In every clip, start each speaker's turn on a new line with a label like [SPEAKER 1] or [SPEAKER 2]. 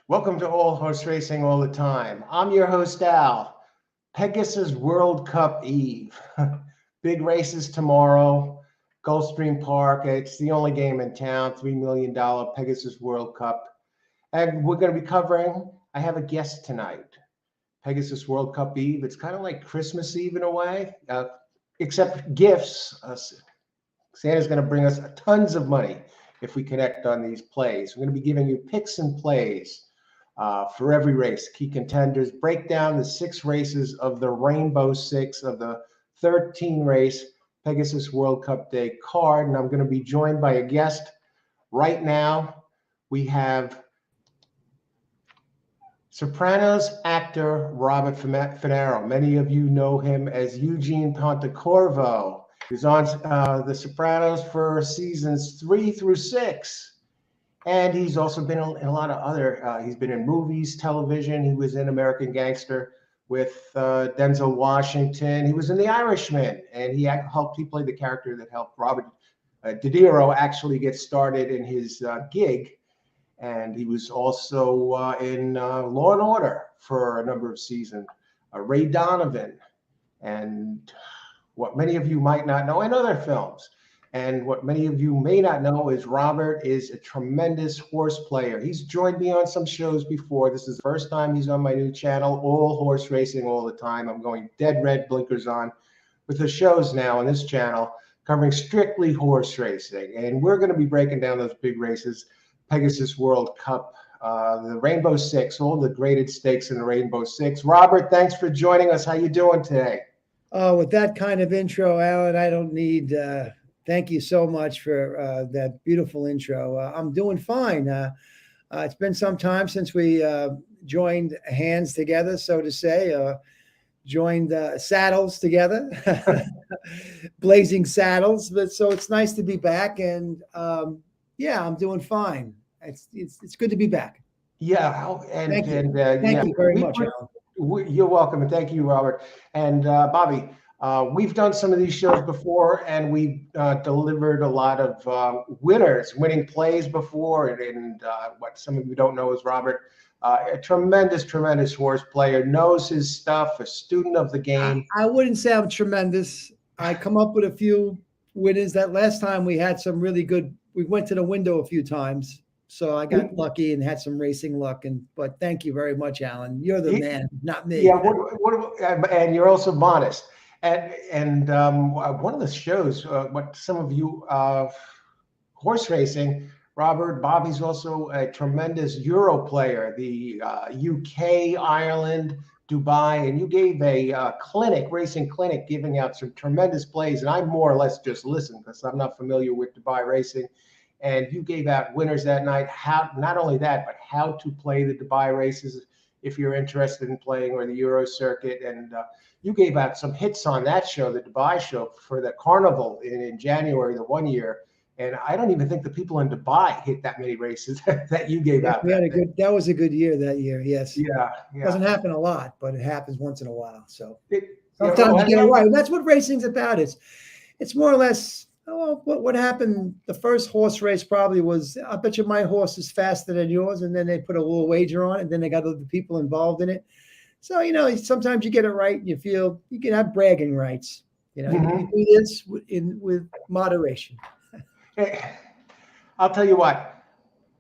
[SPEAKER 1] Welcome to All Horse Racing All the Time. I'm your host, Al. Pegasus World Cup Eve. Big races tomorrow. Gulfstream Park. It's the only game in town. $3 million Pegasus World Cup. And we're going to be covering, I have a guest tonight. Pegasus World Cup Eve. It's kind of like Christmas Eve in a way, except gifts. Santa's going to bring us tons of money if we connect on these plays. We're going to be giving you picks and plays for every race. Key contenders, break down the 6 races of the Rainbow Six of the 13 race Pegasus World Cup Day card. And I'm going to be joined by a guest right now. We have Sopranos actor Robert Funaro. Many of you know him as Eugene Pontecorvo. He's on The Sopranos for seasons 3 through 6. And he's also been in a lot of other, he's been in movies, television. He was in American Gangster with Denzel Washington. He was in The Irishman, and he played the character that helped Robert De Niro actually get started in his gig. And he was also in Law and Order for a number of seasons. Ray Donovan, and what many of you might not know, and other films. And what many of you may not know is Robert is a tremendous horse player. He's joined me on some shows before. This is the first time he's on my new channel, All Horse Racing All the Time. I'm going dead red blinkers on with the shows now on this channel covering strictly horse racing. And we're going to be breaking down those big races, Pegasus World Cup, the Rainbow Six, all the graded stakes in the Rainbow Six. Robert, thanks for joining us. How you doing today?
[SPEAKER 2] With that kind of intro, Alan, I don't need, thank you so much for that beautiful intro. I'm doing fine. It's been some time since we joined hands together, so to say, joined saddles together, blazing saddles. But so it's nice to be back, and yeah, I'm doing fine. It's good to be back.
[SPEAKER 1] Yeah, and
[SPEAKER 2] thank you
[SPEAKER 1] yeah,
[SPEAKER 2] very much, Alan.
[SPEAKER 1] You're welcome, and thank you, Robert. And Bobby, we've done some of these shows before, and we delivered a lot of winning plays before. And what some of you don't know is Robert, a tremendous horse player, knows his stuff, a student of the game.
[SPEAKER 2] I wouldn't say I'm tremendous. I come up with a few winners. That last time we had some really good. We went to the window a few times. So I got lucky and had some racing luck, but thank you very much, Alan. You're the man, not me.
[SPEAKER 1] Yeah, and you're also modest. And one of the shows, what some of you horse racing, Robert, Bobby's also a tremendous Euro player, the UK, Ireland, Dubai, and you gave a racing clinic, giving out some tremendous plays. And I more or less just listened because I'm not familiar with Dubai racing. And you gave out winners that night. How, not only that, but how to play the Dubai races if you're interested in playing, or the Euro circuit. And you gave out some hits on that show, the Dubai show, for the carnival in January, the one year. And I don't even think the people in Dubai hit that many races that you gave out.
[SPEAKER 2] That was a good year that year. Yes.
[SPEAKER 1] Yeah.
[SPEAKER 2] Doesn't happen a lot, but it happens once in a while. So sometimes you get it right. And that's what racing's about. It's more or less. Oh, what happened? The first horse race probably was, I bet you my horse is faster than yours. And then they put a little wager on it. And then they got other people involved in it. So, sometimes you get it right and you feel you can have bragging rights. You do this with moderation.
[SPEAKER 1] I'll tell you what.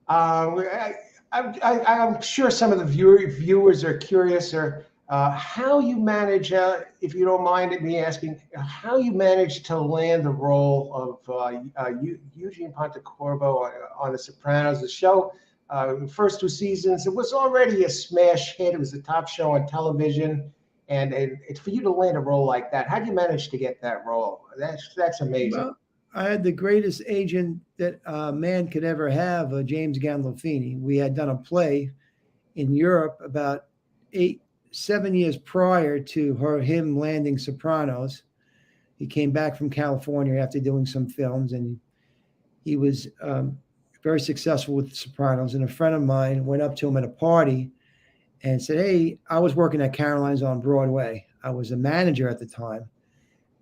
[SPEAKER 1] I'm sure some of the viewers are curious, or how you manage, if you don't mind me asking, how you manage to land the role of Eugene Pontecorvo on The Sopranos, the show. First 2 seasons, it was already a smash hit. It was the top show on television, and it's for you to land a role like that. How do you manage to get that role? That's amazing.
[SPEAKER 2] Well, I had the greatest agent that a man could ever have, James Gandolfini. We had done a play in Europe about 7 years prior to him landing Sopranos. He came back from California after doing some films, and he was very successful with the Sopranos. And a friend of mine went up to him at a party and said, "Hey, I was working at Caroline's on Broadway. I was a manager at the time.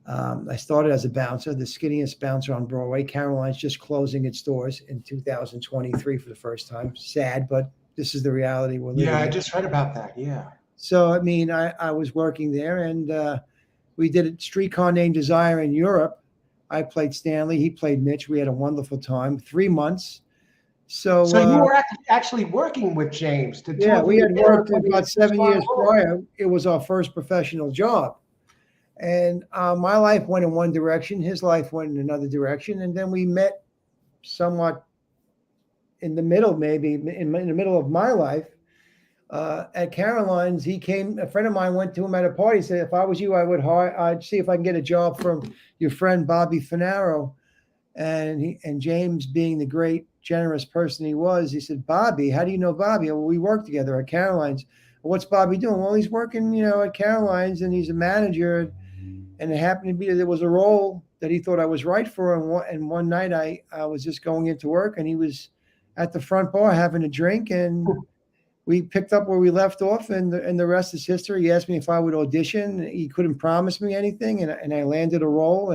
[SPEAKER 2] I started as a bouncer, the skinniest bouncer on Broadway. Caroline's just closing its doors in 2023 for the first time. Sad, but this is the reality we're living
[SPEAKER 1] Yeah, I
[SPEAKER 2] in.
[SPEAKER 1] just read about that. Yeah.
[SPEAKER 2] So, I mean, I was working there, and we did a Streetcar Named Desire in Europe. I played Stanley. He played Mitch. We had a wonderful time, 3 months. So,
[SPEAKER 1] So you were actually working with James. The two
[SPEAKER 2] yeah,
[SPEAKER 1] of
[SPEAKER 2] we
[SPEAKER 1] you
[SPEAKER 2] had
[SPEAKER 1] together
[SPEAKER 2] worked
[SPEAKER 1] playing
[SPEAKER 2] about 7 years
[SPEAKER 1] Star Wars.
[SPEAKER 2] prior. It was our first professional job. And my life went in one direction. His life went in another direction. And then we met somewhat in the middle, maybe in the middle of my life. At Caroline's, he came. A friend of mine went to him at a party. Said, "If I was you, I'd see if I can get a job from your friend Bobby Funaro." And James, being the great, generous person he was, he said, "Bobby, how do you know Bobby?" Well, we work together at Caroline's. Well, what's Bobby doing? Well, he's working, at Caroline's, and he's a manager. And it happened to be that there was a role that he thought I was right for. And one night I was just going into work, and he was at the front bar having a drink, and we picked up where we left off, and the rest is history. He asked me if I would audition. He couldn't promise me anything, and I landed a role,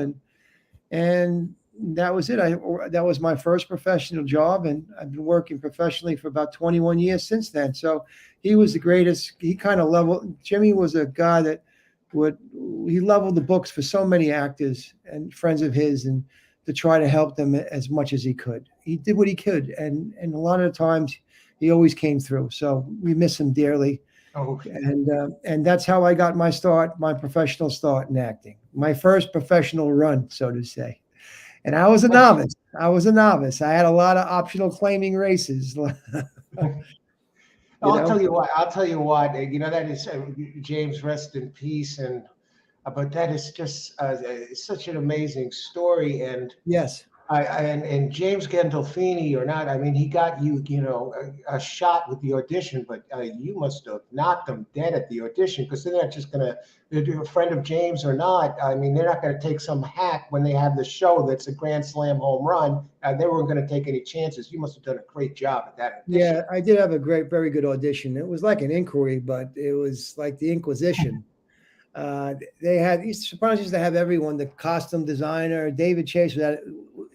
[SPEAKER 2] and that was it. That was my first professional job, and I've been working professionally for about 21 years since then. So he was the greatest. He kind of leveled. Jimmy was a guy that he leveled the books for so many actors and friends of his, and to try to help them as much as he could. He did what he could, and a lot of the times he always came through. So we miss him dearly.
[SPEAKER 1] Oh,
[SPEAKER 2] And that's how I got my start, my professional start in acting, my first professional run, so to say. And I was a novice. I had a lot of optional claiming races.
[SPEAKER 1] I'll tell you what. That is James, rest in peace. And but that is just such an amazing story. And
[SPEAKER 2] Yes.
[SPEAKER 1] and James Gandolfini or not, I mean, he got you, a shot with the audition, but you must have knocked them dead at the audition, because they're not just going to do a friend of James or not. I mean, they're not going to take some hack when they have the show that's a grand slam home run. They weren't going to take any chances. You must have done a great job at that audition.
[SPEAKER 2] Yeah, I did have a very good audition. It was like an inquiry, but it was like the Inquisition. Sopranos used to have everyone, the costume designer, David Chase.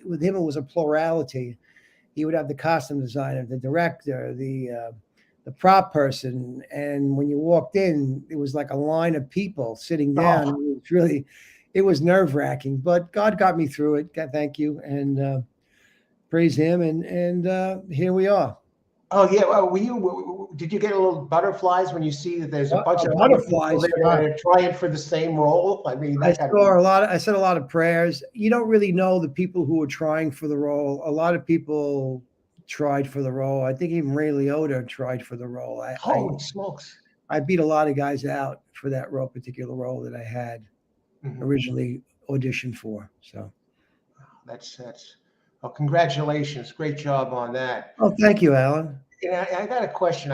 [SPEAKER 2] With him, it was a plurality. He would have the costume designer, the director, the prop person, and when you walked in, it was like a line of people sitting down.
[SPEAKER 1] Oh.
[SPEAKER 2] It was nerve-wracking, but God got me through it. Thank you, and praise Him, and here we are.
[SPEAKER 1] Oh yeah, did you get a little butterflies when you see that there's a bunch of
[SPEAKER 2] butterflies
[SPEAKER 1] other people that are trying for the same role? I mean,
[SPEAKER 2] I said a lot of prayers. You don't really know the people who are trying for the role. A lot of people tried for the role. I think even Ray Liotta tried for the role.
[SPEAKER 1] Holy smokes!
[SPEAKER 2] I beat a lot of guys out for that particular role that I had originally auditioned for. So
[SPEAKER 1] that's. Well, congratulations! Great job on that.
[SPEAKER 2] Oh, thank you, Alan.
[SPEAKER 1] I got a question.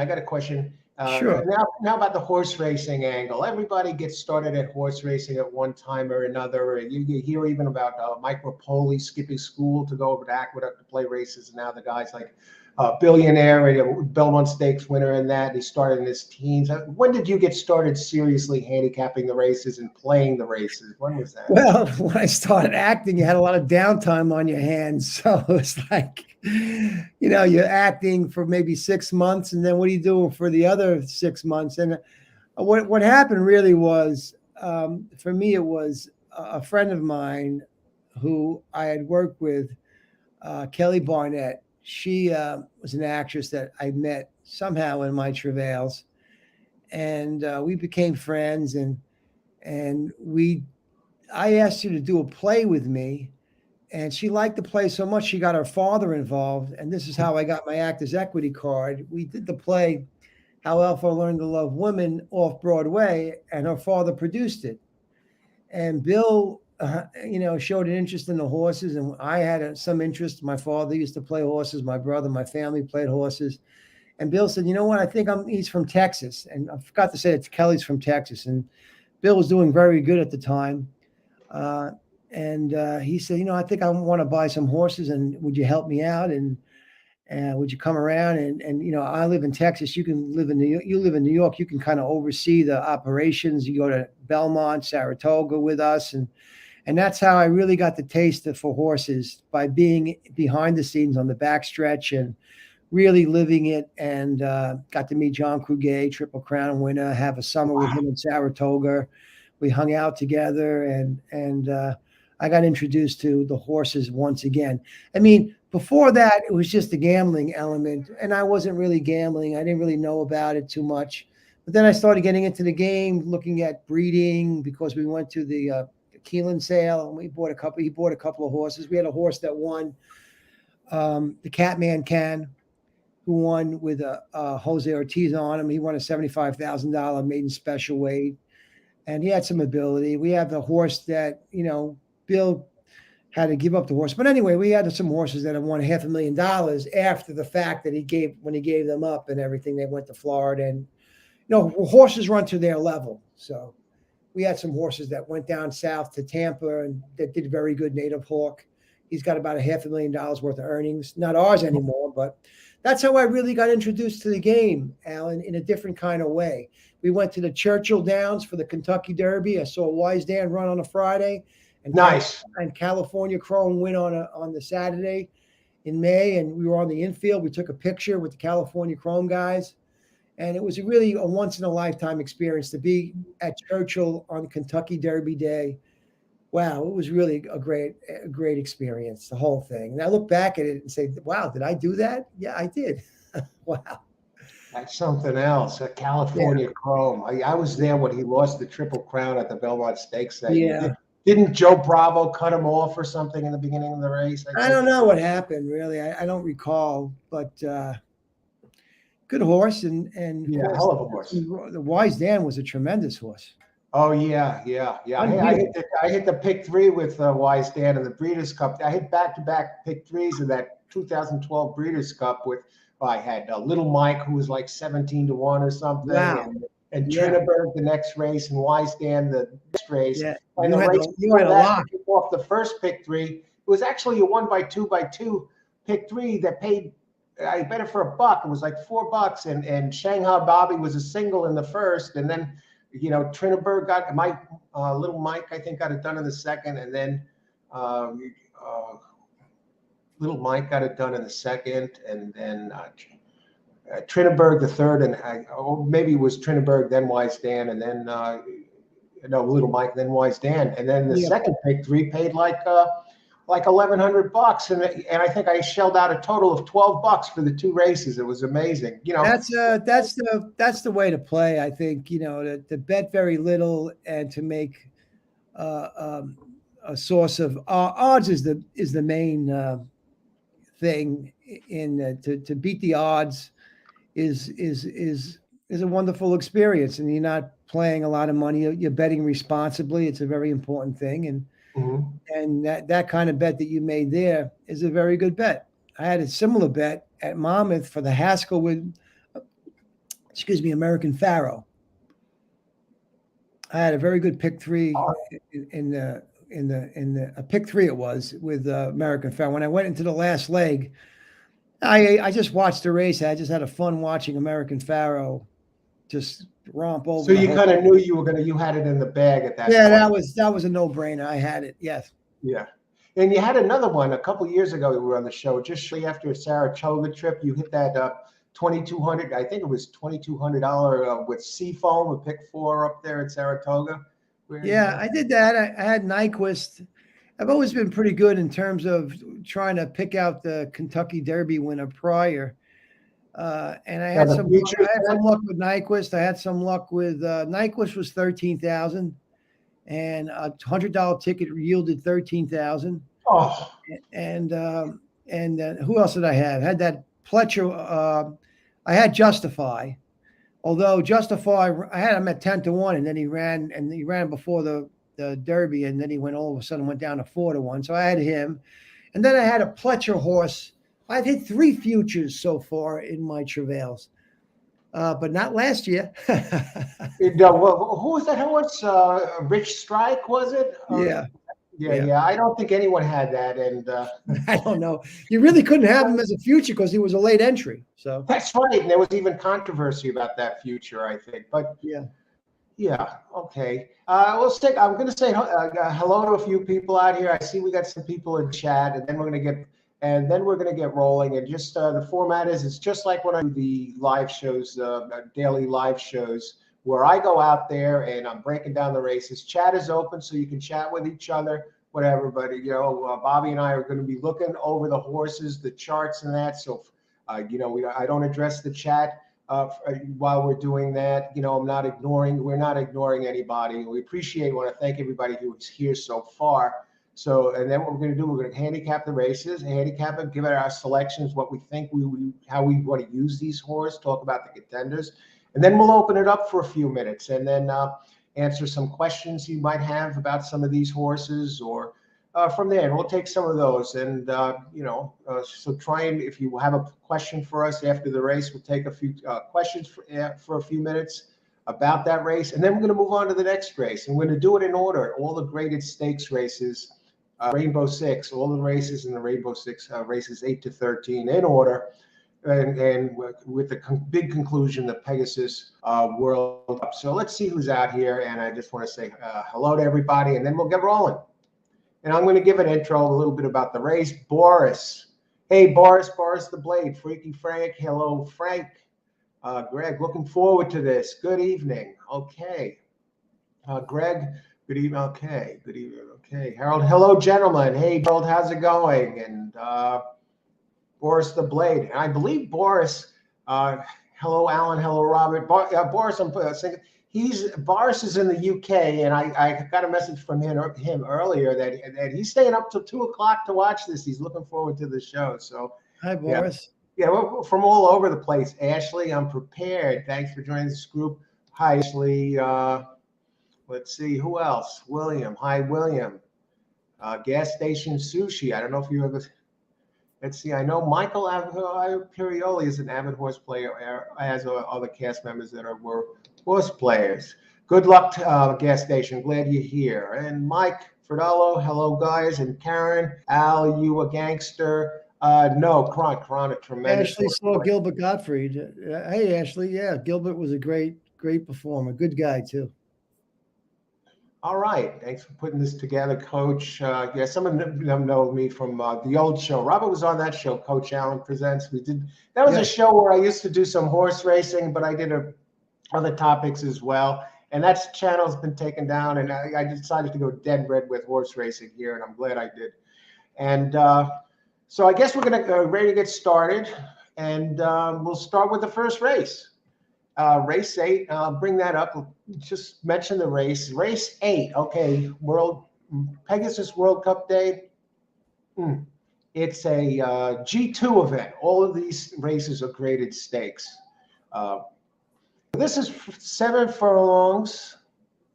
[SPEAKER 2] Sure.
[SPEAKER 1] Now about the horse racing angle. Everybody gets started at horse racing at one time or another. And you hear even about Mike Rapoli skipping school to go over to Aqueduct to play races. And now the guy's like a billionaire and a Belmont Stakes winner and that. And he started in his teens. When did you get started seriously handicapping the races and playing the races? When was that?
[SPEAKER 2] Well, when I started acting, you had a lot of downtime on your hands. So it's like, you're acting for maybe 6 months, and then what are you doing for the other 6 months? And what happened really was, for me, it was a friend of mine who I had worked with, Kelly Barnett. She was an actress that I met somehow in my travails, and we became friends. And I asked her to do a play with me, and she liked the play so much she got her father involved. And this is how I got my Actors Equity card. We did the play, How Alpha Learned to Love Women, off Broadway, and her father produced it. And Bill, showed an interest in the horses, and I had some interest. My father used to play horses. My brother, my family played horses. And Bill said, "You know what? I think he's from Texas." And I forgot to say that Kelly's from Texas. And Bill was doing very good at the time. And he said, "I think I want to buy some horses, and would you help me out? And would you come around? And I live in Texas. You live in New York. You can kind of oversee the operations. You go to Belmont, Saratoga with us." And that's how I really got the taste for horses, by being behind the scenes on the backstretch and really living it, and got to meet John Kruger, Triple Crown winner, have a summer with him in Saratoga. We hung out together, and I got introduced to the horses once again. I mean, before that, it was just the gambling element, and I wasn't really gambling. I didn't really know about it too much. But then I started getting into the game, looking at breeding, because we went to the Keelan sale, and he bought a couple of horses. We had a horse that won, the Catman Can, who won with Jose Ortiz on him. He won a $75,000 maiden special weight, and he had some ability. We have the horse that, Bill had to give up the horse. But anyway, we had some horses that have won $500,000 after the fact that when he gave them up and everything. They went to Florida, and horses run to their level. So we had some horses that went down south to Tampa and that did very good. Native Hawk, he's got about $500,000 worth of earnings. Not ours anymore, but that's how I really got introduced to the game, Alan, in a different kind of way. We went to the Churchill Downs for the Kentucky Derby. I saw Wise Dan run on a Friday, and
[SPEAKER 1] Nice.
[SPEAKER 2] And California Chrome win on the Saturday in May, and we were on the infield. We took a picture with the California Chrome guys, and it was really a once in a lifetime experience to be at Churchill on Kentucky Derby Day. Wow, it was really a great experience, the whole thing. And I look back at it and say, wow, did I do that? Yeah, I did. Wow.
[SPEAKER 1] That's something else. A California Chrome. I was there when he lost the Triple Crown at the Belmont Stakes. Didn't Joe Bravo cut him off or something in the beginning of the race?
[SPEAKER 2] I don't know what happened, really. I don't recall, but good horse. And
[SPEAKER 1] hell of a horse.
[SPEAKER 2] The Wise Dan was a tremendous horse.
[SPEAKER 1] Oh, yeah. I hit the pick 3 with Wise Dan in the Breeders' Cup. I hit back-to-back pick 3s in that 2012 Breeders' Cup with, I had Little Mike, who was like 17-1 or something.
[SPEAKER 2] Wow.
[SPEAKER 1] And Trinidad the next race, and Wise Dan the next race.
[SPEAKER 2] Yeah.
[SPEAKER 1] And the race
[SPEAKER 2] you had a lot.
[SPEAKER 1] Off the first pick 3, it was actually a 1x2x2 pick 3 that paid, I bet it for $1. It was like $4, and Shanghai Bobby was a single in the first, and then Trinidad got Little Mike, I think, got it done in the second, and then Little Mike got it done in the second, and then Trinidad the third, and maybe it was Trinidad, then Wise Dan, and then Little Mike, then Wise Dan, and then the second pick 3 paid like $1,100, and I think I shelled out a total of $12 for the 2 races. It was amazing.
[SPEAKER 2] That's the way to play. I think to bet very little and to make a source of odds is the main thing. To beat the odds is a wonderful experience, and you're not playing a lot of money. You're betting responsibly. It's a very important thing, and that kind of bet that you made there is a very good bet. I had a similar bet at Monmouth for the Haskell with, American Pharaoh. I had a very good pick 3 in the pick 3. It was with American Pharaoh. When I went into the last leg, I just watched the race. I just had a fun watching American Pharaoh just romp over.
[SPEAKER 1] So you kind of knew you had it in the bag at that point.
[SPEAKER 2] Yeah, that was a no-brainer. I had it. Yes.
[SPEAKER 1] Yeah. And you had another one a couple of years ago. You were on the show just shortly after a Saratoga trip. You hit that $2,200. I think it was $2,200 with Seafoam, with pick 4 up there at Saratoga.
[SPEAKER 2] I did that. I had Nyquist. I've always been pretty good in terms of trying to pick out the Kentucky Derby winner prior. And I had some luck with Nyquist. I had some luck with Nyquist was $13,000, and a $100 ticket yielded $13,000.
[SPEAKER 1] Oh,
[SPEAKER 2] and who else did I have? I had that Pletcher. I had Justify, although Justify I had him at 10-1, and then he ran before the Derby, and then he all of a sudden went down to 4-1. So I had him, and then I had a Pletcher horse. I've hit 3 futures so far in my travails, but not last year.
[SPEAKER 1] Who was that horse? Rich Strike, was it? Yeah. I don't think anyone had that, and
[SPEAKER 2] I don't know. You really couldn't have him as a future because he was a late entry. So
[SPEAKER 1] that's right, and there was even controversy about that future, I think. But yeah, okay. I'm going to say hello to a few people out here. I see we got some people in chat, and then we're going to get and then we're going to get rolling. And just the format is, it's just like when I do the live shows, daily live shows, where I go out there and I'm breaking down the races. Chat is open, so you can chat with each other, whatever. But Bobby and I are going to be looking over the horses, the charts, and that. So I don't address the chat while we're doing that. We're not ignoring anybody. We want to thank everybody who is here so far. So, and then what we're going to do, we're going to handicap the races, handicap it, give it our selections, what we think how we want to use these horses, talk about the contenders, and then we'll open it up for a few minutes, and then answer some questions you might have about some of these horses, or from there, and we'll take some of those. And so try and, if you have a question for us after the race, we'll take a few questions for a few minutes about that race, and then we're going to move on to the next race, and we're going to do it in order. All the graded stakes races, Rainbow Six, all the races in the Rainbow Six races 8 to 13 in order, and with the big conclusion, the Pegasus World Cup. So let's see who's out here, and I just want to say hello to everybody, and then we'll get rolling. And I'm going to give an intro, a little bit about the race. Boris. Hey, Boris the Blade. Freaky Frank. Hello, Frank. Greg, looking forward to this. Good evening. Okay. Greg, good evening. Okay. Good evening. Okay. Harold, hello, gentlemen. Hey, Harold, how's it going? And Boris the Blade. And I believe Boris, hello, Alan. Hello, Robert. Boris, I'm saying, Boris is in the UK, and I got a message from him earlier that he's staying up till 2 o'clock to watch this. He's looking forward to the show. So,
[SPEAKER 2] Hi, Boris.
[SPEAKER 1] Yeah, we're from all over the place. Ashley, I'm prepared. Thanks for joining this group. Hi, Ashley. Let's see, who else? William. Hi, William. Gas Station Sushi. I don't know if you ever. Let's see. I know Michael Pirioli is an avid horse player, as are other cast members that were horse players. Good luck, Gas Station. Glad you're here. And Mike Frodello. Hello, guys. And Karen. Al, you a gangster? No, Cron, a tremendous.
[SPEAKER 2] Ashley saw Gilbert Gottfried. Hey, Ashley. Yeah, Gilbert was a great performer. Good guy, too.
[SPEAKER 1] All right. Thanks for putting this together, Coach. Yeah, some of them know me from the old show. Robert was on that show, Coach Allen Presents. That was a show where I used to do some horse racing, but I did other topics as well. And that channel's been taken down, and I decided to go dead red with horse racing here, and I'm glad I did. And so I guess we're going to ready to get started, and we'll start with the first race. Race 8, I'll bring that up. Just mention the race. Race 8, okay, Pegasus World Cup Day. It's a G2 event. All of these races are graded stakes. This is 7 furlongs,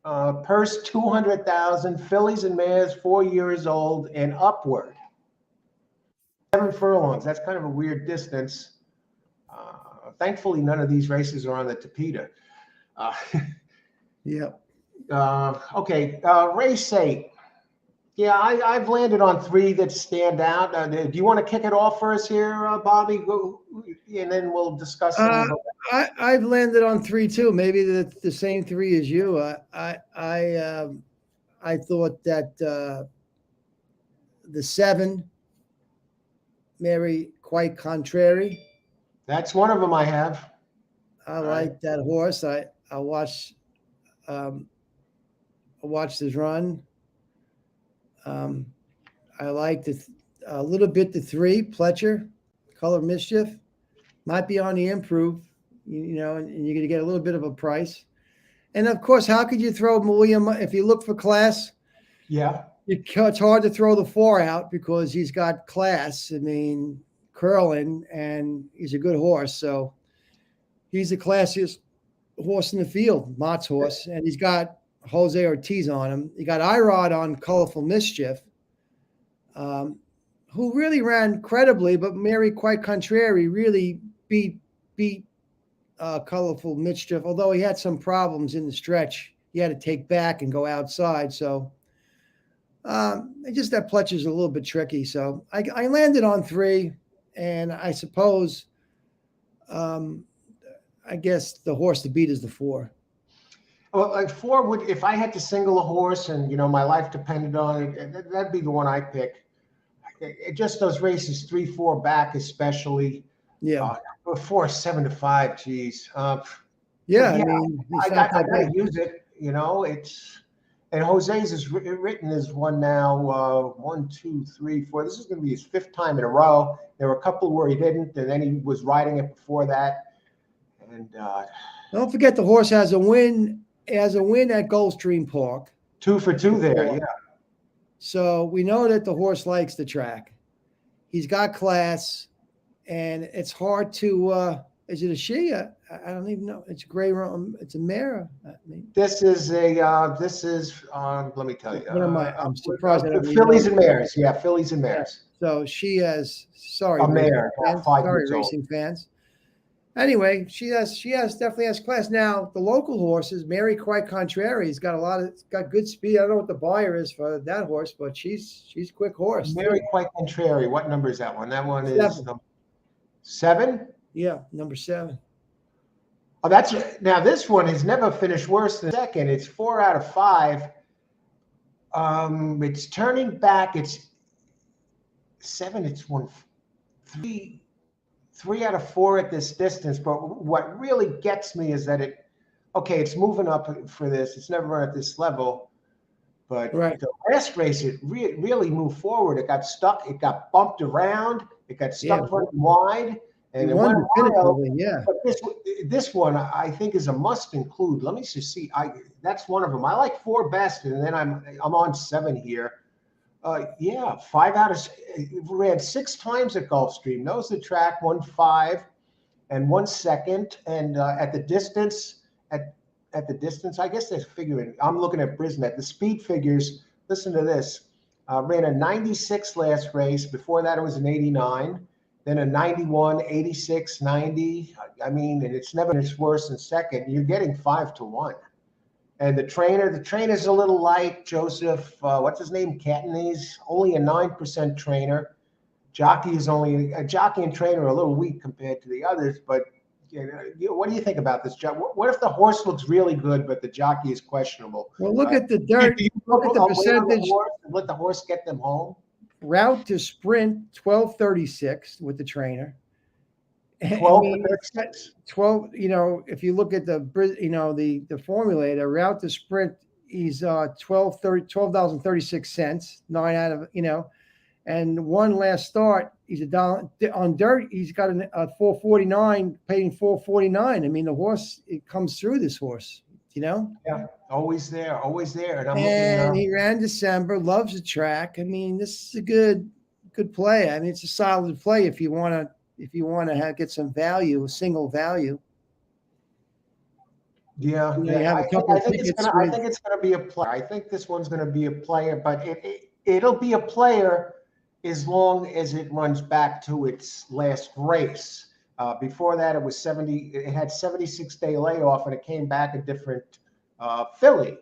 [SPEAKER 1] purse 200,000, fillies and mares 4 years old and upward. 7 furlongs, that's kind of a weird distance. Thankfully, none of these races are on the Tapeta. Okay, race 8. Yeah, I've landed on 3 that stand out. Do you want to kick it off for us here, Bobby? And then we'll discuss.
[SPEAKER 2] I've landed on 3 too. Maybe the same 3 as you. I thought that the 7, Mary Quite Contrary.
[SPEAKER 1] That's one of them I have.
[SPEAKER 2] I like that horse. I watched his run. I liked a little bit the 3, Pletcher, Color Mischief. Might be on the improve, and you're going to get a little bit of a price. And of course, how could you throw William if you look for class?
[SPEAKER 1] Yeah.
[SPEAKER 2] It's hard to throw the 4 out because he's got class. I mean, curling, and he's a good horse. So he's the classiest horse in the field, Mott's horse. And he's got Jose Ortiz on him. He got Irod on Colorful Mischief, who really ran credibly, but Mary Quite Contrary really beat Colorful Mischief, although he had some problems in the stretch. He had to take back and go outside. So just that Pletcher's a little bit tricky. So I landed on 3, and I suppose I guess the horse to beat is the 4.
[SPEAKER 1] Well, like 4 would, if I had to single a horse and my life depended on it, that'd be the one I pick. just those races 3-4 back, especially.
[SPEAKER 2] Yeah.
[SPEAKER 1] Before 7-5, geez.
[SPEAKER 2] Yeah,
[SPEAKER 1] Yeah,
[SPEAKER 2] I mean, he's
[SPEAKER 1] I
[SPEAKER 2] not
[SPEAKER 1] got
[SPEAKER 2] that
[SPEAKER 1] to
[SPEAKER 2] bad.
[SPEAKER 1] use it. And Jose's is written as one now. 1, 2, 3, 4. This is going to be his 5th time in a row. There were a couple where he didn't, and then he was riding it before that. And
[SPEAKER 2] Don't forget the horse has a win. Has a win at Gulfstream Park.
[SPEAKER 1] 2 for 2 there. Yeah.
[SPEAKER 2] So we know that the horse likes the track. He's got class, and it's hard to. Is it a she? I don't even know. It's gray. It's a mare. I mean,
[SPEAKER 1] This is a. This is. Let me tell you.
[SPEAKER 2] What am I? I'm surprised. I don't even
[SPEAKER 1] Fillies
[SPEAKER 2] know.
[SPEAKER 1] and mares. Yeah, fillies and mares.
[SPEAKER 2] So she has. Sorry,
[SPEAKER 1] A mare,
[SPEAKER 2] fans.
[SPEAKER 1] 5
[SPEAKER 2] Sorry,
[SPEAKER 1] years old.
[SPEAKER 2] racing fans. Anyway, she definitely has class. Now the local horses, Mary Quite Contrary's got good speed. I don't know what the buyer is for that horse, but she's a quick horse.
[SPEAKER 1] Mary Quite Contrary. What number is that one? That one is
[SPEAKER 2] 7.
[SPEAKER 1] number 7.
[SPEAKER 2] Yeah, number 7.
[SPEAKER 1] Oh, now this one has never finished worse than second. It's 4 out of 5. It's turning back. It's 7. It's 3 out of 4 at this distance. But what really gets me is that it's moving up for this. It's never run at this level. But
[SPEAKER 2] Right.
[SPEAKER 1] the last race, it really moved forward. It got stuck. It got bumped around. It got stuck running wide. And it went wild.
[SPEAKER 2] Yeah.
[SPEAKER 1] But this one, I think, is a must include. Let me just see. That's one of them. I like 4 best, and then I'm on 7 here. 5 out of ran 6 times at Gulfstream. Knows the track. 1 5 and 1 second. And at the distance, I guess they're figuring. I'm looking at Brisnet. The speed figures. Listen to this. Ran a 96 last race. Before that, it was an 89. Then a 91, 86, 90. I mean, and it's never worse than second. You're getting 5 to 1. And the trainer's a little light. Joseph, what's his name? Catanese, only a 9% trainer. Jockey and trainer are a little weak compared to the others. But what do you think about this? What if the horse looks really good, but the jockey is questionable?
[SPEAKER 2] Well, look at the dirt. Look at the percentage.
[SPEAKER 1] Let the horse get them home.
[SPEAKER 2] Route to sprint 12:36 with the trainer.
[SPEAKER 1] 12:36.
[SPEAKER 2] 12. If you look at the the formulator, route to sprint, he's 12,036 cents. 9 out of and one last start. He's $1 on dirt. He's got a 449, paying 449. I mean, the horse, it comes through this horse.
[SPEAKER 1] Yeah, always there.
[SPEAKER 2] And he ran December, loves the track. I mean, this is a good play. I mean, it's a solid play if you want to get some value, a single value.
[SPEAKER 1] Yeah,
[SPEAKER 2] I think
[SPEAKER 1] it's going to be a player. I think this one's going to be a player, but it'll be a player as long as it runs back to its last race. Before that, it was 70. It had 76-day layoff, and it came back a different filly.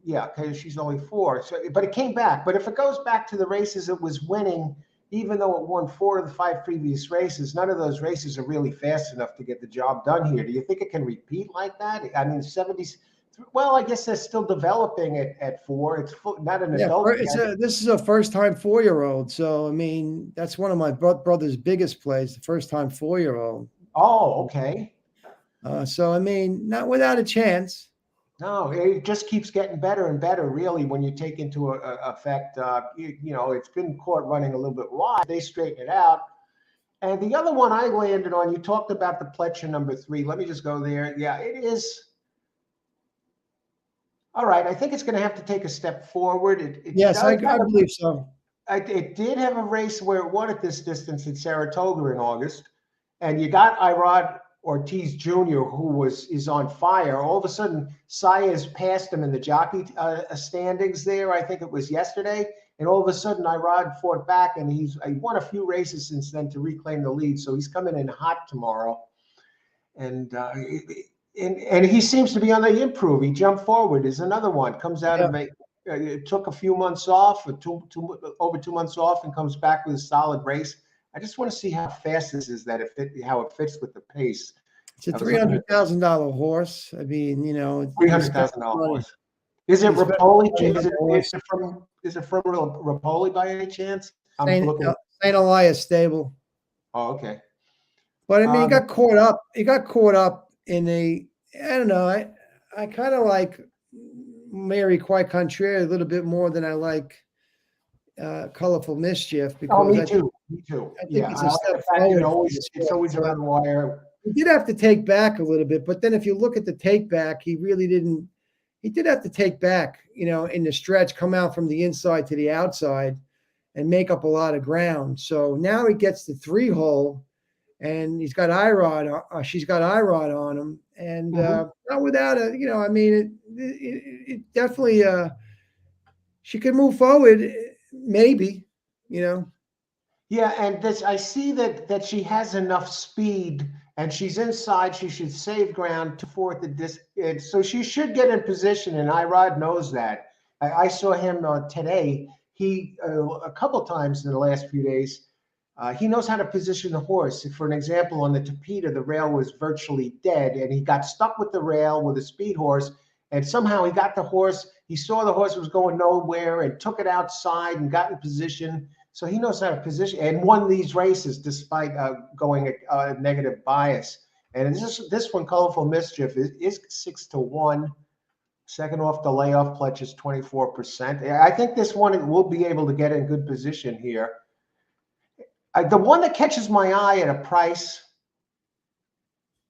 [SPEAKER 1] Because she's only 4. So, but it came back. But if it goes back to the races it was winning, even though it won 4 of the 5 previous races, none of those races are really fast enough to get the job done here. Do you think it can repeat like that? I mean, 70s. Well, I guess they're still developing it at 4. It's not an adult.
[SPEAKER 2] This is a first-time 4-year-old. So, I mean, that's one of my brother's biggest plays, the first-time 4-year-old.
[SPEAKER 1] Oh, okay.
[SPEAKER 2] So, I mean, not without a chance.
[SPEAKER 1] No, it just keeps getting better and better, really, when you take into effect, it's been caught running a little bit wide. They straighten it out. And the other one I landed on, you talked about the Pletcher number 3. Let me just go there. Yeah, it is. All right, I think it's going to have to take a step forward.
[SPEAKER 2] Yes, I believe so.
[SPEAKER 1] It did have a race where it won at this distance at Saratoga in August, and you got Irod Ortiz Jr., who is on fire. All of a sudden, Saez passed him in the jockey standings there. I think it was yesterday, and all of a sudden, Irod fought back, and he won a few races since then to reclaim the lead. So he's coming in hot tomorrow, and he seems to be on the improve. He jumped forward. Is another one. Comes out of it took a few months off, over 2 months off, and comes back with a solid race. I just want to see how fast this is. How it fits with the pace.
[SPEAKER 2] It's a $300,000 horse. I mean,
[SPEAKER 1] $300,000 horse. Is it
[SPEAKER 2] He's very
[SPEAKER 1] Rapoli?
[SPEAKER 2] funny on the horse.
[SPEAKER 1] Is it from Rapoli by any chance? I'm
[SPEAKER 2] Saint
[SPEAKER 1] looking.
[SPEAKER 2] Saint Elias stable.
[SPEAKER 1] Oh, okay.
[SPEAKER 2] But I mean, he
[SPEAKER 1] Um,
[SPEAKER 2] got caught up. He got caught up in the. I don't know. I kind of like Mary Quite Contrary a little bit more than I like Colorful Mischief
[SPEAKER 1] oh,
[SPEAKER 2] because
[SPEAKER 1] me too. Me too.
[SPEAKER 2] I think
[SPEAKER 1] Yeah,
[SPEAKER 2] it's
[SPEAKER 1] I
[SPEAKER 2] a
[SPEAKER 1] like
[SPEAKER 2] step
[SPEAKER 1] the fact that
[SPEAKER 2] forward. For this
[SPEAKER 1] it's
[SPEAKER 2] horse.
[SPEAKER 1] always
[SPEAKER 2] But
[SPEAKER 1] around the wire.
[SPEAKER 2] he did have to take back a little bit. But then if you look at the take back, he really didn't. He did have to take back, in the stretch, come out from the inside to the outside, and make up a lot of ground. So now he gets the 3-hole. And he's got she's got IROD on him, and
[SPEAKER 1] Mhm.
[SPEAKER 2] not without I mean, it definitely, she could move forward, maybe, you know.
[SPEAKER 1] Yeah, and this I see that she has enough speed, and she's inside. She should save ground to fourth the distance, so she should get in position. And Irod knows that. I saw him today. He a couple times in the last few days. He knows how to position the horse. For an example, on the Tapeta, the rail was virtually dead, and he got stuck with the rail with a speed horse. And somehow he got the horse. He saw the horse was going nowhere and took it outside and got in position. So he knows how to position and won these races despite going a negative bias. And this one, Colorful Mischief, is 6-1. Second off the layoff pledge is 24%. I think this one will be able to get in good position here. The one that catches my eye at a price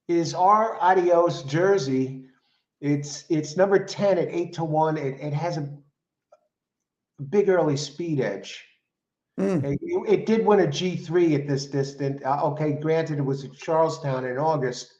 [SPEAKER 1] is our Adios jersey. It's number 10 at 8-1. It has a big early speed edge. It did win a G3 at this distance. Okay, granted, it was at Charlestown in August,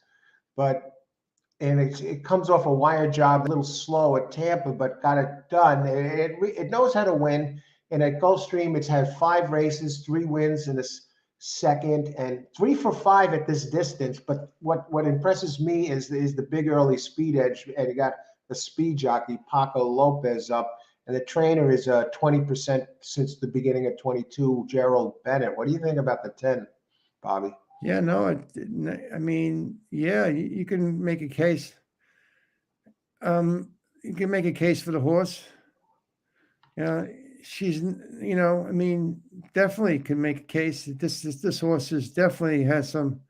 [SPEAKER 1] and it comes off a wire job, a little slow at Tampa, but got it done. It knows how to win. And at Gulfstream, it's had 5 races, 3 wins in this second, and 3 for 5 at this distance. But what impresses me is the big early speed edge, and you got the speed jockey Paco Lopez up. And the trainer is 20% since the beginning of 22, Gerald Bennett. What do you think about the 10, Bobby?
[SPEAKER 2] Yeah, no, I mean, yeah, you can make a case. You can make a case for the horse. She's, I mean, definitely can make a case that this horse definitely has some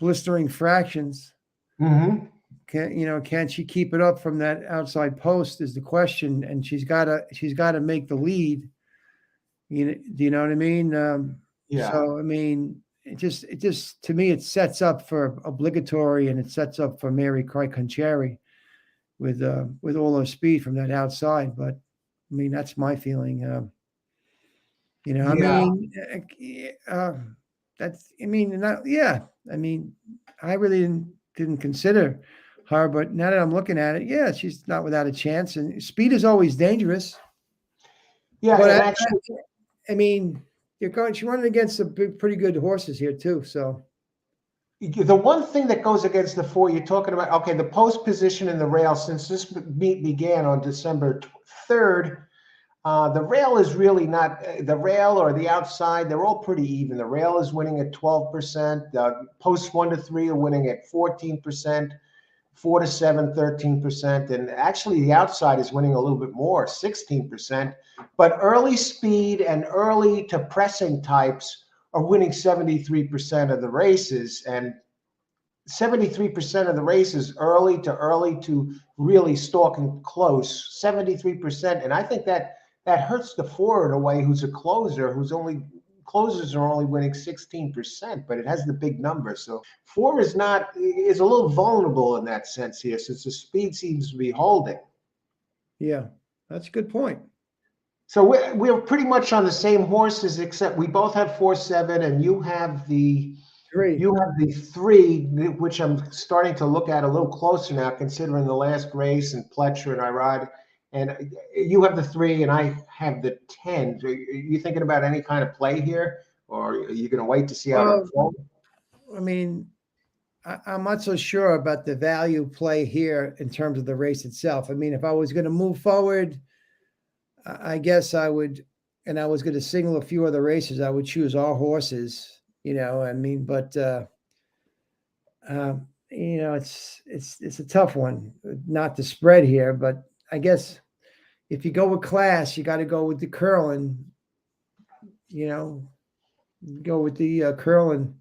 [SPEAKER 2] blistering fractions.
[SPEAKER 1] Mm-hmm.
[SPEAKER 2] Can she keep it up from that outside post is the question, and she's got to make the lead. Do you know what I mean?
[SPEAKER 1] Yeah.
[SPEAKER 2] So I mean, it just to me it sets up for obligatory, and it sets up for Mary Concheri with all her speed from that outside. But I mean, that's my feeling. I mean, that's I mean, not yeah. I mean, I really didn't consider her, but now that I'm looking at it, yeah, she's not without a chance. And speed is always dangerous.
[SPEAKER 1] Yeah,
[SPEAKER 2] But
[SPEAKER 1] and actually,
[SPEAKER 2] I mean, she's running against some pretty good horses here too. So
[SPEAKER 1] the one thing that goes against the 4 you're talking about, okay, the post position in the rail since this meet began on December 3rd, the rail is really not the rail or the outside. They're all pretty even. The rail is winning at 12%. Posts 1 to 3 are winning at 14%. 4 to 7, 13%. And actually, the outside is winning a little bit more, 16%. But early speed and early to pressing types are winning 73% of the races. And 73% of the races, early to really stalking close, 73%. And I think that hurts the 4 in a way, who's a closer, closers are only winning 16%, but it has the big number. So 4 is a little vulnerable in that sense here, since the speed seems to be holding.
[SPEAKER 2] yeah, that's a good point.
[SPEAKER 1] So we're pretty much on the same horses, except we both have 4-7, and you have the
[SPEAKER 2] 3.
[SPEAKER 1] 3, which I'm starting to look at a little closer now, considering the last race and Pletcher and Irod. And you have the 3, and I have the 10. Are you thinking about any kind of play here, or are you going to wait to see how it unfolds?
[SPEAKER 2] I mean, I'm not so sure about the value play here in terms of the race itself. I mean, if I was going to move forward, I guess I would, and I was going to single a few other races, I would choose our horses. I mean, but it's a tough one, not to spread here, but I guess if you go with class, you got to go with the curling. Go with the curling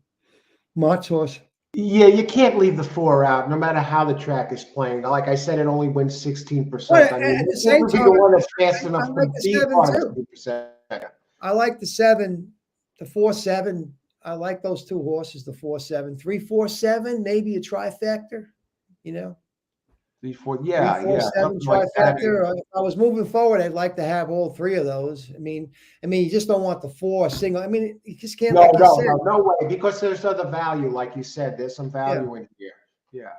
[SPEAKER 2] Mott's horse.
[SPEAKER 1] Yeah, you can't leave the 4 out, no matter how the track is playing. Like I said, it only wins 16%.
[SPEAKER 2] But
[SPEAKER 1] I
[SPEAKER 2] at
[SPEAKER 1] mean,
[SPEAKER 2] the
[SPEAKER 1] this
[SPEAKER 2] same
[SPEAKER 1] would be
[SPEAKER 2] time,
[SPEAKER 1] the one that's fast
[SPEAKER 2] I
[SPEAKER 1] enough
[SPEAKER 2] like
[SPEAKER 1] to
[SPEAKER 2] the
[SPEAKER 1] beat
[SPEAKER 2] 7
[SPEAKER 1] part of
[SPEAKER 2] too.
[SPEAKER 1] 2%.
[SPEAKER 2] I like the 7, the 4-7. I like those 2 horses, the 4-7, 3-4-7, maybe a trifecta.
[SPEAKER 1] 3, 4,
[SPEAKER 2] 3,
[SPEAKER 1] yeah,
[SPEAKER 2] 4,
[SPEAKER 1] yeah,
[SPEAKER 2] 7
[SPEAKER 1] something like that.
[SPEAKER 2] trifecta. If I was moving forward, I'd like to have all 3 of those. I mean, you just don't want the 4 single. I mean, you just can't,
[SPEAKER 1] No,
[SPEAKER 2] like you said.
[SPEAKER 1] no way, because there's other value, like you said. There's some
[SPEAKER 2] Yeah,
[SPEAKER 1] value in here. Yeah.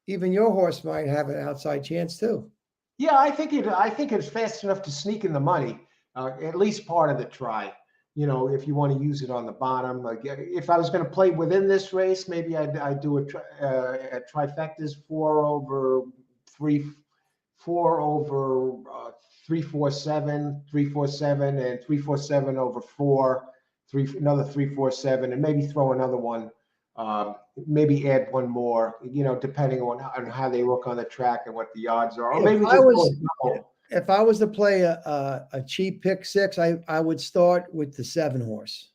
[SPEAKER 2] even your horse might have an outside chance too.
[SPEAKER 1] Yeah, I think it's fast enough to sneak in the money, at least part of the try. If you want to use it on the bottom. Like if I was going to play within this race, maybe I'd do a trifectas 4 over 3, 4 over 3-4-7, 3-4-7, and 3-4-7 over 4, another 3-4-7, and maybe throw another one. Maybe add one more, depending on how they look on the track and what the odds are. Or maybe just go double.
[SPEAKER 2] If I was to play a cheap pick 6, I would start with the 7 horse.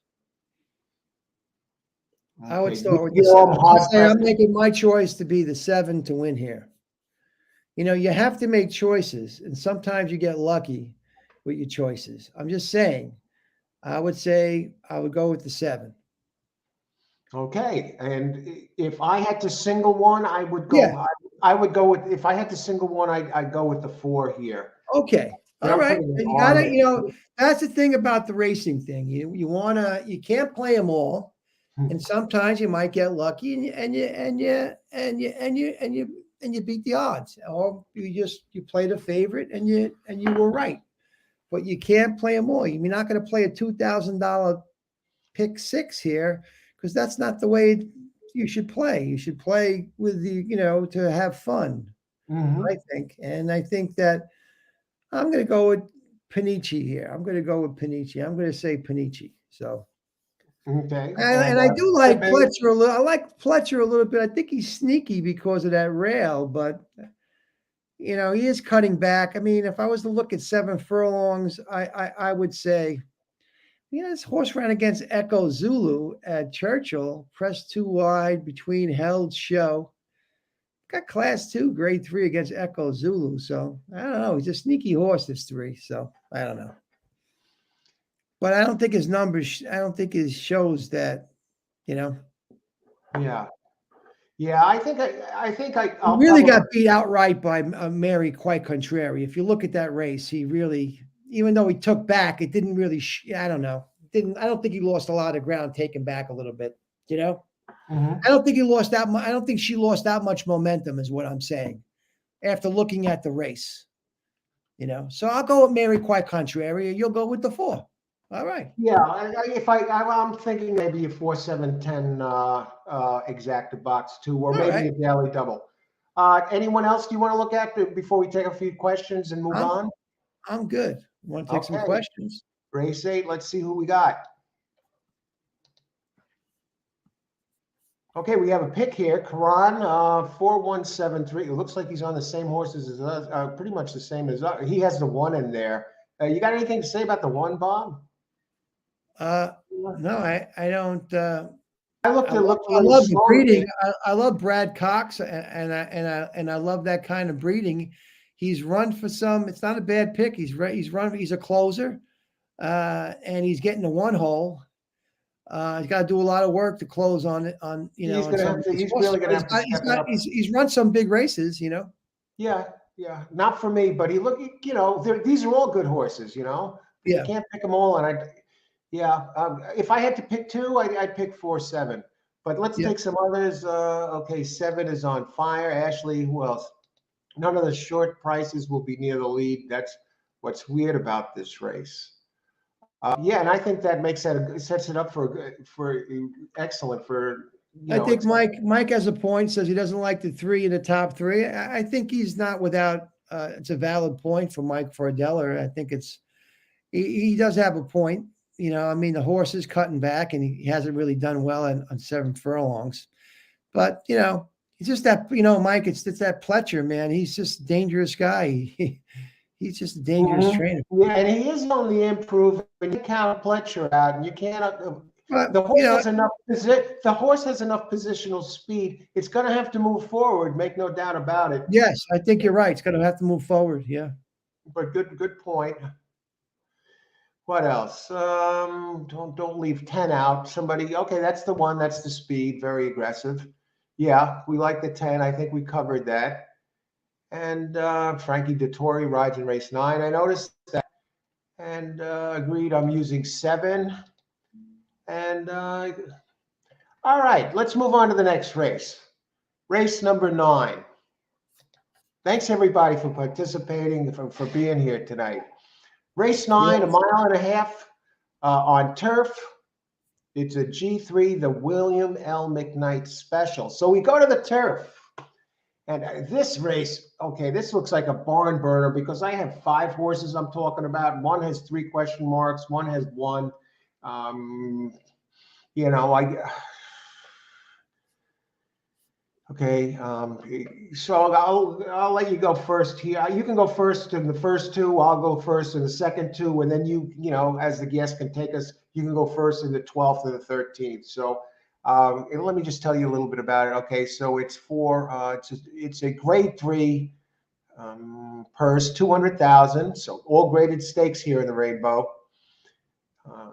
[SPEAKER 2] I would start with the 7. I'm making my choice to be the 7 to win here. You have to make choices, and sometimes you get lucky with your choices. I'm just saying, I would say I would go with the 7.
[SPEAKER 1] Okay, and if I had to single one, I would go.
[SPEAKER 2] Yeah.
[SPEAKER 1] I would go with. If I had to single one, I'd go with the 4 here.
[SPEAKER 2] Okay. All right. You gotta, that's the thing about the racing thing. You can't play them all, and sometimes you might get lucky, and you beat the odds, or you play the favorite, and you were right. But you can't play them all. You're not going to play a $2,000 pick 6 here, because that's not the way you should play. You should play with to have fun. I think, and I think that I'm going to go with Panici here. I'm going to say Panici. So,
[SPEAKER 1] okay,
[SPEAKER 2] and I do like Pletcher a little. I like Pletcher a little bit. I think he's sneaky because of that rail, but he is cutting back. I mean, if I was to look at 7 furlongs, I would say, this horse ran against Echo Zulu at Churchill, pressed 2 wide between held show. Got class 2, grade 3 against Echo Zulu. So I don't know. He's a sneaky horse, this 3. So I don't know. But I don't think his numbers, I don't think his shows that,
[SPEAKER 1] Yeah. Yeah, I think
[SPEAKER 2] he really got beat outright by Mary Quite Contrary. If you look at that race, he really, even though he took back, it didn't really, I don't know. I don't think he lost a lot of ground taking back a little bit, I don't think he lost that much. I don't think she lost that much momentum, is what I'm saying, after looking at the race. So I'll go with Mary Quite Contrary. You'll go with the 4. All right.
[SPEAKER 1] Yeah, I'm thinking maybe a 4-7-10 exacta box 2, or maybe a daily double. Anyone else you want to look at before we take a few questions and move on?
[SPEAKER 2] I'm good. Want to take some questions?
[SPEAKER 1] Race 8. Let's see who we got. Okay, we have a pick here. Karan, 4173. It looks like he's on the same horses as us, pretty much the same as us. He has the 1 in there. You got anything to say about the 1, Bob?
[SPEAKER 2] No, I don't.
[SPEAKER 1] I love
[SPEAKER 2] the breeding. I love Brad Cox, and I love that kind of breeding. He's run for some. It's not a bad pick. He's run. He's a closer, and he's getting the 1 hole. He's got to do a lot of work to close on it. He's
[SPEAKER 1] really gonna have to step up.
[SPEAKER 2] He's run some big races.
[SPEAKER 1] Yeah. Not for me, but these are all good horses. You can't pick them all, and if I had to pick 2, I'd pick 4-7. But let's take some others. Okay, 7 is on fire. Ashley, who else? None of the short prices will be near the lead. That's what's weird about this race. And I think that sets it up for excellent for.
[SPEAKER 2] I think Mike has a point. Says he doesn't like the 3 in the top 3. I think he's not without. It's a valid point for Mike Fardeller. I think he does have a point. The horse is cutting back, and he hasn't really done well on 7 furlongs. But it's just that Mike. It's that Pletcher, man. He's just a dangerous guy. He's just a dangerous trainer.
[SPEAKER 1] Yeah, and he is only improving. When you count Pletcher out, and you cannot.
[SPEAKER 2] But
[SPEAKER 1] The horse has enough. The horse has enough positional speed. It's going to have to move forward. Make no doubt about it.
[SPEAKER 2] yes, I think you're right. It's going to have to move forward. Yeah.
[SPEAKER 1] But good point. What else? Don't leave 10 out. Somebody. Okay, that's the one. That's the speed. Very aggressive. Yeah, we like the 10. I think we covered that. And Frankie Dettori rides in race 9. I noticed that. And agreed, I'm using 7. And all right, let's move on to the next race. Race number 9. Thanks everybody for participating, for being here tonight. Race 9,
[SPEAKER 2] Yes.
[SPEAKER 1] a mile and a half on turf. It's a G3, the William L. McKnight Special. So we go to the turf. And this race, okay, this looks like a barn burner because I have 5 horses I'm talking about. One has 3 question marks. One has 1. You know, okay. So I'll let you go first here. You can go first in the first 2. I'll go first in the second 2, and then you know, as the guest can take us, you can go first in the 12th and the 13th. So. And let me just tell you a little bit about it. Okay, so it's it's a grade 3 purse, 200,000. So all graded stakes here in the Rainbow.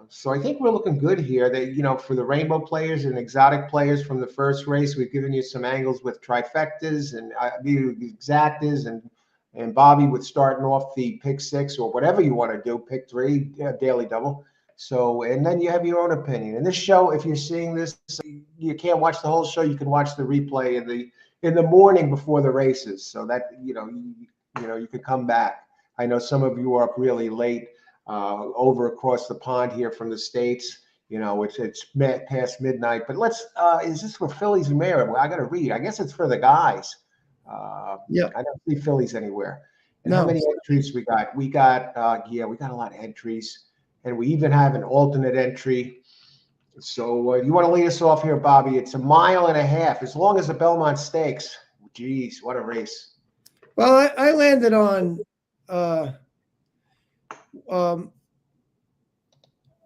[SPEAKER 1] So I think we're looking good here. That, you know, for the Rainbow players and exotic players from the first race, we've given you some angles with trifectas and exactas and Bobby with starting off the pick 6 or whatever you want to do, pick 3, daily double. So, and then you have your own opinion. And this show, if you're seeing this, you can't watch the whole show. You can watch the replay in the morning before the races. So that, you know, you can come back. I know some of you are up really late, over across the pond here from the States. You know, it's past midnight. But is this for fillies and mare? Well, I got to read. I guess it's for the guys.
[SPEAKER 2] Yeah.
[SPEAKER 1] I don't see fillies anywhere. And
[SPEAKER 2] No.
[SPEAKER 1] how many entries we got? We got a lot of entries. And we even have an alternate entry. So you want to lead us off here, Bobby? It's a mile and a half, as long as the Belmont Stakes. Geez, what a race!
[SPEAKER 2] Well, I landed on. I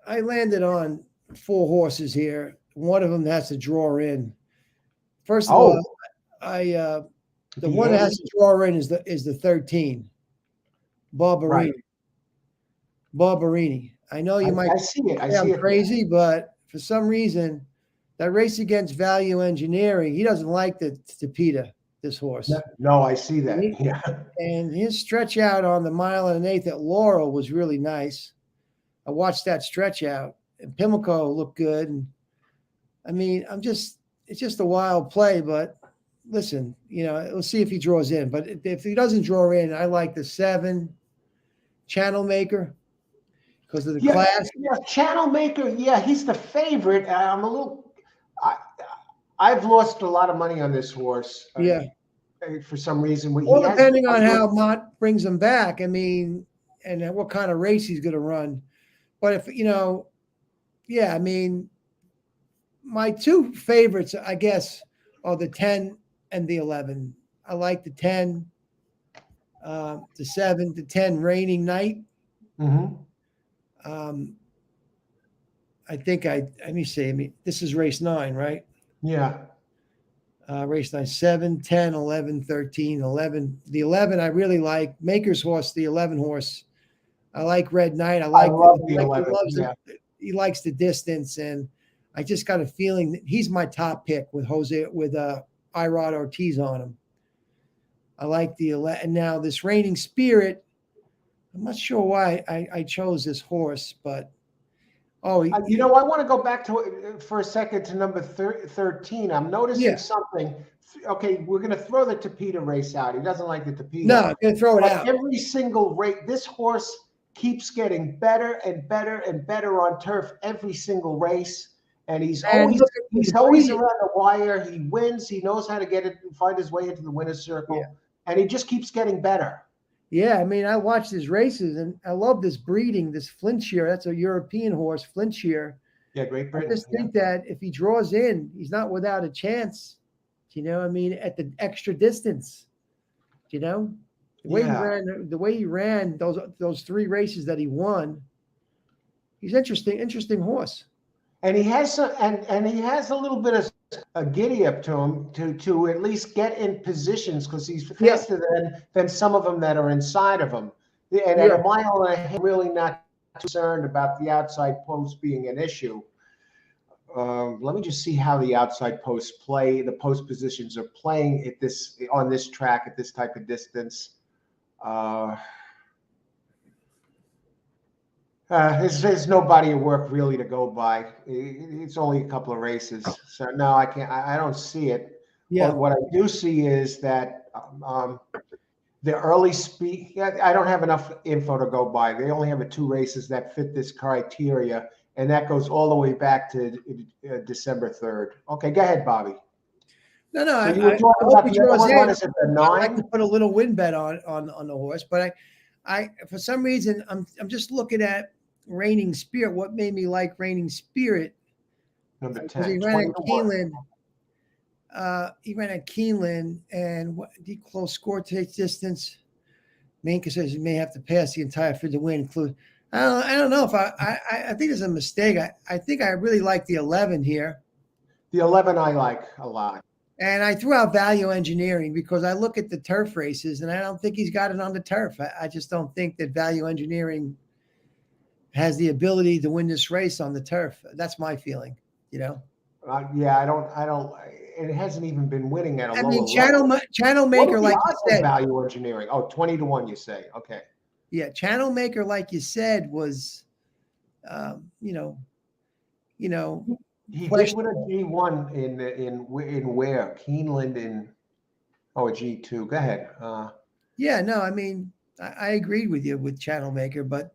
[SPEAKER 2] landed on 4 horses here. One of them has to draw in. First of all, the one that has to draw in is the 13, Barberini.
[SPEAKER 1] Right.
[SPEAKER 2] Barberini. I know you might.
[SPEAKER 1] I see it. I see
[SPEAKER 2] I'm
[SPEAKER 1] it.
[SPEAKER 2] crazy, but for some reason, that race against Value Engineering, he doesn't like the Tapeta, this horse.
[SPEAKER 1] No, I see that. Yeah.
[SPEAKER 2] And his stretch out on the mile and an eighth at Laurel was really nice. I watched that stretch out, and Pimlico looked good. And I mean, it's just a wild play, but listen, you know, we'll see if he draws in. But if he doesn't draw in, I like the 7 Channel Maker. Because of the class.
[SPEAKER 1] Yeah, Channel Maker. Yeah, he's the favorite. I'm a little. I've lost a lot of money on this horse.
[SPEAKER 2] Yeah.
[SPEAKER 1] For some reason.
[SPEAKER 2] Well, depending on how Mott brings him back, I mean, and what kind of race he's going to run. But if, you know, yeah, I mean, my 2 favorites, I guess, are the 10 and the 11. I like the 10, the 7, the 10 Raining Night.
[SPEAKER 1] Mm-hmm.
[SPEAKER 2] I think let me see. I mean, this is race 9, right?
[SPEAKER 1] Yeah.
[SPEAKER 2] Race 9, 7, 10, 11, 13, 11. The 11 I really like. Maker's horse, the 11 horse. I like Red Knight. I love the 11. He likes the distance, and I just got a feeling that he's my top pick with Irod Ortiz on him. I like the 11. And now this Reigning Spirit, I'm not sure why I chose this horse, but
[SPEAKER 1] you know, I want to go back to for a second to number 13. I'm noticing something. Okay, we're going to throw the Tapeta race out. He doesn't like the Tapeta.
[SPEAKER 2] No, I'm going to throw it out.
[SPEAKER 1] Every single race, this horse keeps getting better and better and better on turf every single race. And he's always around the wire. He wins. He knows how to get it and find his way into the winner's circle. Yeah. And he just keeps getting better.
[SPEAKER 2] Yeah, I mean, I watched his races, and I love this breeding, this Flintshire. That's a European horse, Flintshire.
[SPEAKER 1] Yeah, Great Britain.
[SPEAKER 2] I just think that if he draws in, he's not without a chance. You know, I mean, at the extra distance. You know.
[SPEAKER 1] Yeah.
[SPEAKER 2] The way he ran those 3 races that he won, he's interesting horse.
[SPEAKER 1] And he has some, and he has a little bit of a giddy up to him to at least get in positions because he's
[SPEAKER 2] Yeah,
[SPEAKER 1] faster than some of them that are inside of him. And at
[SPEAKER 2] yeah.
[SPEAKER 1] a mile and a half, really not concerned about the outside post being an issue. Let me just see how the outside posts play. The post positions are playing at this on this track at this type of distance. There's no body of work really to go by. It's only a couple of races, so no, I can't. I don't see it.
[SPEAKER 2] Yeah.
[SPEAKER 1] What I do see is that the early speed. I don't have enough info to go by. They only have 2 races that fit this criteria, and that goes all the way back to December 3rd. Okay, go ahead, Bobby.
[SPEAKER 2] No,
[SPEAKER 1] So you
[SPEAKER 2] I
[SPEAKER 1] were talking
[SPEAKER 2] hope
[SPEAKER 1] about
[SPEAKER 2] he
[SPEAKER 1] the other
[SPEAKER 2] draws
[SPEAKER 1] one.
[SPEAKER 2] in.
[SPEAKER 1] Is it the
[SPEAKER 2] I like
[SPEAKER 1] 9?
[SPEAKER 2] to put a little win bet on the horse, but I for some reason I'm just looking at Reigning Spirit. What made me like Reigning Spirit?
[SPEAKER 1] Number
[SPEAKER 2] Because
[SPEAKER 1] 10.
[SPEAKER 2] he ran
[SPEAKER 1] 20
[SPEAKER 2] at
[SPEAKER 1] to 1.
[SPEAKER 2] Keeneland. He ran at Keeneland, and the close score takes distance. Minka says he may have to pass the entire field to win. I don't know if I think it's a mistake. I think I really like the 11 here.
[SPEAKER 1] The 11 I like a lot.
[SPEAKER 2] And I threw out Value Engineering because I look at the turf races and I don't think he's got it on the turf. I just don't think that Value Engineering has the ability to win this race on the turf. That's my feeling,
[SPEAKER 1] Yeah, I don't. It hasn't even been winning at a lower level.
[SPEAKER 2] Channel
[SPEAKER 1] What
[SPEAKER 2] Maker,
[SPEAKER 1] are the
[SPEAKER 2] like
[SPEAKER 1] odds
[SPEAKER 2] you
[SPEAKER 1] of
[SPEAKER 2] said.
[SPEAKER 1] Value Engineering? Oh, 20 to 1, you say. Okay.
[SPEAKER 2] Yeah, Channel Maker, like you said, was,
[SPEAKER 1] He did
[SPEAKER 2] question.
[SPEAKER 1] win a G1 in where? Keeneland in a G2. Go ahead.
[SPEAKER 2] Yeah, no, I mean, I agreed with you with Channel Maker, but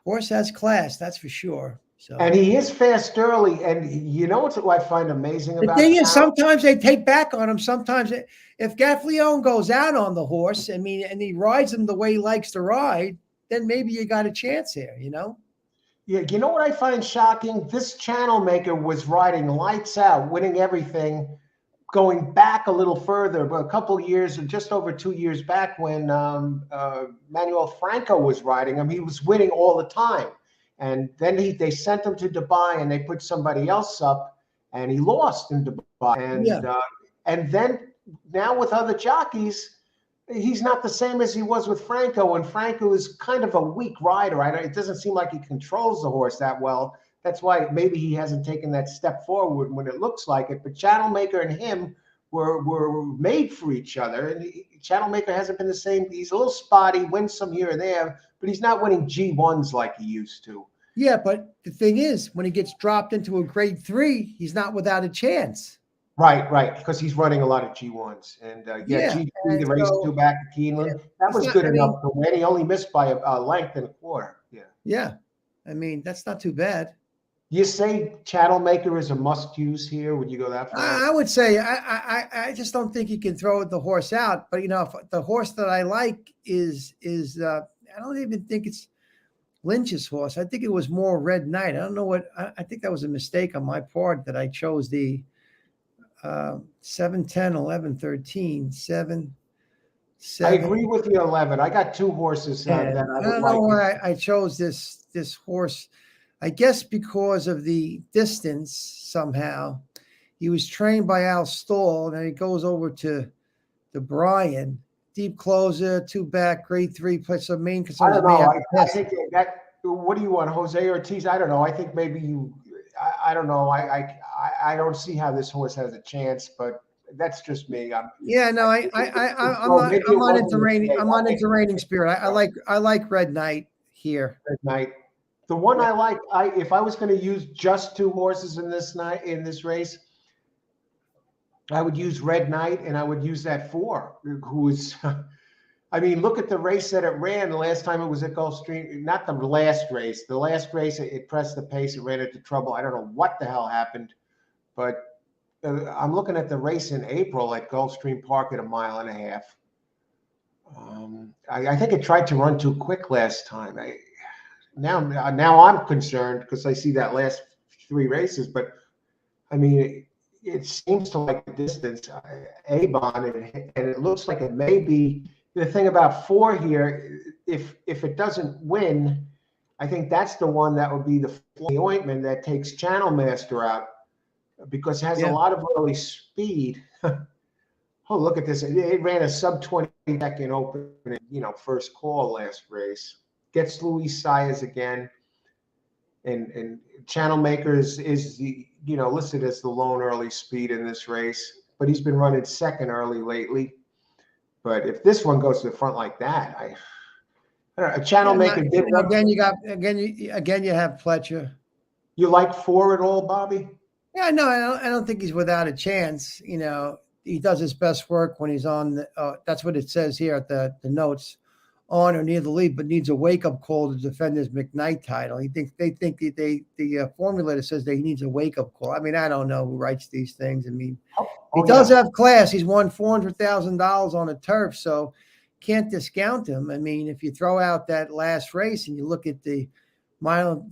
[SPEAKER 2] horse has class, that's for sure. So,
[SPEAKER 1] and he is fast early. And you know what I find amazing
[SPEAKER 2] the
[SPEAKER 1] about
[SPEAKER 2] thing is,
[SPEAKER 1] Channel?
[SPEAKER 2] sometimes they take back on him. Sometimes if Gaffleone goes out on the horse, and he rides him the way he likes to ride, then maybe you got a chance here,
[SPEAKER 1] Yeah, you know what I find shocking? This Channel Maker was riding lights out, winning everything, going back a little further, but a couple of years, or just over 2 years back, when Manuel Franco was riding him, he was winning all the time. And then they sent him to Dubai, and they put somebody else up, and he lost in Dubai. And then now with other jockeys, he's not the same as he was with Franco. And Franco is kind of a weak rider. It doesn't seem like he controls the horse that well. That's why maybe he hasn't taken that step forward when it looks like it. But Channel Maker and him were made for each other. And Channel Maker hasn't been the same. He's a little spotty, wins some here and there, but he's not winning G1s like he used to.
[SPEAKER 2] Yeah, but the thing is, when he gets dropped into a grade 3, he's not without a chance.
[SPEAKER 1] Right, because he's running a lot of G1s. And G3, the race 2 back to Keeneland, that was good enough to win. He only missed by a length and a quarter.
[SPEAKER 2] Yeah. I mean, that's not too bad.
[SPEAKER 1] You say Channel Maker is a must-use here? Would you go that far?
[SPEAKER 2] I would say I just don't think you can throw the horse out. But if the horse that I like is I don't even think it's Lynch's horse. I think it was more Red Knight. I don't know what. I think that was a mistake on my part that I chose the 7, 10, 11, 13, 7.
[SPEAKER 1] I agree with the 11. I got 2 horses that I
[SPEAKER 2] don't know why I chose this horse. I guess because of the distance somehow. He was trained by Al Stoll, and then he goes over to Brian. Deep closer, 2 back, grade 3, plus a main concern.
[SPEAKER 1] I don't know. I think that. What do you want, Jose Ortiz? I don't know. I think maybe you. I don't know. I don't see how this horse has a chance, but that's just me. I'm not into
[SPEAKER 2] Reigning Spirit. I like Red Knight here.
[SPEAKER 1] Red Knight. The one I like, if I was going to use just 2 horses in this race, I would use Red Knight, and I would use that 4, who is. I mean, look at the race that it ran. The last time it was at Gulfstream, not the last race. The last race, it pressed the pace. It ran into trouble. I don't know what the hell happened, but I'm looking at the race in April at Gulfstream Park at 1.5 miles. I think it tried to run too quick last time. Now I'm concerned because I see that last 3 races, but I mean, it seems to like the distance, Avon, and it looks like it may be the thing about 4 here, if it doesn't win, I think that's the one that would be the ointment that takes Channel Master out because it has a
[SPEAKER 2] Yeah.
[SPEAKER 1] lot of early speed. Oh, look at this. It ran a sub 20-second opening, first call last race. Gets Luis Saez again. And Channel Maker is the, listed as the lone early speed in this race, but he's been running second early lately. But if this one goes to the front like that, I don't know. A Channel Maker did one.
[SPEAKER 2] Again, you have Fletcher.
[SPEAKER 1] You like 4 at all, Bobby?
[SPEAKER 2] Yeah, no, I don't think he's without a chance. He does his best work when he's on. That's what it says here at the notes, on or near the lead, but needs a wake up call to defend his McKnight title. They think the formulator says that he needs a wake up call. I mean, I don't know who writes these things. I mean, he does have class. He's won $400,000 on a turf, so can't discount him. I mean, if you throw out that last race and you look at the mile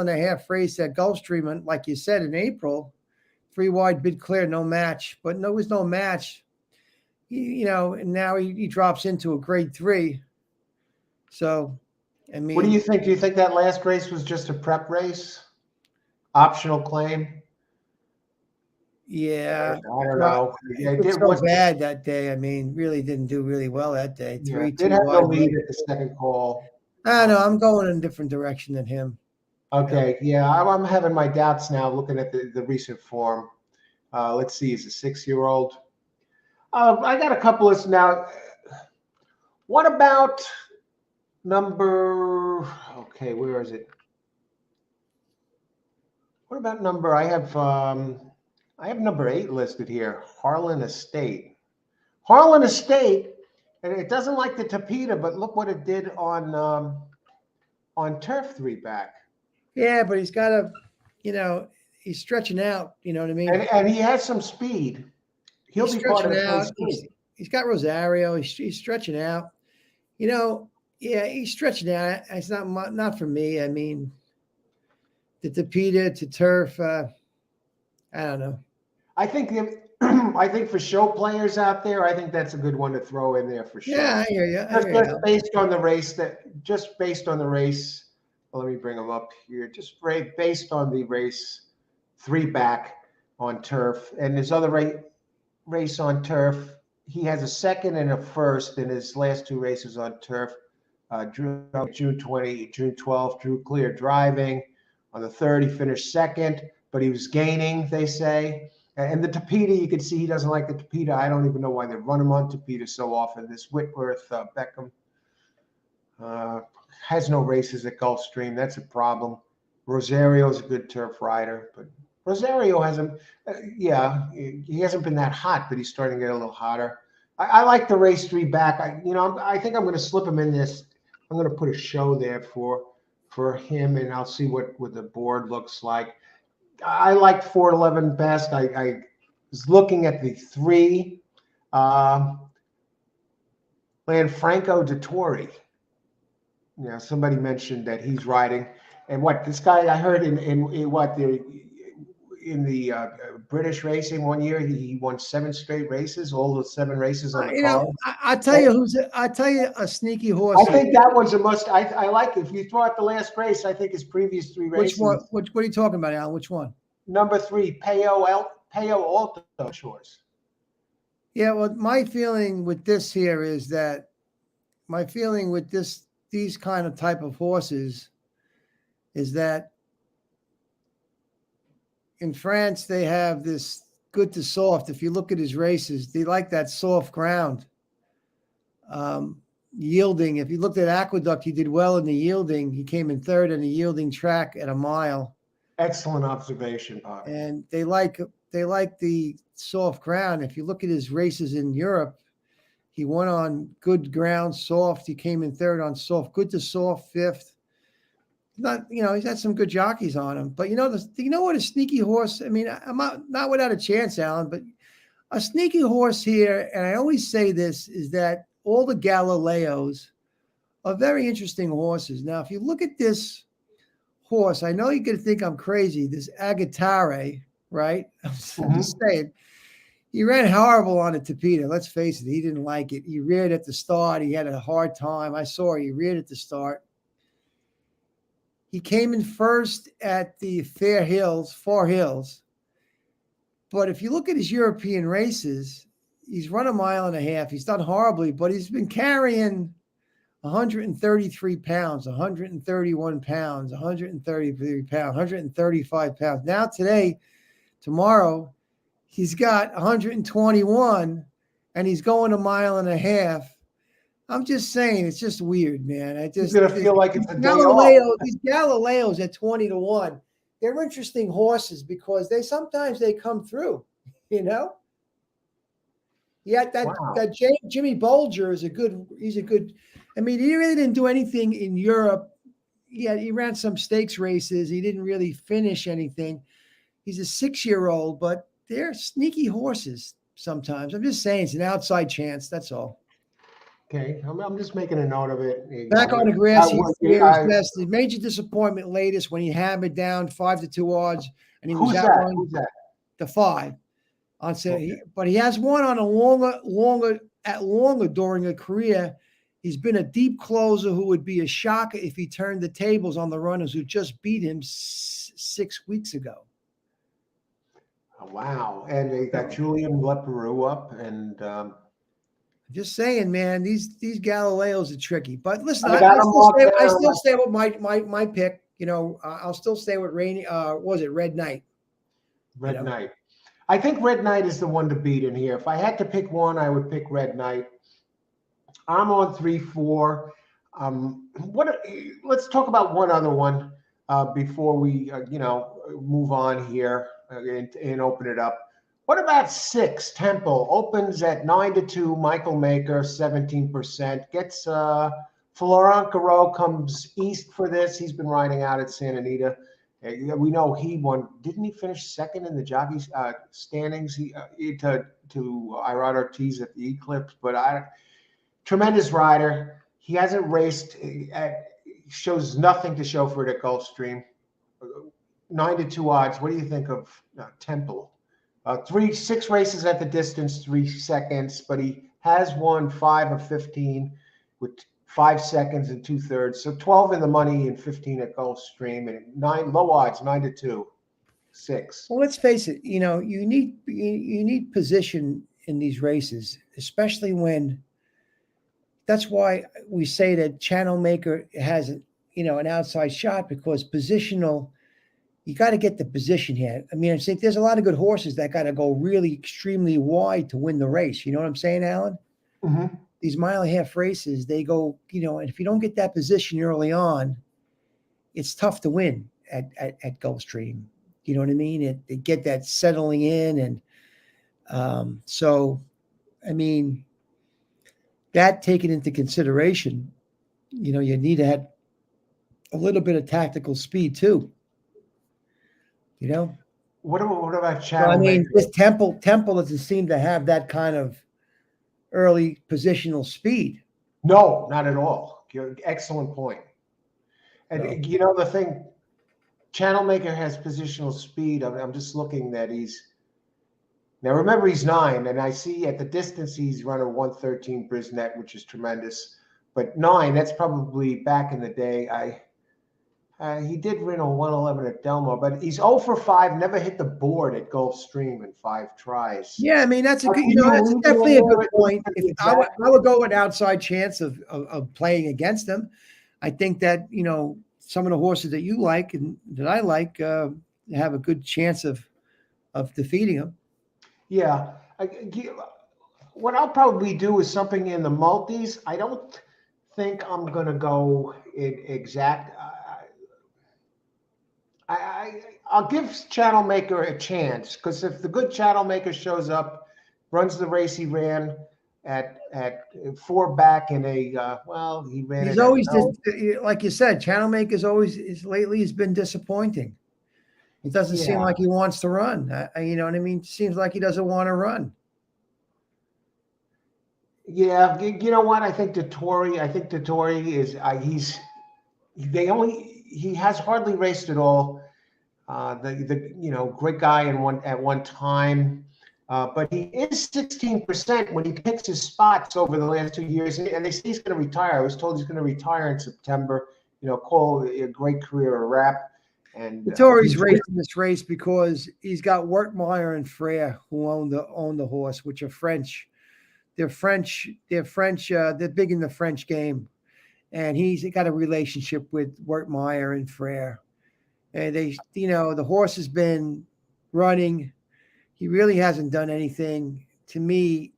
[SPEAKER 2] and a half race at Gulfstream, like you said, in April, 3 wide, bid clear, no match. But there was no match. And now he drops into a grade 3. So, I mean,
[SPEAKER 1] what do you think? Do you think that last race was just a prep race? Optional claim?
[SPEAKER 2] Yeah.
[SPEAKER 1] I don't know.
[SPEAKER 2] It was so bad that day. I mean, really didn't do really well that day. 3-2
[SPEAKER 1] did have no
[SPEAKER 2] wide.
[SPEAKER 1] lead at the second call.
[SPEAKER 2] I know. I'm going in a different direction than him.
[SPEAKER 1] Okay. Yeah. I'm having my doubts now looking at the recent form. Let's see. He's a 6-year-old. I got a couple of now. What about okay, where is it? What about number? I have number 8 listed here. Harlan Estate. Harlan Estate, and it doesn't like the Tapeta, but look what it did on turf 3 back.
[SPEAKER 2] Yeah, but he's got he's stretching out. You know what I mean?
[SPEAKER 1] And he has some speed. He'll be part of the first group.
[SPEAKER 2] He's got Rosario. He's stretching out. Yeah, he's stretching out. It's not for me. I mean, the Tapeta to turf. I don't know.
[SPEAKER 1] I think for show players out there, I think that's a good one to throw in there for sure.
[SPEAKER 2] Yeah, I hear you.
[SPEAKER 1] Just based on the race. Well, let me bring them up here. Just based on the race 3 back on turf, and his other race on turf, he has a second and a first in his last 2 races on turf. June 20, June 12th, drew clear driving. On the 3rd, he finished second, but he was gaining, they say. And the Tapeta, you can see he doesn't like the Tapeta. I don't even know why they run him on Tapeta so often. This Whitworth Beckham has no races at Gulfstream. That's a problem. Rosario's a good turf rider, but Rosario hasn't, he hasn't been that hot, but he's starting to get a little hotter. I like the race 3 back. I think I'm going to slip him in this. I'm going to put a show there for him, and I'll see what the board looks like. I like 411 best. I was looking at the 3. Lanfranco Dettori. Somebody mentioned that he's riding, and this guy I heard in the British racing one year, he won 7 straight races, all the 7 races on the card.
[SPEAKER 2] I tell you a sneaky horse.
[SPEAKER 1] I think that one's a must. I like it. If you throw out the last race, I think his previous 3 races.
[SPEAKER 2] Which one? What are you talking about, Alan? Which one?
[SPEAKER 1] Number 3, Payo Alto Shores.
[SPEAKER 2] Yeah, well, my feeling with this here is that these kind of type of horses is that in France, they have this good to soft. If you look at his races, they like that soft ground. Yielding. If you looked at Aqueduct, he did well in the yielding. He came in 3rd in the yielding track at a mile.
[SPEAKER 1] Excellent observation, Bob.
[SPEAKER 2] And they like the soft ground. If you look at his races in Europe, he won on good ground, soft. He came in 3rd on soft, good to soft, 5th. He's had some good jockeys on him. But what a sneaky horse. I mean, I'm not without a chance, Alan, but a sneaky horse here, and I always say this, is that all the Galileos are very interesting horses. Now, if you look at this horse, I know you're going to think I'm crazy, this Agatare, right? I'm just saying. He ran horrible on the Tapeta. Let's face it, he didn't like it. He reared at the start. He had a hard time. I saw he reared at the start. He came in first at the Far Hills. But if you look at his European races, he's run a mile and a half. He's done horribly, but he's been carrying 133 pounds, 131 pounds, 133 pounds, 135 pounds. Now tomorrow, he's got 121 and he's going a mile and a half. I'm just saying, it's just weird, man.
[SPEAKER 1] He's going to feel like it's a day off.
[SPEAKER 2] These Galileos at 20-1, they're interesting horses because sometimes they come through, you know? Yeah, that Jimmy Bolger is he's a good, I mean, he really didn't do anything in Europe. Yeah, he ran some stakes races. He didn't really finish anything. He's a 6-year-old, but they're sneaky horses sometimes. I'm just saying it's an outside chance. That's all.
[SPEAKER 1] Okay, I'm just making a note of it.
[SPEAKER 2] Back on the grass, best. The major disappointment latest when he hammered down 5-2 odds, and he was
[SPEAKER 1] Who's that?
[SPEAKER 2] The 5. But he has won on a longer during a career. He's been a deep closer who would be a shocker if he turned the tables on the runners who just beat him 6 weeks ago.
[SPEAKER 1] Wow. And they got Julian Leperoux up. And
[SPEAKER 2] just saying, man, these Galileos are tricky. But listen, I still stay with my pick. You know, I'll still stay with Red Knight?
[SPEAKER 1] Red Knight. I think Red Knight is the one to beat in here. If I had to pick one, I would pick Red Knight. I'm on 3-4. Let's talk about one other one before we, move on here and open it up. What about 6, Temple? Opens at 9-2, Michael Maker, 17%. Gets Florent Garreau comes east for this. He's been riding out at Santa Anita. We know he won. Didn't he finish second in the jockey standings? To Irad Ortiz at the Eclipse, but tremendous rider. He hasn't raced. Shows nothing to show for it at Gulfstream. 9-2 odds. What do you think of Temple? 6 races at the distance, 3 seconds, but he has won 5 of 15 with 5 seconds and 2/3. So 12 in the money and 15 at Gulfstream, and 9 low odds, 9-2, 6.
[SPEAKER 2] Well, let's face it. You know, you need position in these races, especially when. That's why we say that Channel Maker has an outside shot, because positional. You got to get the position here. I mean, I think there's a lot of good horses that got to go really extremely wide to win the race. You know what I'm saying, Alan?
[SPEAKER 1] Mm-hmm.
[SPEAKER 2] These mile-and-a-half races, they go, and if you don't get that position early on, it's tough to win at Gulfstream. You know what I mean? They get that settling in. And so, I mean, that taken into consideration, you need to have a little bit of tactical speed too.
[SPEAKER 1] What about Channel?
[SPEAKER 2] So, I mean, this Temple doesn't seem to have that kind of early positional speed.
[SPEAKER 1] No, not at all. Excellent point. And the thing, Channel Maker has positional speed. I'm just looking that now remember he's 9, and I see at the distance he's run a 113 Brisnet, which is tremendous. But 9, that's probably back in the day. He did win a 111 at Delmar, but he's 0 for 5, never hit the board at Gulfstream in 5 tries.
[SPEAKER 2] Yeah, I mean, that's that's definitely a good point. I would go with outside chance of playing against him. I think that, some of the horses that you like and that I like have a good chance of defeating him.
[SPEAKER 1] Yeah. What I'll probably do is something in the multis. I don't think I'm going to go exact. I'll give Channel Maker a chance, because if the good Channel Maker shows up, runs the race he ran at 4 back in he ran.
[SPEAKER 2] He's always like you said, Channel Maker's lately has been disappointing. It doesn't seem like he wants to run. You know what I mean? It seems like he doesn't want to run.
[SPEAKER 1] Yeah, you know what? I think Dettori is he has hardly raced at all. The great guy at one time. But he is 16% when he picks his spots over the last 2 years. And they say he's going to retire. I was told he's going to retire in September. Call a great career a wrap. And
[SPEAKER 2] Vittori's racing this race because he's got Wertmeier and Frere who own the horse, which are French. They're French. They're French. They're big in the French game, and he's got a relationship with Wertmeier and Frere. And the horse has been running. He really hasn't done anything. To me,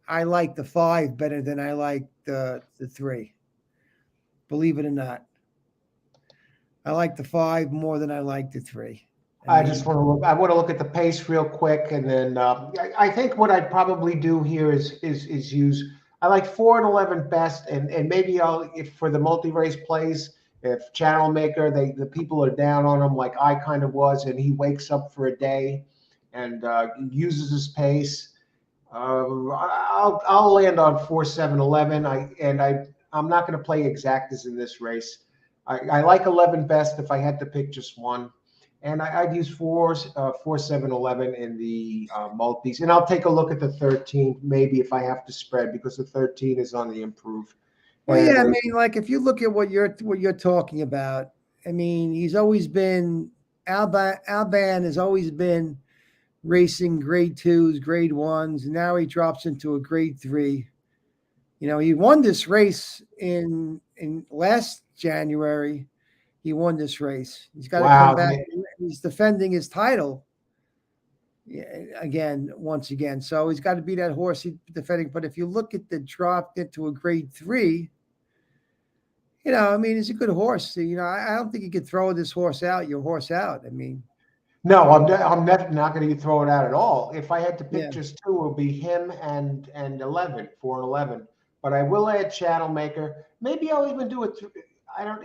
[SPEAKER 2] I like the 5 better than I like the 3. Believe it or not. I like the 5 more than I like the 3.
[SPEAKER 1] I want to look at the pace real quick, and then I think what I'd probably do here is use. I like 4 and 11 best, and maybe if for the multi-race plays, if Channel Maker the people are down on him like I kind of was, and he wakes up for a day and uses his pace. I'll land on 4, 7, 11. I'm not going to play exactas in this race. I like 11 best if I had to pick just one, and I'd use 4, 7, 11 in the multis, and I'll take a look at the 13 maybe if I have to spread because the 13 is on the improve.
[SPEAKER 2] Well, yeah, I mean, like if you look at what you're talking about, I mean, he's always been Alban has always been racing grade 2s, grade 1s, and now he drops into a grade 3. He won this race in last January. He won this race. He's got to come back. Man. He's defending his title once again. So he's got to be that horse he's defending. But if you look at the drop into a grade 3, I mean, he's a good horse. I don't think you could throw your horse out. I mean,
[SPEAKER 1] no, I'm not going to throw it out at all. If I had to pick just 2, it would be him and 11, 4 and 11. But I will add Channel Maker. Maybe I'll even do it.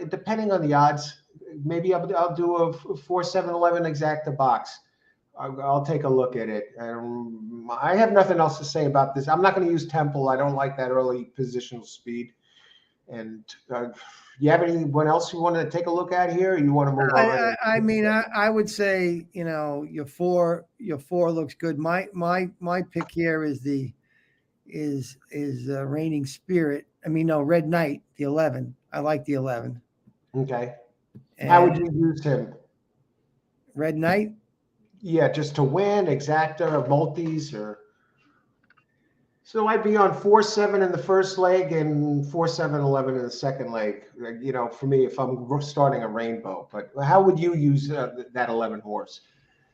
[SPEAKER 1] Depending on the odds. Maybe I'll do a 4, 7, 11 exacta box. I'll take a look at it. I have nothing else to say about this. I'm not going to use Temple. I don't like that early positional speed. And you have anyone else you want to take a look at here? Or you want to move on?
[SPEAKER 2] I mean, I would say your 4 looks good. My pick here is Reigning Spirit. I mean, no, Red Knight, the 11. I like the 11.
[SPEAKER 1] Okay. And how would you use him?
[SPEAKER 2] Red Knight?
[SPEAKER 1] Yeah, just to win, exacta, or multis, or. So I'd be on 4, 7 in the first leg and 4, 7, 11 in the second leg. For me, if I'm starting a rainbow. But how would you use that 11 horse?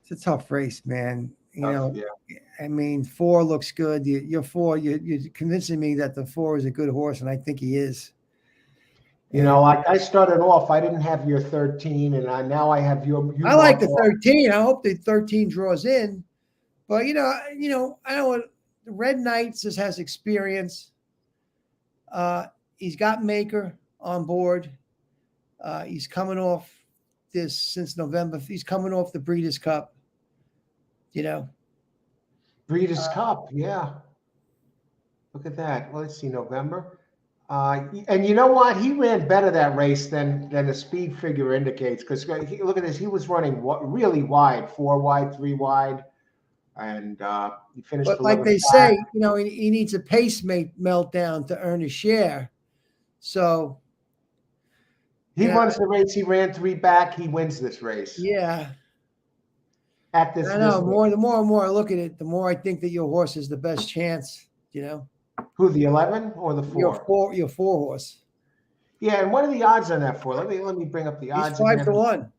[SPEAKER 2] It's a tough race, man. I mean, 4 looks good. You're convincing me that the 4 is a good horse, and I think he is.
[SPEAKER 1] Like I started off, I didn't have your 13, and now I have your.
[SPEAKER 2] I like the 13. I hope the 13 draws in, but I know what the Red Knights just has experience. He's got Maker on board. He's coming off this since November. He's coming off the Breeders' Cup.
[SPEAKER 1] Breeders' Cup, yeah. Look at that. Well, let's see, November. And you know what? He ran better that race than the speed figure indicates. Because look at this. He was running really wide, 4 wide, 3 wide. And he finished.
[SPEAKER 2] But like they say, he needs a pace meltdown to earn a share. So.
[SPEAKER 1] He runs the race. He ran 3 back. He wins this race.
[SPEAKER 2] Yeah.
[SPEAKER 1] At this,
[SPEAKER 2] I know. The more and more I look at it, the more I think that your horse is the best chance.
[SPEAKER 1] Who, the 11 or the 4?
[SPEAKER 2] Your 4 horse.
[SPEAKER 1] Yeah, and what are the odds on that 4? Let me bring up the odds.
[SPEAKER 2] He's 5 to 1.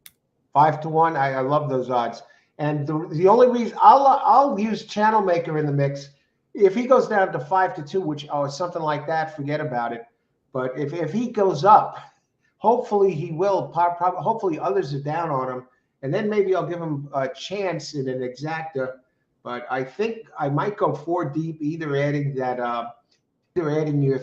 [SPEAKER 1] 5 to 1. I love those odds. And the only reason I'll use Channel Maker in the mix if he goes down to 5 to 2, which something like that, forget about it. But if he goes up, hopefully he will. Hopefully others are down on him. And then maybe I'll give him a chance in an exacta. But I think I might go 4 deep, either adding your.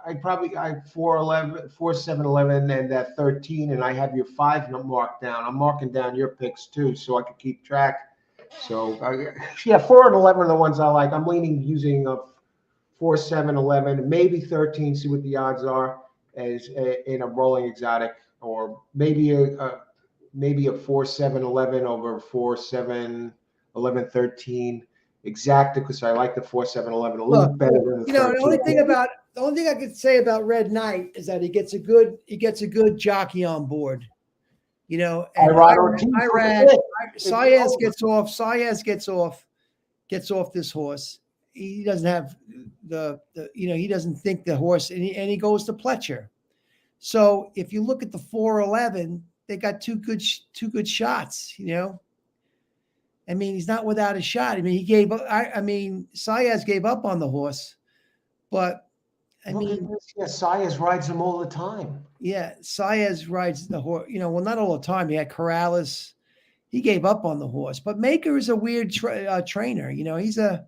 [SPEAKER 1] I 4, 11, 4, 7, 11, and that 13, and I have your 5 marked down. I'm marking down your picks too, so I can keep track. So 4 and 11 are the ones I like. I'm leaning using 4, 7, 11, maybe 13. See what the odds are as in a rolling exotic, or maybe a 4, 7, 11 over 4, 7, 11, 13 exacta because I like the 4-7-11 a little
[SPEAKER 2] Look,
[SPEAKER 1] better than the
[SPEAKER 2] the
[SPEAKER 1] 13.
[SPEAKER 2] only thing I could say about Red Knight is that he gets a good jockey on board. And Saez gets off this horse. He doesn't have he doesn't think the horse, and he goes to Pletcher. So if you look at the 4-11, they got two good shots. I mean, he's not without a shot. I mean, Saez gave up on the horse, but
[SPEAKER 1] Saez rides him all the time.
[SPEAKER 2] Yeah, Saez rides the horse. Well, not all the time. He had Corrales. He gave up on the horse, but Maker is a weird trainer. He's a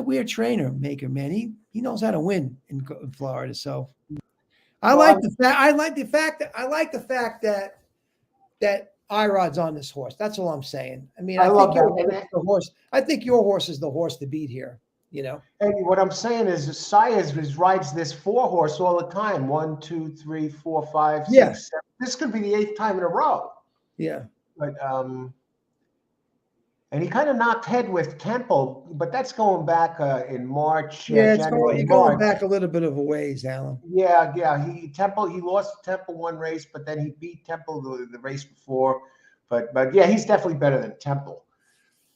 [SPEAKER 2] weird trainer, Maker, man. He knows how to win in Florida. So I like the fact that Irod's on this horse. That's all I'm saying. I mean, I think your horse is the horse to beat here.
[SPEAKER 1] And what I'm saying is Saez rides this 4-horse all the time. 1, 2, 3, 4, 5, 6, 7. This could be the 8th time in a row.
[SPEAKER 2] Yeah.
[SPEAKER 1] But and he kind of knocked head with Temple, but that's going back in March.
[SPEAKER 2] Yeah, you're going back a little bit of a ways, Alan.
[SPEAKER 1] Yeah. He lost to Temple one race, but then he beat Temple the race before. But yeah, he's definitely better than Temple.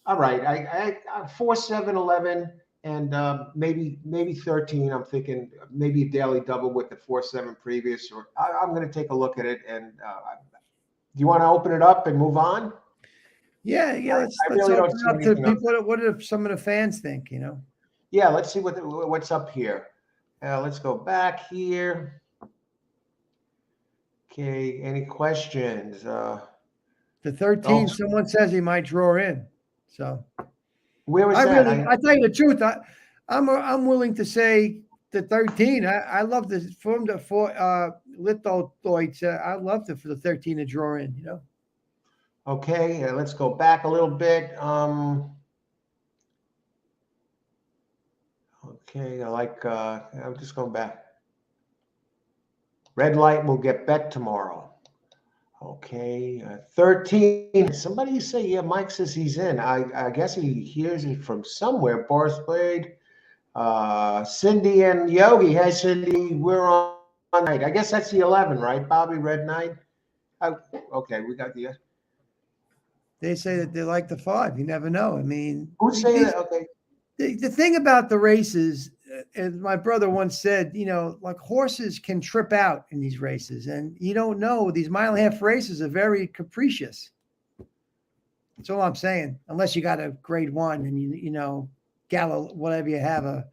[SPEAKER 1] All right, I 4-7-11 and maybe 13. I'm thinking maybe a daily double with the 4-7 previous. Or I'm going to take a look at it. And do you want to open it up and move on?
[SPEAKER 2] Yeah. Let's open it up to people. What do some of the fans think?
[SPEAKER 1] Yeah, let's see what's up here. Let's go back here. Okay, any questions?
[SPEAKER 2] The 13. Someone says he might draw in. So
[SPEAKER 1] where was that?
[SPEAKER 2] I tell you the truth. I'm willing to say the 13. I love the from the Lithoids. I love for the 13 to draw in.
[SPEAKER 1] Okay, let's go back a little bit. Okay, I'm just going back. Red light will get bet tomorrow. Okay, 13. Somebody say, yeah, Mike says he's in. I guess he hears it from somewhere. Boris Blade, Cindy and Yogi. Hey, Cindy, we're on night. I guess that's the 11, right, Bobby? Red Knight? Okay, we got the...
[SPEAKER 2] They say that they like the 5. You never know. I mean,
[SPEAKER 1] who's saying that? Okay.
[SPEAKER 2] The thing about the races, as my brother once said, like horses can trip out in these races, and you don't know. These mile-and-a-half races are very capricious. That's all I'm saying. Unless you got a grade 1 and Gallo, whatever you have, a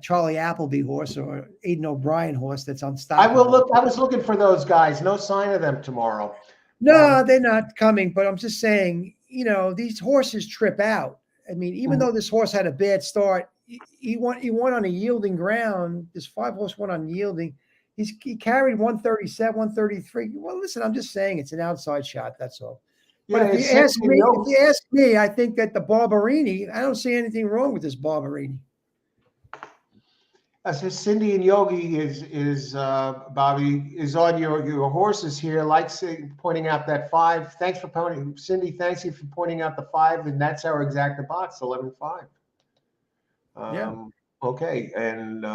[SPEAKER 2] Charlie Appleby horse or Aidan O'Brien horse that's unstoppable.
[SPEAKER 1] I was looking for those guys. No sign of them tomorrow.
[SPEAKER 2] No, they're not coming. But I'm just saying, these horses trip out. I mean, even though this horse had a bad start, he won on a yielding ground. This 5-horse won on yielding. He carried 137, 133. Well, listen, I'm just saying it's an outside shot. That's all.
[SPEAKER 1] Yeah,
[SPEAKER 2] but if you ask me, I think that the Barberini, I don't see anything wrong with this Barberini.
[SPEAKER 1] So Cindy and Yogi is Bobby is on your horses here. Pointing out that 5. Thanks for pointing, Cindy. Thanks you for pointing out the 5, and that's our exacta box 11-5.
[SPEAKER 2] Yeah.
[SPEAKER 1] Okay, and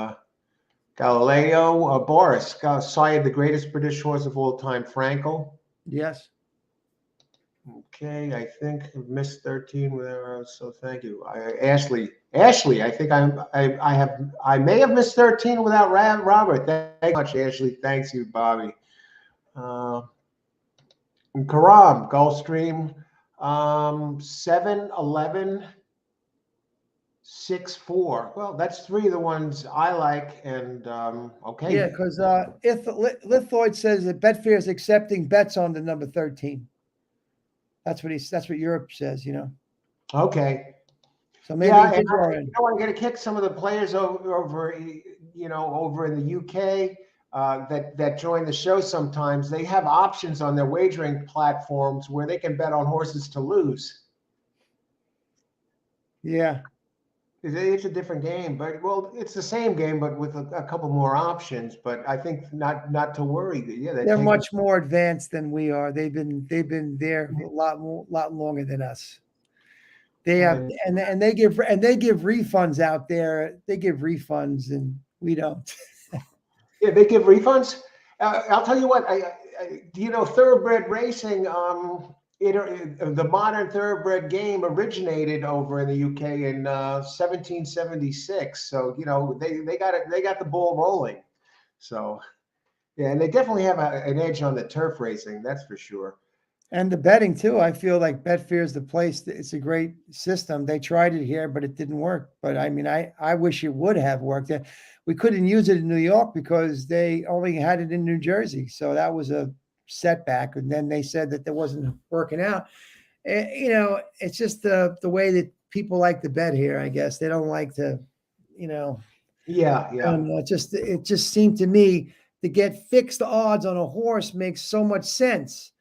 [SPEAKER 1] Galileo Boris Sayed, the greatest British horse of all time. Frankel.
[SPEAKER 2] Yes.
[SPEAKER 1] Okay, I think I've missed 13 with arrows, so thank you. Ashley, I think I may have missed 13 without Robert. Thank you much, Ashley. Thanks you, Bobby. And Karam, Gulfstream, 7-11, 6-4. Well, that's 3 of the ones I like, and okay.
[SPEAKER 2] Yeah, because if Lithoid says that Betfair is accepting bets on the number 13. That's what Europe says,
[SPEAKER 1] Okay.
[SPEAKER 2] So maybe
[SPEAKER 1] I'm going to kick some of the players over in the UK that join the show sometimes. They have options on their wagering platforms where they can bet on horses to lose.
[SPEAKER 2] Yeah.
[SPEAKER 1] It's a different game, but it's the same game, but with a couple more options. But I think not to worry. Yeah,
[SPEAKER 2] they're much more advanced than we are. They've been there a lot longer than us. They have,
[SPEAKER 1] And
[SPEAKER 2] and they give refunds out there. They give refunds, and we don't.
[SPEAKER 1] yeah, they give refunds. I'll tell you what. Do you know thoroughbred racing? The modern thoroughbred game originated over in the UK in 1776. So they got it. They got the ball rolling. So yeah, and they definitely have an edge on the turf racing. That's for sure.
[SPEAKER 2] And the betting too. I feel like Betfair is the place. It's a great system. They tried it here, but it didn't work. But I mean, I wish it would have worked. We couldn't use it in New York because they only had it in New Jersey. So that was a setback. And then they said that there wasn't working out. It's just the way that people like to bet here. I guess they don't like to,
[SPEAKER 1] Yeah,
[SPEAKER 2] I
[SPEAKER 1] yeah.
[SPEAKER 2] don't know. It just seemed to me to get fixed odds on a horse makes so much sense.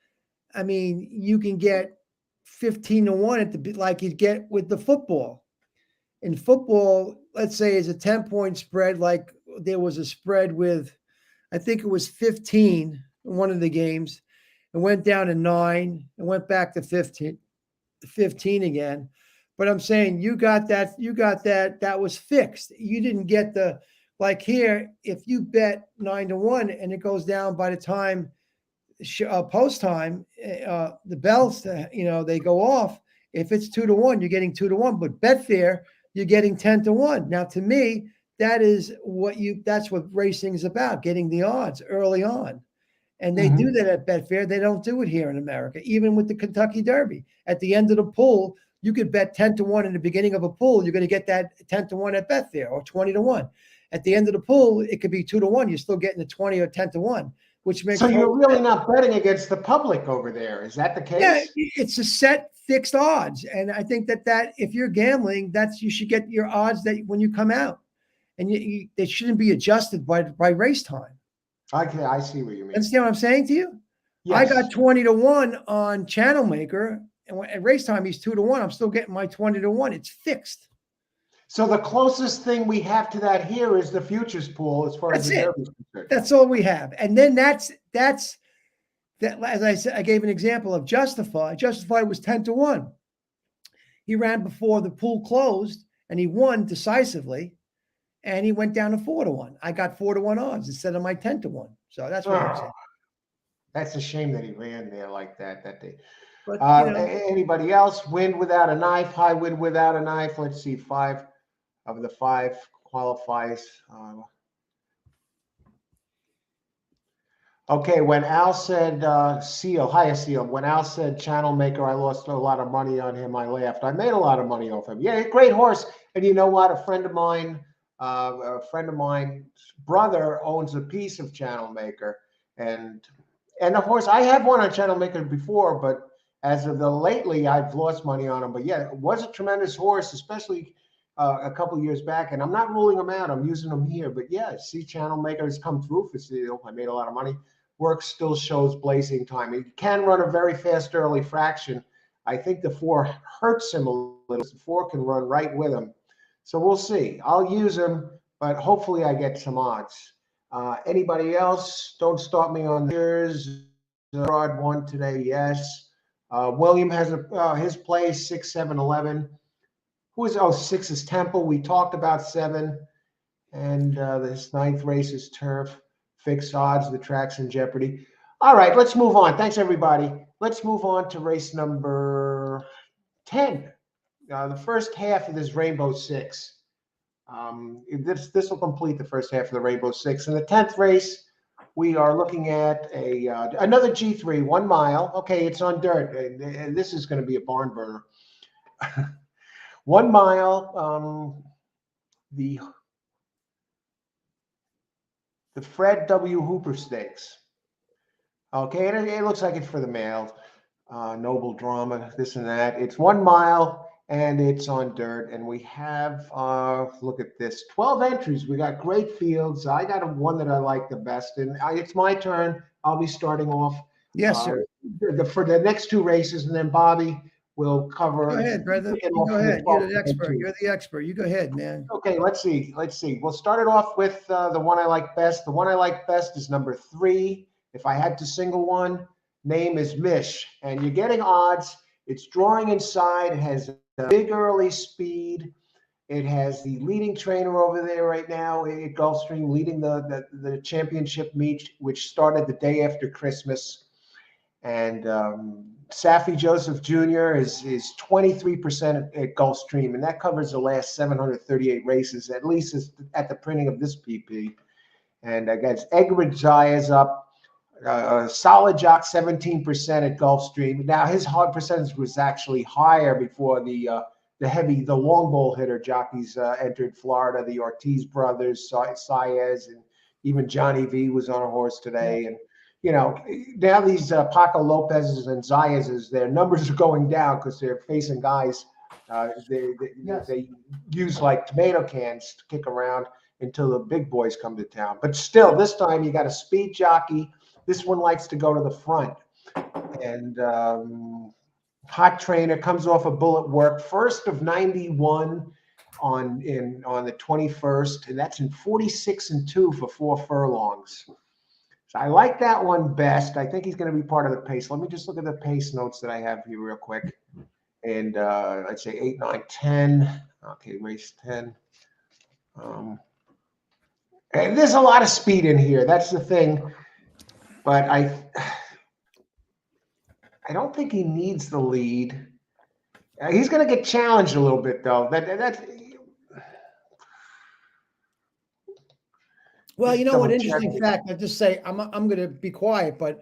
[SPEAKER 2] I mean, you can get 15 to 1 at the like you get with the football. In football, let's say is a 10-point spread, like there was a spread with, I think it was 15 in one of the games. It went down to 9 and went back to 15 again. But I'm saying you got that was fixed. You didn't get like here, if you bet 9 to 1 and it goes down by the time post time, the bells, they go off. If it's 2 to 1, you're getting 2 to 1. But Betfair, you're getting 10 to 1. Now, to me, that's what racing is about, getting the odds early on. And they do that at Betfair. They don't do it here in America, even with the Kentucky Derby. At the end of the pool, you could bet 10 to 1 in the beginning of a pool. You're going to get that 10 to 1 at Betfair or 20 to 1. At the end of the pool, it could be 2 to 1. You're still getting the 20 or 10 to 1. Which makes
[SPEAKER 1] So you're really not betting against the public over there. Is that the case?
[SPEAKER 2] Yeah, it's a set fixed odds. And I think that if you're gambling, you should get your odds that when you come out. And they shouldn't be adjusted by race time.
[SPEAKER 1] I see what you mean.
[SPEAKER 2] Understand what I'm saying to you? Yes. I got 20 to 1 on Channel Maker, and at race time he's 2 to 1. I'm still getting my 20 to 1. It's fixed.
[SPEAKER 1] So the closest thing we have to that here is the futures pool, as far as the Derby is concerned.
[SPEAKER 2] That's all we have. And then that's that. As I said, I gave an example of Justify. Justify was 10 to 1. He ran before the pool closed, and he won decisively. And he went down to 4 to 1. I got 4 to 1 odds instead of my 10 to 1. So that's what I'm saying.
[SPEAKER 1] That's a shame that he ran there like that day.
[SPEAKER 2] But
[SPEAKER 1] anybody else? Wind without a knife, high wind without a knife. Let's see, 5 of the 5 qualifies. Okay, when Al said Seal, when Al said Channel Maker, I lost a lot of money on him. I laughed. I made a lot of money off him. Yeah, great horse. And you know what? A friend of mine's brother owns a piece of Channel Maker, and the horse. I have one on Channel Maker before, but as of lately, I've lost money on him. But yeah, it was a tremendous horse, especially a couple of years back. And I'm not ruling him out. I'm using him here. But yeah, see, Channel Maker has come through for Seal. I made a lot of money. Work still shows blazing time. He can run a very fast early fraction. I think the 4 hurts him a little. The 4 can run right with him. So we'll see. I'll use him, but hopefully I get some odds. Anybody else? Don't start me on this. Rod won today, yes. William has his play 6, 7, 11. Who is 6 is Temple. We talked about 7, and this 9th race is turf. Fixed odds. The track's in jeopardy. All right, let's move on. Thanks everybody. Let's move on to race number 10. The first half of this Rainbow 6. This will complete the first half of the Rainbow 6. In the 10th race, we are looking at another G3, 1 mile. Okay, it's on dirt. This is going to be a barn burner. 1 mile. The Fred W. Hooper Stakes. Okay, and it looks like it's for the male. Noble Drama, this and that. It's 1 mile. And it's on dirt, and we have, look at this, 12 entries. We got great fields. I got one that I like the best, and it's my turn. I'll be starting off.
[SPEAKER 2] Yes, sir.
[SPEAKER 1] For the next 2 races, and then Bobby will cover.
[SPEAKER 2] Go ahead, brother. You go ahead. You're the expert. You're the expert. You go ahead, man.
[SPEAKER 1] Okay, let's see. We'll start it off with the one I like best. The one I like best is number 3. If I had to single one, name is Mish, and you're getting odds. It's drawing inside. It has big early speed. It has the leading trainer over there right now at Gulfstream, leading the championship meet, which started the day after Christmas. And Safi Joseph Jr. is 23% at Gulfstream, and that covers the last 738 races, at least at the printing of this PP. And against Egrid Zayas up, solid jock 17% at Gulfstream. Now his hard percentage was actually higher before the long ball hitter jockeys entered Florida. The Ortiz brothers, Saez, and even Johnny V was on a horse today. And now these Paco Lopez's and Zayas's, their numbers are going down because they're facing guys they use like tomato cans to kick around until the big boys come to town. But still, this time you got a speed jockey. This one likes to go to the front. And hot trainer, comes off a bullet work, first of 91 on the 21st, and that's in 46-2 for 4 furlongs. So I like that one best. I think he's going to be part of the pace. Let me just look at the pace notes that I have here real quick. And I'd say 8, 9, 10. Okay, race 10. And there's a lot of speed in here. That's the thing. But I don't think he needs the lead. He's going to get challenged a little bit, though.
[SPEAKER 2] Well, you know, an interesting fact, I'll just say, I'm going to be quiet, but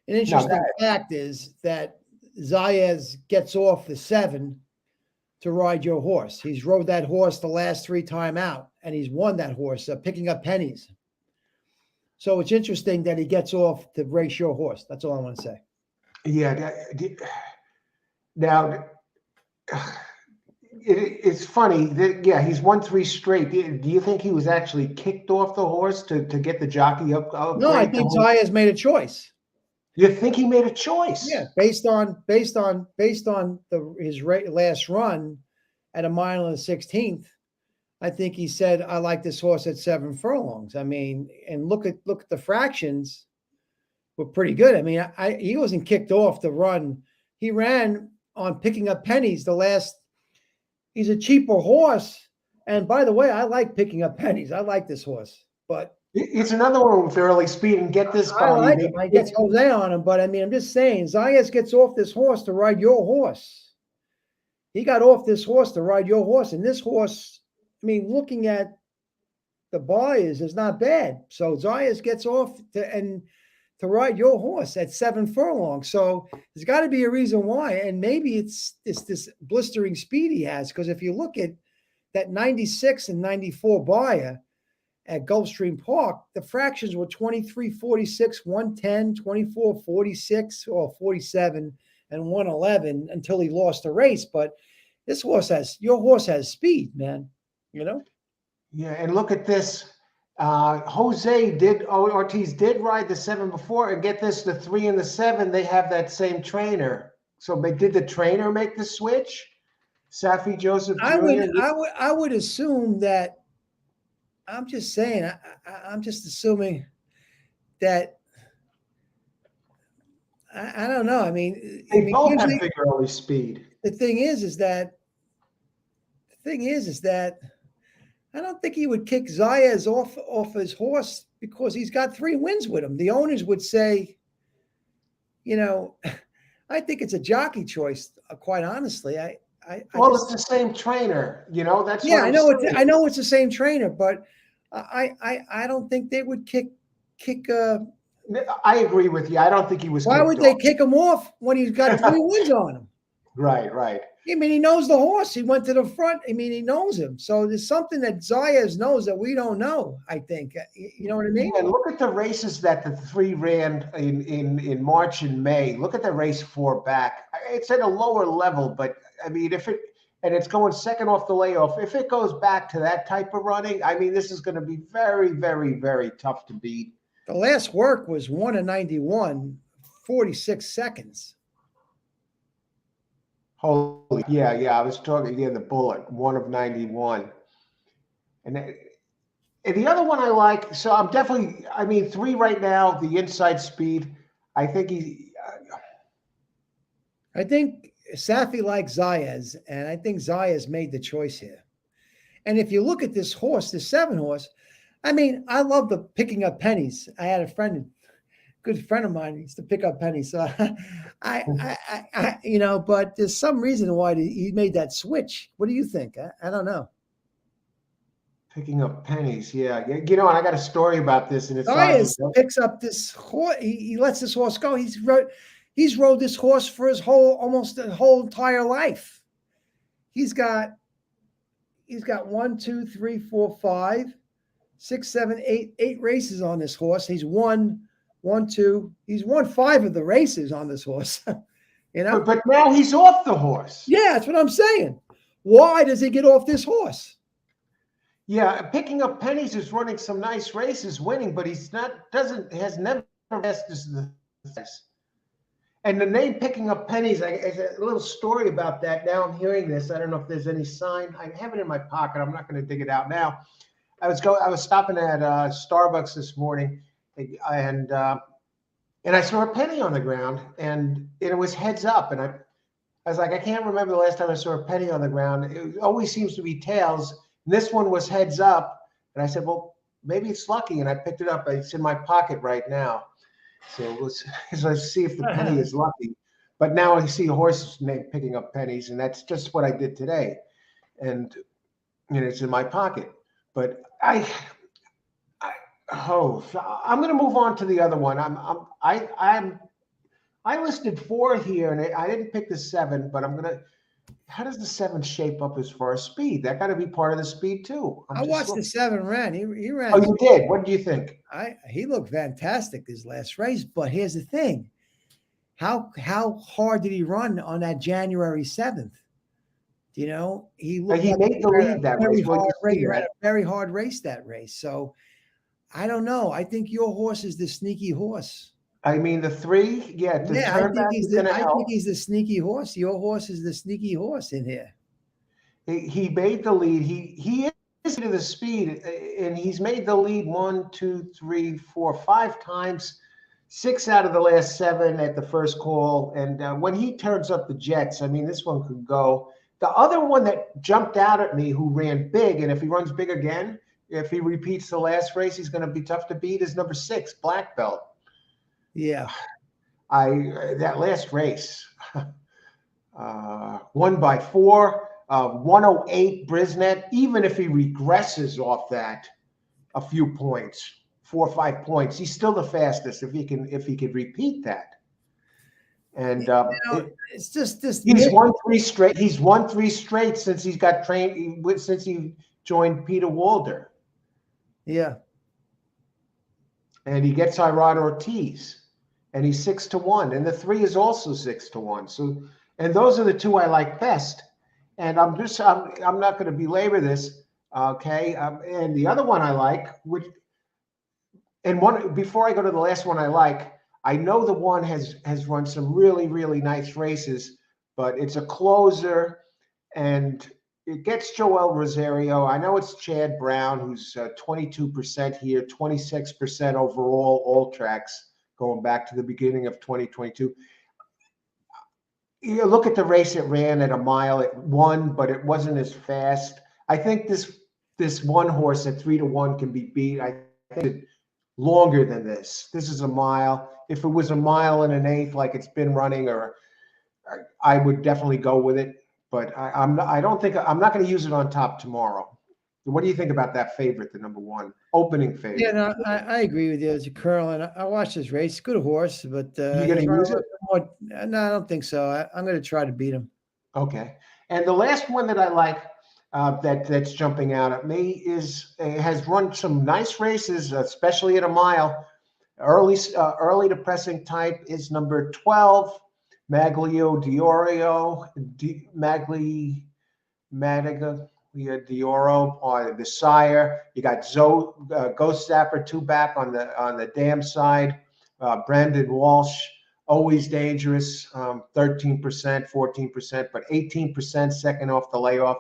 [SPEAKER 2] an interesting fact is that Zayas gets off the 7 to ride your horse. He's rode that horse the last 3 times out, and he's won that horse, picking up pennies. So it's interesting that he gets off to race your horse. That's all I want to say. Yeah.
[SPEAKER 1] Now, it's funny that, he's won 3 straight. Do you think he was actually kicked off the horse to get the jockey up?
[SPEAKER 2] No, I think Zayas made a choice.
[SPEAKER 1] You think he made a choice?
[SPEAKER 2] Yeah, based on his last run at a mile and a 16th. I think he said, I like this horse at 7 furlongs. I mean, and look at the fractions were pretty good. I mean, he wasn't kicked off the run. He ran on picking up pennies he's a cheaper horse. And by the way, I like picking up pennies. I like this horse, but
[SPEAKER 1] it's another one with early speed. And get this,
[SPEAKER 2] I like him. I get Jose on him, but I mean, I'm just saying, Zayas gets off this horse to ride your horse. He got off this horse to ride your horse, and this horse, I mean, looking at the buyers is not bad. So Zayas gets off to ride your horse at 7 furlongs. So there's got to be a reason why. And maybe it's this blistering speed he has. Because if you look at that 96 and 94 buyer at Gulfstream Park, the fractions were 23, 46, 110, 24, 46, or 47, and 111 until he lost the race. But your horse has speed, man. You know?
[SPEAKER 1] Yeah, and look at this. Ortiz did ride the 7 before, and get this, the 3 and the 7, they have that same trainer. So did the trainer make the switch? Safi Joseph Jr.?
[SPEAKER 2] I would assume that. I'm just saying. I'm just assuming that. I don't know. I mean,
[SPEAKER 1] they both have big early speed.
[SPEAKER 2] The thing is that I don't think he would kick Zayas off his horse because he's got 3 wins with him. The owners would say, I think it's a jockey choice. Quite honestly,
[SPEAKER 1] it's the same trainer. That's
[SPEAKER 2] I know it's the same trainer, but I don't think they would kick.
[SPEAKER 1] I agree with you. I don't think he was.
[SPEAKER 2] Why would they kick him off when he's got 3 wins on him?
[SPEAKER 1] Right.
[SPEAKER 2] I mean, he knows the horse. He went to the front. I mean, he knows him. So there's something that Zayas knows that we don't know, I think. You know what I mean?
[SPEAKER 1] And look at the races that the 3 ran in March and May. Look at the race 4 back. It's at a lower level, but I mean, and it's going second off the layoff. If it goes back to that type of running, I mean, this is going to be very, very, very tough to beat.
[SPEAKER 2] The last work was 1:91, 46 seconds.
[SPEAKER 1] Holy, yeah. I was talking the bullet, 1 of 91. And the other one I like, so I'm definitely, 3 right now, the inside speed. I think
[SPEAKER 2] Safi likes Zayas, and I think Zayas made the choice here. And if you look at this horse, the 7 horse, I mean, I love the picking up pennies. I had a good friend of mine used to pick up pennies. So but there's some reason why he made that switch. What do you think? I don't know.
[SPEAKER 1] Picking up pennies, yeah. And I got a story about this, and it's
[SPEAKER 2] Zayas picks up this horse. He lets this horse go. He's rode this horse for almost the whole entire life. He's got 1, 2, 3, 4, 5, 6, 7, 8 races on this horse. He's won 5 of the races on this horse.
[SPEAKER 1] But now he's off the horse.
[SPEAKER 2] Yeah, that's what I'm saying. Why does he get off this horse?
[SPEAKER 1] Yeah, Picking Up Pennies is running some nice races, winning, but has never passed the test. And the name Picking Up Pennies, there's a little story about that. Now I'm hearing this. I don't know if there's any sign. I have it in my pocket. I'm not going to dig it out now. I was stopping at Starbucks this morning, and I saw a penny on the ground, and it was heads up. And I was like, I can't remember the last time I saw a penny on the ground. It always seems to be tails. And this one was heads up. And I said, well, maybe it's lucky. And I picked it up. It's in my pocket right now. So let's see if the penny is lucky. But now I see a horse named Picking Up Pennies, and that's just what I did today. And it's in my pocket. But I'm going to move on to the other one. I listed 4 here, and I didn't pick the 7, but how does the 7 shape up as far as speed? That got to be part of the speed too.
[SPEAKER 2] I watched the 7 run. He ran.
[SPEAKER 1] Oh, you did? What do you think?
[SPEAKER 2] He looked fantastic his last race, but here's the thing. How hard did he run on that January 7th? He made
[SPEAKER 1] the lead that race.
[SPEAKER 2] He ran a very hard race that race. So I don't know. I think your horse is the sneaky horse.
[SPEAKER 1] I mean, the 3, yeah.
[SPEAKER 2] I think he's the sneaky horse. Your horse is the sneaky horse in here.
[SPEAKER 1] He made the lead. He is to the speed, and he's made the lead 1, 2, 3, 4, 5 times. 6 out of the last 7 at the first call. And when he turns up the jets, I mean, this one could go. The other one that jumped out at me, who ran big, and if he runs big again, if he repeats the last race, he's going to be tough to beat, is number 6, Black Belt.
[SPEAKER 2] Yeah.
[SPEAKER 1] That last race, won by 4, 108 Brisnet. Even if he regresses off that a few points, 4 or 5 points, he's still the fastest if he could repeat that. And
[SPEAKER 2] it's just this.
[SPEAKER 1] He's won 3 straight. He's won 3 straight since he's got trained. Since he joined Peter Walder.
[SPEAKER 2] Yeah.
[SPEAKER 1] And he gets Irad Ortiz, and he's 6-1, and the 3 is also 6-1. So, and those are the 2 I like best. And I'm not going to belabor this, okay? And the other one I like, before I go to the last one I like, I know the one has run some really, really nice races, but it's a closer, and it gets Joel Rosario. I know it's Chad Brown, who's 22% here, 26% overall, all tracks, going back to the beginning of 2022. You look at the race it ran at a mile. It won, but it wasn't as fast. I think this one horse at 3-1 can be beat. I think it's longer than this. This is a mile. If it was a mile and an eighth, like it's been running, or I would definitely go with it. But I'm not going to use it on top tomorrow. What do you think about that favorite, the number 1 opening favorite?
[SPEAKER 2] Yeah, no, I agree with you. As a colonel, and I watched this race. Good horse, but
[SPEAKER 1] you going to use it?
[SPEAKER 2] No, I don't think so. I'm going to try to beat him.
[SPEAKER 1] Okay. And the last one that I like that's jumping out at me has run some nice races, especially at a mile. Early depressing type is number 12. Maglio D'Oro, Dioro, the sire. You got Ghost Zapper 2 back on the dam side. Brandon Walsh, always dangerous, 13%, 14%, but 18% second off the layoff.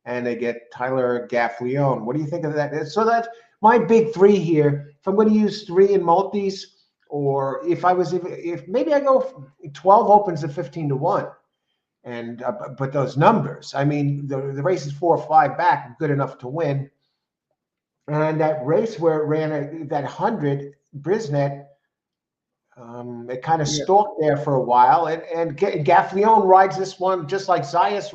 [SPEAKER 1] And they get Tyler Gaffleone. What do you think of that? So that's my big 3 here. If I'm going to use 3 in multis, or if maybe I go 12 opens at 15-1. And but those numbers, I mean, the race is 4 or 5 back, good enough to win. And that race where it ran that 100 Brisnet, it kind of stalked there for a while, and Gaffleone rides this one just like Zayas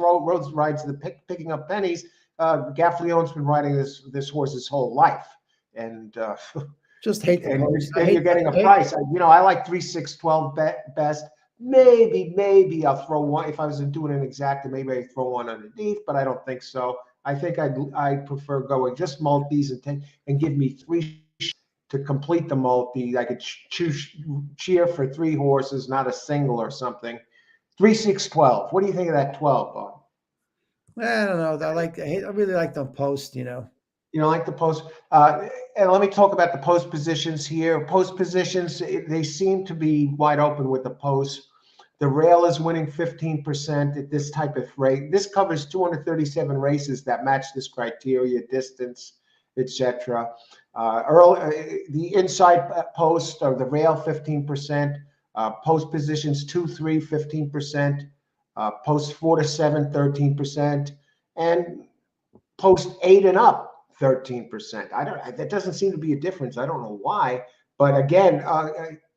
[SPEAKER 1] rides the picking up pennies. Gaffleone's been riding this horse his whole life, and
[SPEAKER 2] just hate the post.
[SPEAKER 1] And you're getting a price. I like 3-6-12 best. Maybe I'll throw one if I was doing an exacta. Maybe I throw one underneath, but I don't think so. I think I prefer going just multis and give me 3 to complete the multi. I could cheer for 3 horses, not a single or something. 3-6-12. What do you think of that 12, Bob?
[SPEAKER 2] I don't know. I really like the post. You
[SPEAKER 1] know, like the post. And let me talk about the post positions here. Post positions, they seem to be wide open with the post. The rail is winning 15% at this type of rate. This covers 237 races that match this criteria, distance, etc. The inside post or the rail 15%, post positions 2-3 15%, post 4 to 7 13%, and post 8 and up 13%. That doesn't seem to be a difference. I don't know why, but again,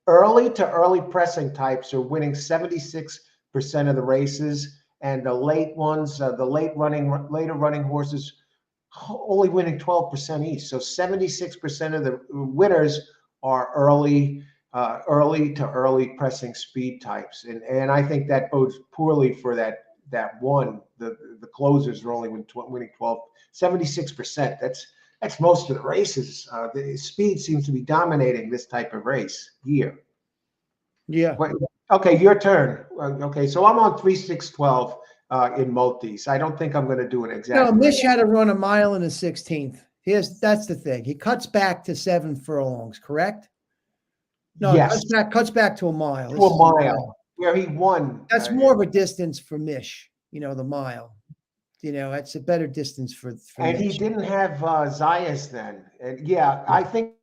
[SPEAKER 1] early to early pressing types are winning 76% of the races, and the late ones, the later running horses, only winning 12% each. So 76% of the winners are early to early pressing speed types, and I think that bodes poorly for that one. The closers are only winning 76%. That's most of the races. The speed seems to be dominating this type of race here.
[SPEAKER 2] Yeah.
[SPEAKER 1] Okay, your turn. Okay, so I'm on 3-6-12 in multis. I don't think I'm going to do an exact.
[SPEAKER 2] No, Mish had to run a mile in the 16th. That's the thing. He cuts back to 7 furlongs, correct? No,
[SPEAKER 1] yes.
[SPEAKER 2] Cuts back to a mile.
[SPEAKER 1] To a mile, where he won.
[SPEAKER 2] That's more of a distance for Mish. The mile. It's a better distance for
[SPEAKER 1] and
[SPEAKER 2] Mish.
[SPEAKER 1] He didn't have Zayas then. And yeah, I think.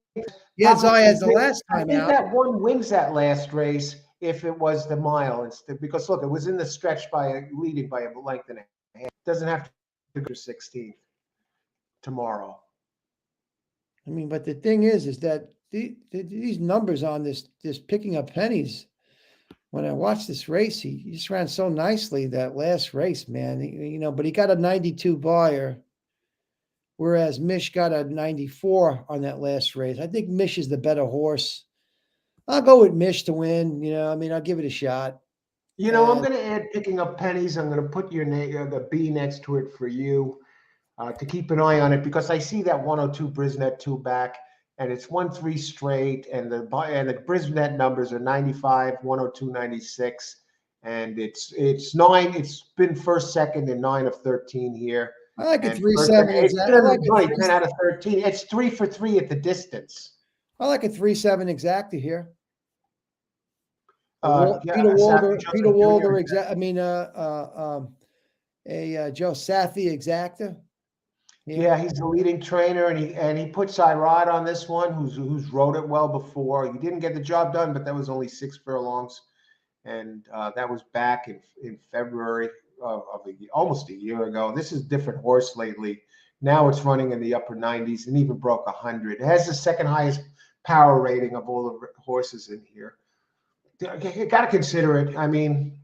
[SPEAKER 2] Yeah, Zayas the last time
[SPEAKER 1] I think
[SPEAKER 2] out.
[SPEAKER 1] that one wins that last race if it was the mile instead, because look, it was in the stretch leading by a length and a half. It doesn't have to go 16th tomorrow.
[SPEAKER 2] I mean, but the thing is that these numbers on this picking up pennies. When I watched this race, he just ran so nicely that last race, man. But he got a 92 buyer, whereas Mish got a 94 on that last race. I think Mish is the better horse. I'll go with Mish to win. I'll give it a shot.
[SPEAKER 1] I'm going to add picking up pennies. I'm going to put your name, the B next to it for you, to keep an eye on it, because I see that 102 Brisnet 2 back, and it's 1-3 straight, and the Brisnet numbers are 95, 102, 96, and it's 9. It's been first, second, and 9 of 13 here.
[SPEAKER 2] I like a 3-7.
[SPEAKER 1] It's like 10 out of 13. It's 3 for 3 at the distance.
[SPEAKER 2] I like a 3-7 exacta here.
[SPEAKER 1] Peter
[SPEAKER 2] Walder Joe Safi exacta.
[SPEAKER 1] Yeah, he's the leading trainer, and he put Cyrod on this one, who's rode it well before. He didn't get the job done, but that was only 6 furlongs, and that was back in February of almost a year ago. This is a different horse lately. Now it's running in the upper 90s and even broke 100. It has the second highest power rating of all the horses in here. You got to consider it. I mean,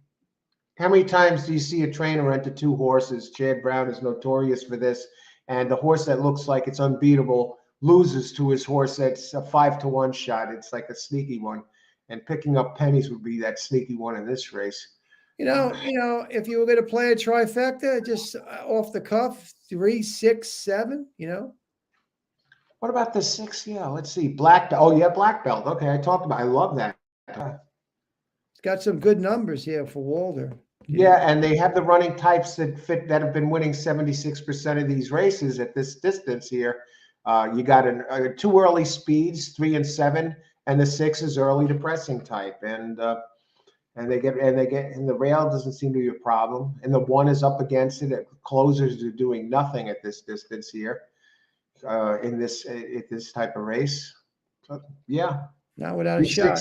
[SPEAKER 1] how many times do you see a trainer enter 2 horses? Chad Brown is notorious for this. And the horse that looks like it's unbeatable loses to his horse that's a 5-1 shot. It's like a sneaky one. And picking up pennies would be that sneaky one in this race.
[SPEAKER 2] If you were going to play a trifecta, just off the cuff, 3, 6, 7,
[SPEAKER 1] What about the 6? Yeah, let's see. Black belt. Oh, yeah, black belt. Okay, I love that.
[SPEAKER 2] It's got some good numbers here for Walder.
[SPEAKER 1] Yeah, and they have the running types that have been winning 76% of these races at this distance here. You got 2 early speeds, 3 and 7, and the 6 is early to pressing type, and the rail doesn't seem to be a problem, and the 1 is up against it. Closers are doing nothing at this distance here, at this type of race. So, yeah.
[SPEAKER 2] Not without a shot.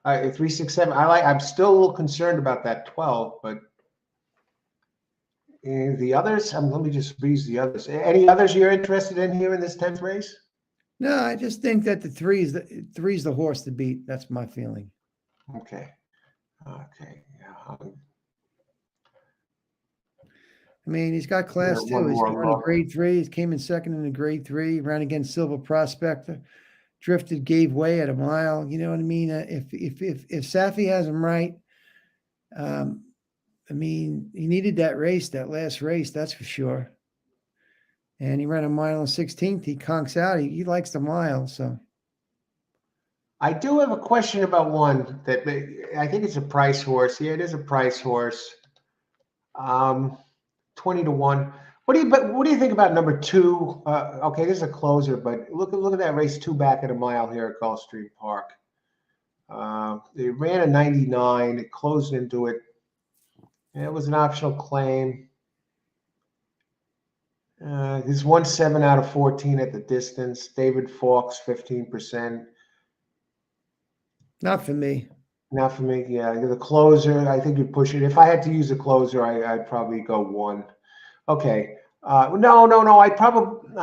[SPEAKER 1] 3-6-7. 3-6-7. I'm still a little concerned about that 12, but And the others, let me just breeze the others. Any others you're interested in here in this 10th race?
[SPEAKER 2] No, I just think that the three's the horse to beat. That's my feeling.
[SPEAKER 1] Okay. Okay. Yeah.
[SPEAKER 2] I mean, he's got class
[SPEAKER 1] Yeah, one
[SPEAKER 2] too. He's
[SPEAKER 1] more
[SPEAKER 2] run a
[SPEAKER 1] look.
[SPEAKER 2] grade 3. He came in second in a grade 3. Ran against Silver Prospector. Drifted, gave way at a mile. You know what I mean? If Safi has him right, I mean, he needed that race, that last race, that's for sure. And he ran a mile and 16th. He conks out. He likes the mile. So
[SPEAKER 1] I do have a question about one that I think it's a price horse. Yeah, it is a price horse. 20 to 1. What do you think about number 2? Okay, this is a closer, but look at that race 2 back at a mile here at Gulfstream Park. They ran a 99. It closed into it. It was an optional claim. He's won 7 out of 14 at the distance. David Fawkes, 15%.
[SPEAKER 2] not for me.
[SPEAKER 1] Not for me. Yeah, the closer, I think you'd push it. If I had to use a closer, I'd probably go 1. Okay. No. I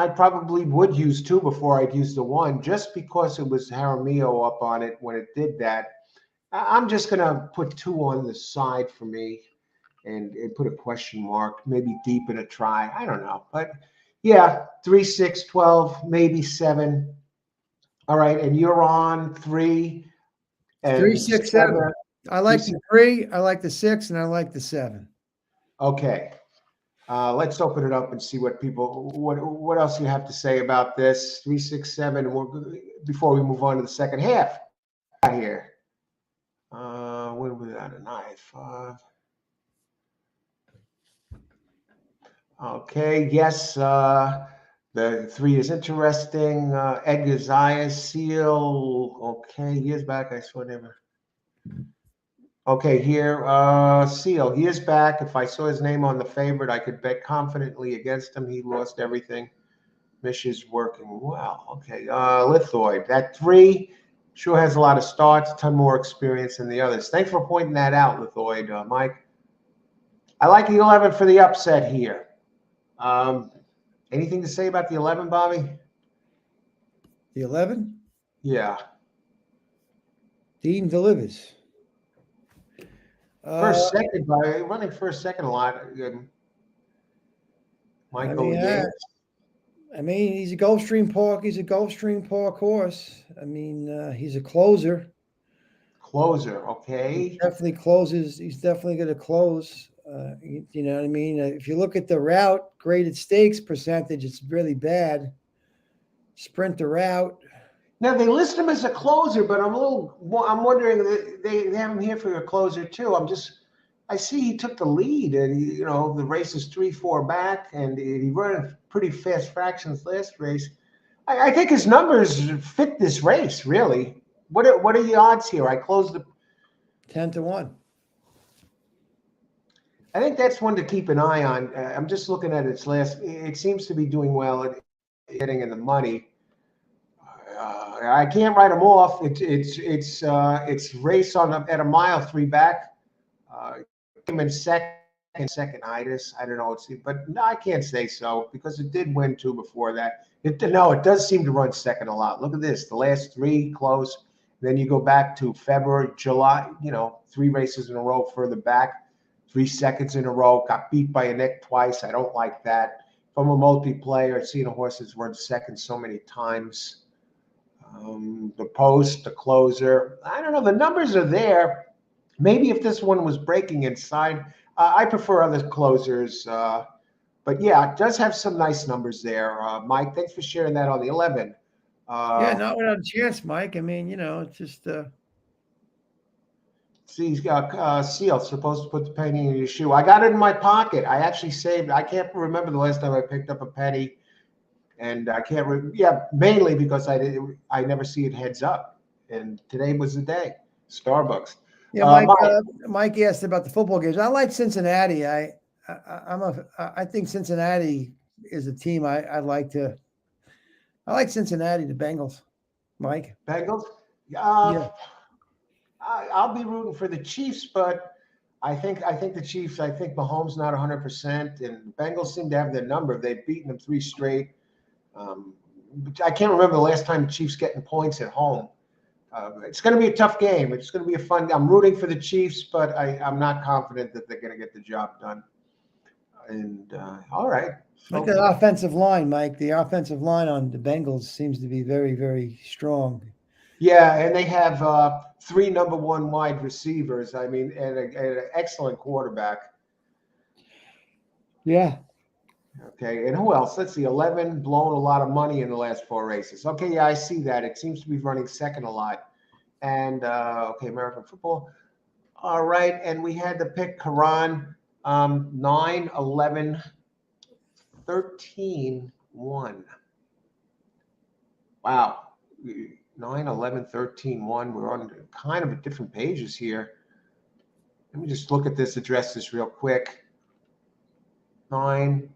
[SPEAKER 1] probably would use 2 before I'd use the 1, just because it was Jaramillo up on it when it did that. I'm just gonna put 2 on the side for me, and put a question mark, maybe deep in a try. I don't know, but yeah, 3, 6, 12, maybe 7. All right, and you're on 3 and
[SPEAKER 2] 3, 6, 7. I like
[SPEAKER 1] 3,
[SPEAKER 2] the 3. I like the 6, and I like the 7.
[SPEAKER 1] Okay. Let's open it up and see what else you have to say about this. 3, 6, 7. Before we move on to the second half here. What are we at tonight? 5. Okay. Yes. The 3 is interesting. Edgar Zayas, Seal. Okay. Years back, I saw never. Okay, here, Seal, he is back. If I saw his name on the favorite, I could bet confidently against him. He lost everything. Misha's working well. Okay, Lithoid, that 3 sure has a lot of starts, a ton more experience than the others. Thanks for pointing that out, Lithoid, Mike. I like the 11 for the upset here. Anything to say about the 11, Bobby?
[SPEAKER 2] The 11?
[SPEAKER 1] Yeah.
[SPEAKER 2] Dean delivers.
[SPEAKER 1] First, second, by running first, second a lot. Michael Yates.
[SPEAKER 2] I mean, he's a Gulfstream Park. He's a Gulfstream Park horse. I mean, he's a closer.
[SPEAKER 1] Closer, okay.
[SPEAKER 2] He definitely closes. He's definitely going to close. You know what I mean? If you look at the route graded stakes percentage, it's really bad. Sprint the route.
[SPEAKER 1] Now they list him as a closer, but I'm wondering, they have him here for a closer too. I see he took the lead, and the race is 3-4 back, and he ran pretty fast fractions last race. I think his numbers fit this race really. What are the odds here? I closed the
[SPEAKER 2] 10 to 1.
[SPEAKER 1] I think that's one to keep an eye on. I'm just looking at its last. It seems to be doing well at getting in the money. I can't write them off. It's race at a mile 3 back. Came in second itis. I don't know. But no, I can't say so because it did win 2 before that. It does seem to run second a lot. Look at this. The last 3 close. Then you go back to February, July. 3 races in a row further back. 3 seconds in a row. Got beat by a neck twice. I don't like that. If I'm a multiplayer, I've seen a horse that's run second so many times. The post, the closer. I don't know. The numbers are there. Maybe if this one was breaking inside, I prefer other closers. But yeah, it does have some nice numbers there. Mike, thanks for sharing that on the 11.
[SPEAKER 2] Yeah, not without a chance, Mike. I mean, it's just.
[SPEAKER 1] See, he's got Seal, supposed to put the penny in your shoe. I got it in my pocket. I actually saved. I can't remember the last time I picked up a penny. And I can't, mainly because I never see it heads up. And today was the day. Starbucks.
[SPEAKER 2] Yeah, Mike asked about the football games. I like Cincinnati. I think Cincinnati is a team I like Cincinnati, the Bengals. Mike.
[SPEAKER 1] Bengals?
[SPEAKER 2] Yeah.
[SPEAKER 1] I'll be rooting for the Chiefs, but I think the Chiefs. I think Mahomes not 100%, and Bengals seem to have their number. They've beaten them 3 straight. I can't remember the last time the Chiefs getting points at home. It's going to be a tough game. It's going to be a fun. I'm rooting for the Chiefs, but I'm not confident that they're going to get the job done. And all right.
[SPEAKER 2] Look at the offensive line, Mike. The offensive line on the Bengals seems to be very, very strong.
[SPEAKER 1] Yeah, and they have 3 number 1 wide receivers. I mean, and an excellent quarterback.
[SPEAKER 2] Yeah.
[SPEAKER 1] Okay, and who else? Let's see, 11 blown a lot of money in the last 4 races. Okay, yeah, I see that. It seems to be running second a lot. And okay, American football. All right, and we had to pick Karan 9, 11, 13, 1. Wow. 9, 11, 13, 1. We're on kind of different pages here. Let me just look at this, address this real quick. 9.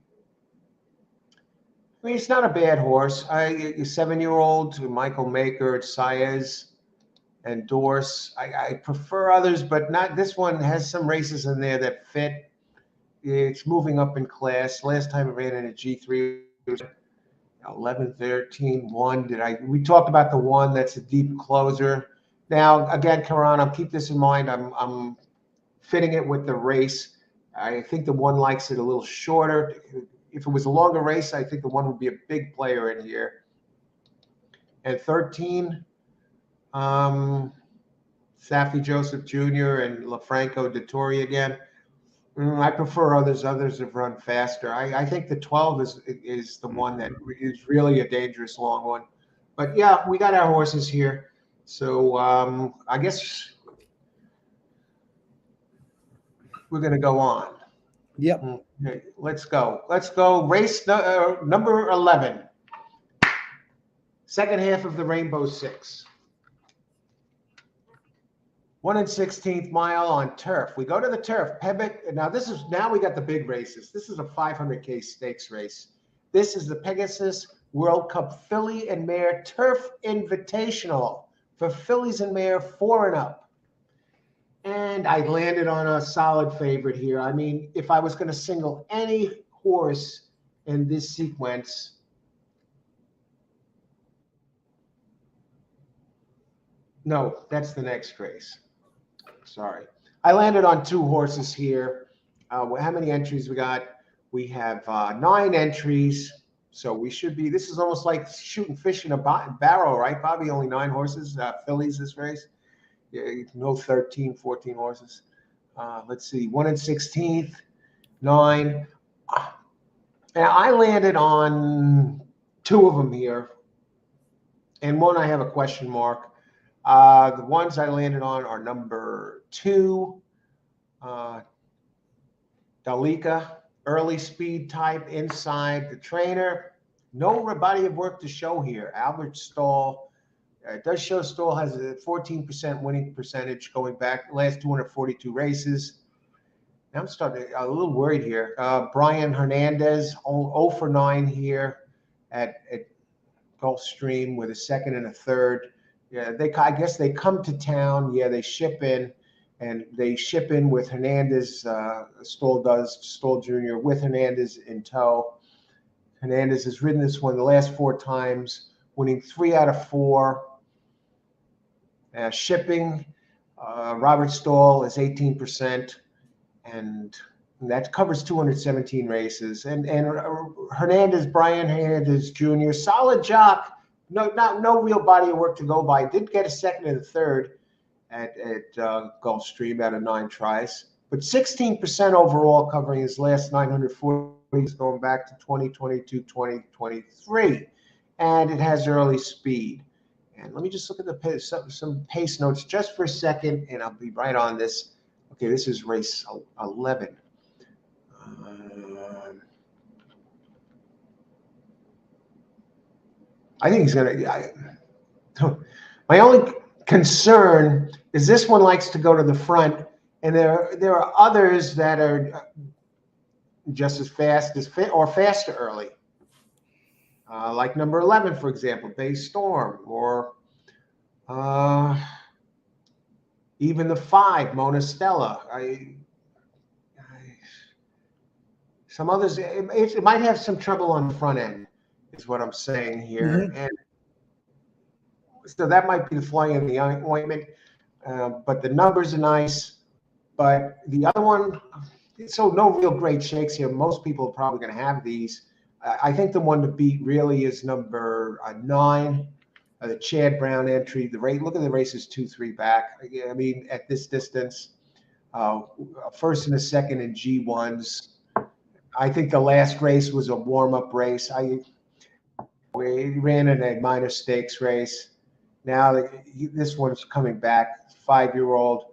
[SPEAKER 1] I mean, it's not a bad horse. A 7-year-old Michael Maker, Saez, and Dorse. I prefer others, but not this one. Has some races in there that fit. It's moving up in class. Last time it ran in a G3. 11, 13, 1. We talked about the 1 that's a deep closer. Now, again, Karan, I'll keep this in mind. I'm fitting it with the race. I think the 1 likes it a little shorter. If it was a longer race, I think the 1 would be a big player in here. And 13, Safi Joseph Jr. and LaFranco Dettori again. I prefer others. Others have run faster. I think the 12 is the one that is really a dangerous long one. But yeah, we got our horses here. So I guess we're going to go on.
[SPEAKER 2] Yep.
[SPEAKER 1] Okay, let's go. Let's go. Race number 11. Second half of the Rainbow Six. 1 16th mile on turf. We go to the turf. Now we got the big races. This is a 500K stakes race. This is the Pegasus World Cup Filly and Mare Turf Invitational for fillies and mare 4 and up. And I landed on a solid favorite here. I mean, if I was going to single any horse in this sequence, no, that's the next race. Sorry. I landed on 2 horses here. How many entries we got? We have 9 entries. So we should be, this is almost like shooting fish in a barrel, right, Bobby? Only 9 horses, fillies this race. Yeah, no 13, 14 horses. Let's see, 1 16th, 9. Now I landed on 2 of them here. And 1 I have a question mark. The ones I landed on are number 2, Dalika, early speed type inside the trainer. No body of work to show here. Albert Stahl. It does show Stahl has a 14% winning percentage going back last 242 races. Now I'm starting a little worried here. Brian Hernandez, 0 for 9 here at Gulfstream with a 2nd and a 3rd. Yeah, I guess they come to town. Yeah, they ship in, and they ship in with Hernandez. Stahl Jr. with Hernandez in tow. Hernandez has ridden this one the last 4 times, winning 3 out of 4. Shipping, Robert Stahl is 18%, and that covers 217 races. And Hernandez, Brian Hernandez Jr., solid jock. No real body of work to go by. Did get a 2nd and a 3rd at Gulfstream out of 9 tries, but 16% overall, covering his last 940 going back to 2022, 2023, and it has early speed. And let me just look at the some pace notes just for a second, and I'll be right on this. Okay, this is race 11. I think he's going to. My only concern is this one likes to go to the front, and there are others that are just as fast or faster early. Like number 11, for example, Bay Storm, or even the 5, Mona Stella. Some others, it might have some trouble on the front end, is what I'm saying here.
[SPEAKER 2] Mhm.
[SPEAKER 1] And so that might be the fly in the ointment. But the numbers are nice. But the other one, so no real great shakes here. Most people are probably going to have these. I think the one to beat really is number 9, the Chad Brown entry. The rate, look at the races 2-3 back. I mean, at this distance, first and a second in G1s. I think the last race was a warm-up race. We ran in a minor stakes race. Now this one's coming back. 5-year-old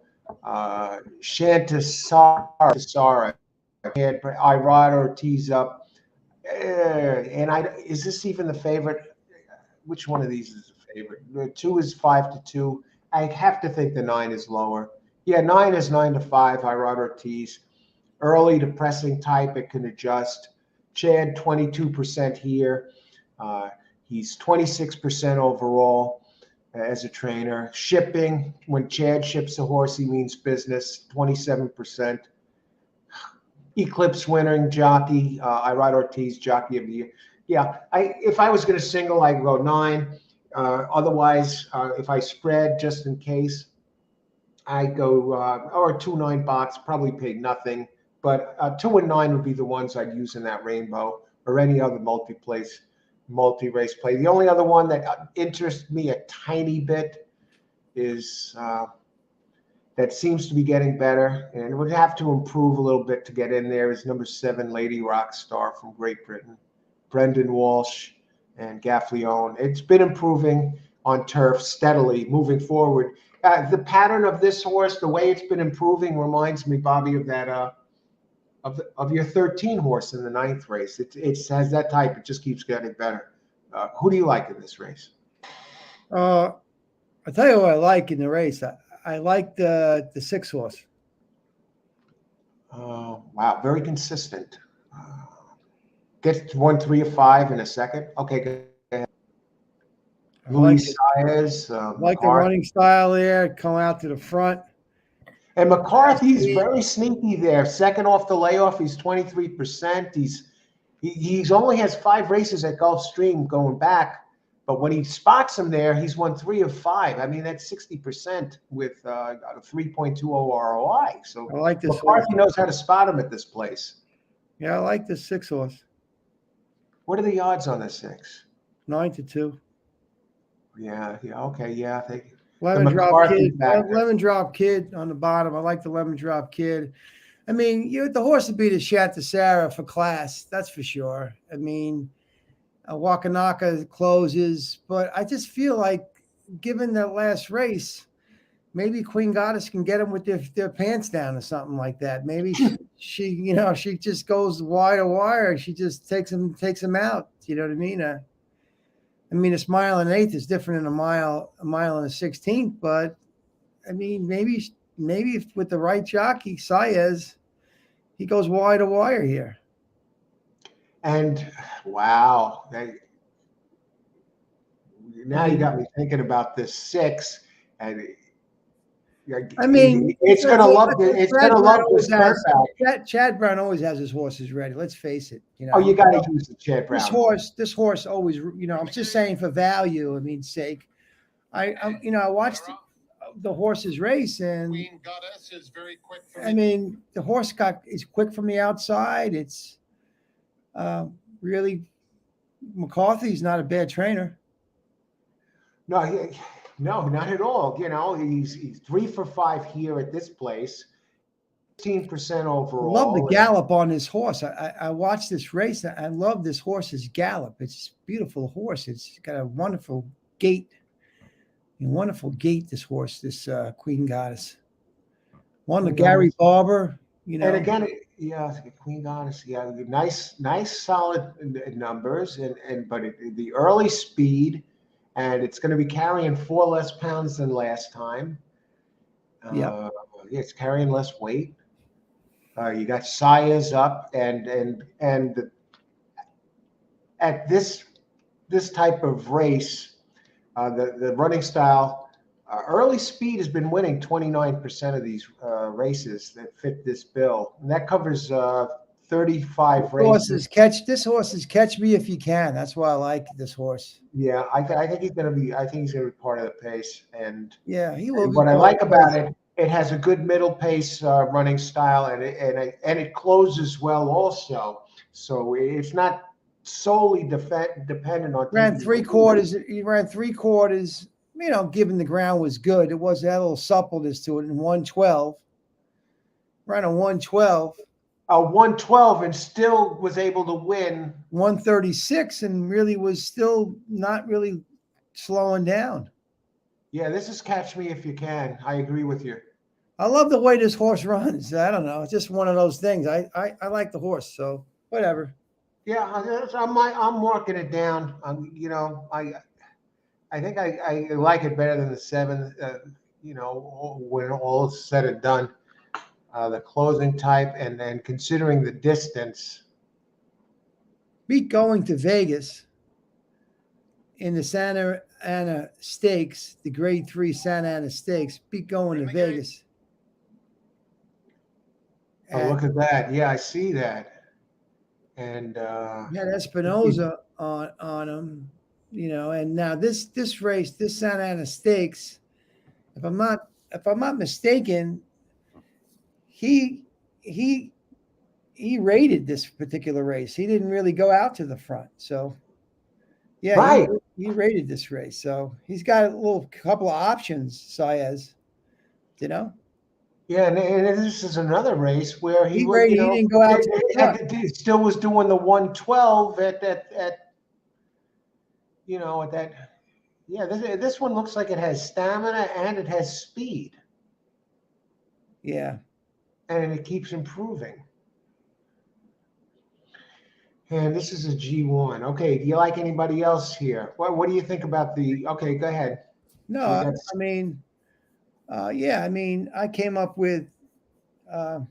[SPEAKER 1] Shantasara. I ride Ortiz up. And is this even the favorite? Which one of these is the favorite? The 2 is 5-2. I have to think the 9 is lower. Yeah, 9 is 9-5. I ride Ortiz. Early depressing type, it can adjust. Chad 22% here. He's 26% overall as a trainer. Shipping, when Chad ships a horse, he means business, 27%. Eclipse winning jockey, I ride Ortiz, jockey of the year. Yeah, if I was going to single, I'd go 9. Otherwise, if I spread just in case, I go or 2-9 box, probably pay nothing. But 2 and 9 would be the ones I'd use in that rainbow or any other multi-race play. The only other one that interests me a tiny bit is that seems to be getting better and would have to improve a little bit to get in there is number 7, Lady Rockstar from Great Britain, Brendan Walsh and Gaffleone. It's been improving on turf steadily moving forward. The pattern of this horse, the way it's been improving, reminds me, Bobby, of that of your 13 horse in the 9th race. It has that type. It just keeps getting better. Who do you like in this race?
[SPEAKER 2] I'll tell you what I like in the race. I like the 6 horse.
[SPEAKER 1] Wow, very consistent. Gets 1, 3 or 5 in a second. Okay, go ahead. Luis Saez.
[SPEAKER 2] Like the running style there, come out to the front.
[SPEAKER 1] And McCarthy's very sneaky there. Second off the layoff, he's 23%. He's only has 5 races at Gulfstream going back, but when he spots him there, he's won 3 of 5. I mean, that's 60% with a 3.20 ROI. So
[SPEAKER 2] I like this
[SPEAKER 1] McCarthy knows how to spot him at this place.
[SPEAKER 2] Yeah, I like the 6 horse.
[SPEAKER 1] What are the odds on the 6?
[SPEAKER 2] 9-2.
[SPEAKER 1] Yeah, okay, yeah.
[SPEAKER 2] Lemon drop kid on the bottom. I like the lemon drop kid. I mean, the horse would be the Shantasara for class, that's for sure. I mean, Wakanaka closes, but I just feel like, given the last race, maybe Queen Goddess can get them with their pants down or something like that. Maybe she just goes wire to wire. She just takes them out. You know what I mean? I mean, a mile and 1/8 is different than a mile and a 16th, but I mean, maybe if with the right jockey, Saez, he goes wire to wire here.
[SPEAKER 1] And wow, now you got me thinking about this 6, and
[SPEAKER 2] I mean,
[SPEAKER 1] it's gonna love this start back.
[SPEAKER 2] Chad Brown always has his horses ready. Let's face it.
[SPEAKER 1] You got to use the Chad Brown.
[SPEAKER 2] This horse always. I'm just saying for value. I mean, sake. I watched the horses race, and
[SPEAKER 3] Queen Goddess is very quick.
[SPEAKER 2] I mean, the horse is quick from the outside. It's really McCarthy's not a bad trainer.
[SPEAKER 1] No, not at all. He's 3 for 5 here at this place, 15% overall.
[SPEAKER 2] I love the gallop on this horse. I watched this race. I love this horse's gallop. It's a beautiful horse. It's got a wonderful gait. This horse, this Queen Goddess. Won the Gary Barber.
[SPEAKER 1] And again, Queen Goddess. Yeah, nice, solid numbers, but the early speed. And it's going to be carrying 4 less pounds than last time. It's carrying less weight. You got Saez up, and at this type of race, the running style, early speed has been winning 29% of these races that fit this bill, and that covers 35
[SPEAKER 2] This horse is catch me if you can. That's why I like this horse.
[SPEAKER 1] Yeah, I think he's going to be. I think he's going to be part of the pace. And
[SPEAKER 2] Yeah, he will be.
[SPEAKER 1] what I like about it, it has a good middle pace running style, and it closes well also. So it's not solely dependent on
[SPEAKER 2] Ran
[SPEAKER 1] taking
[SPEAKER 2] 3/4. He ran 3/4. You know, given the ground was good, it was that little suppleness to it in 112. Ran a 112.
[SPEAKER 1] a 112 and still was able to win
[SPEAKER 2] 136 and really was still not really slowing down.
[SPEAKER 1] Yeah, this is catch me if you can. I agree with you.
[SPEAKER 2] I love the way this horse runs. I don't know. It's just one of those things. I like the horse, so whatever.
[SPEAKER 1] Yeah, I'm marking it down. I think I like it better than the 7. When all is said and done, the closing type, and then considering the distance.
[SPEAKER 2] Beat going to Vegas in the Santa Ana Stakes, the Grade 3 Santa Ana Stakes. Beat going to Vegas.
[SPEAKER 1] Oh, look at that! Yeah, I see that. And
[SPEAKER 2] had Espinoza on him, and now this race, this Santa Ana Stakes, if I'm not mistaken, he rated this particular race. He didn't really go out to the front, so yeah,
[SPEAKER 1] right.
[SPEAKER 2] He rated this race, so he's got a couple of options. Saez,
[SPEAKER 1] Yeah, and this is another race where he
[SPEAKER 2] didn't go out.
[SPEAKER 1] He still was doing the 112 at that. Yeah, this one looks like it has stamina and it has speed.
[SPEAKER 2] Yeah,
[SPEAKER 1] and it keeps improving. And this is a G1. Okay, do you like anybody else here? What do you think about the? Okay, go ahead.
[SPEAKER 2] No, I mean, I came up with the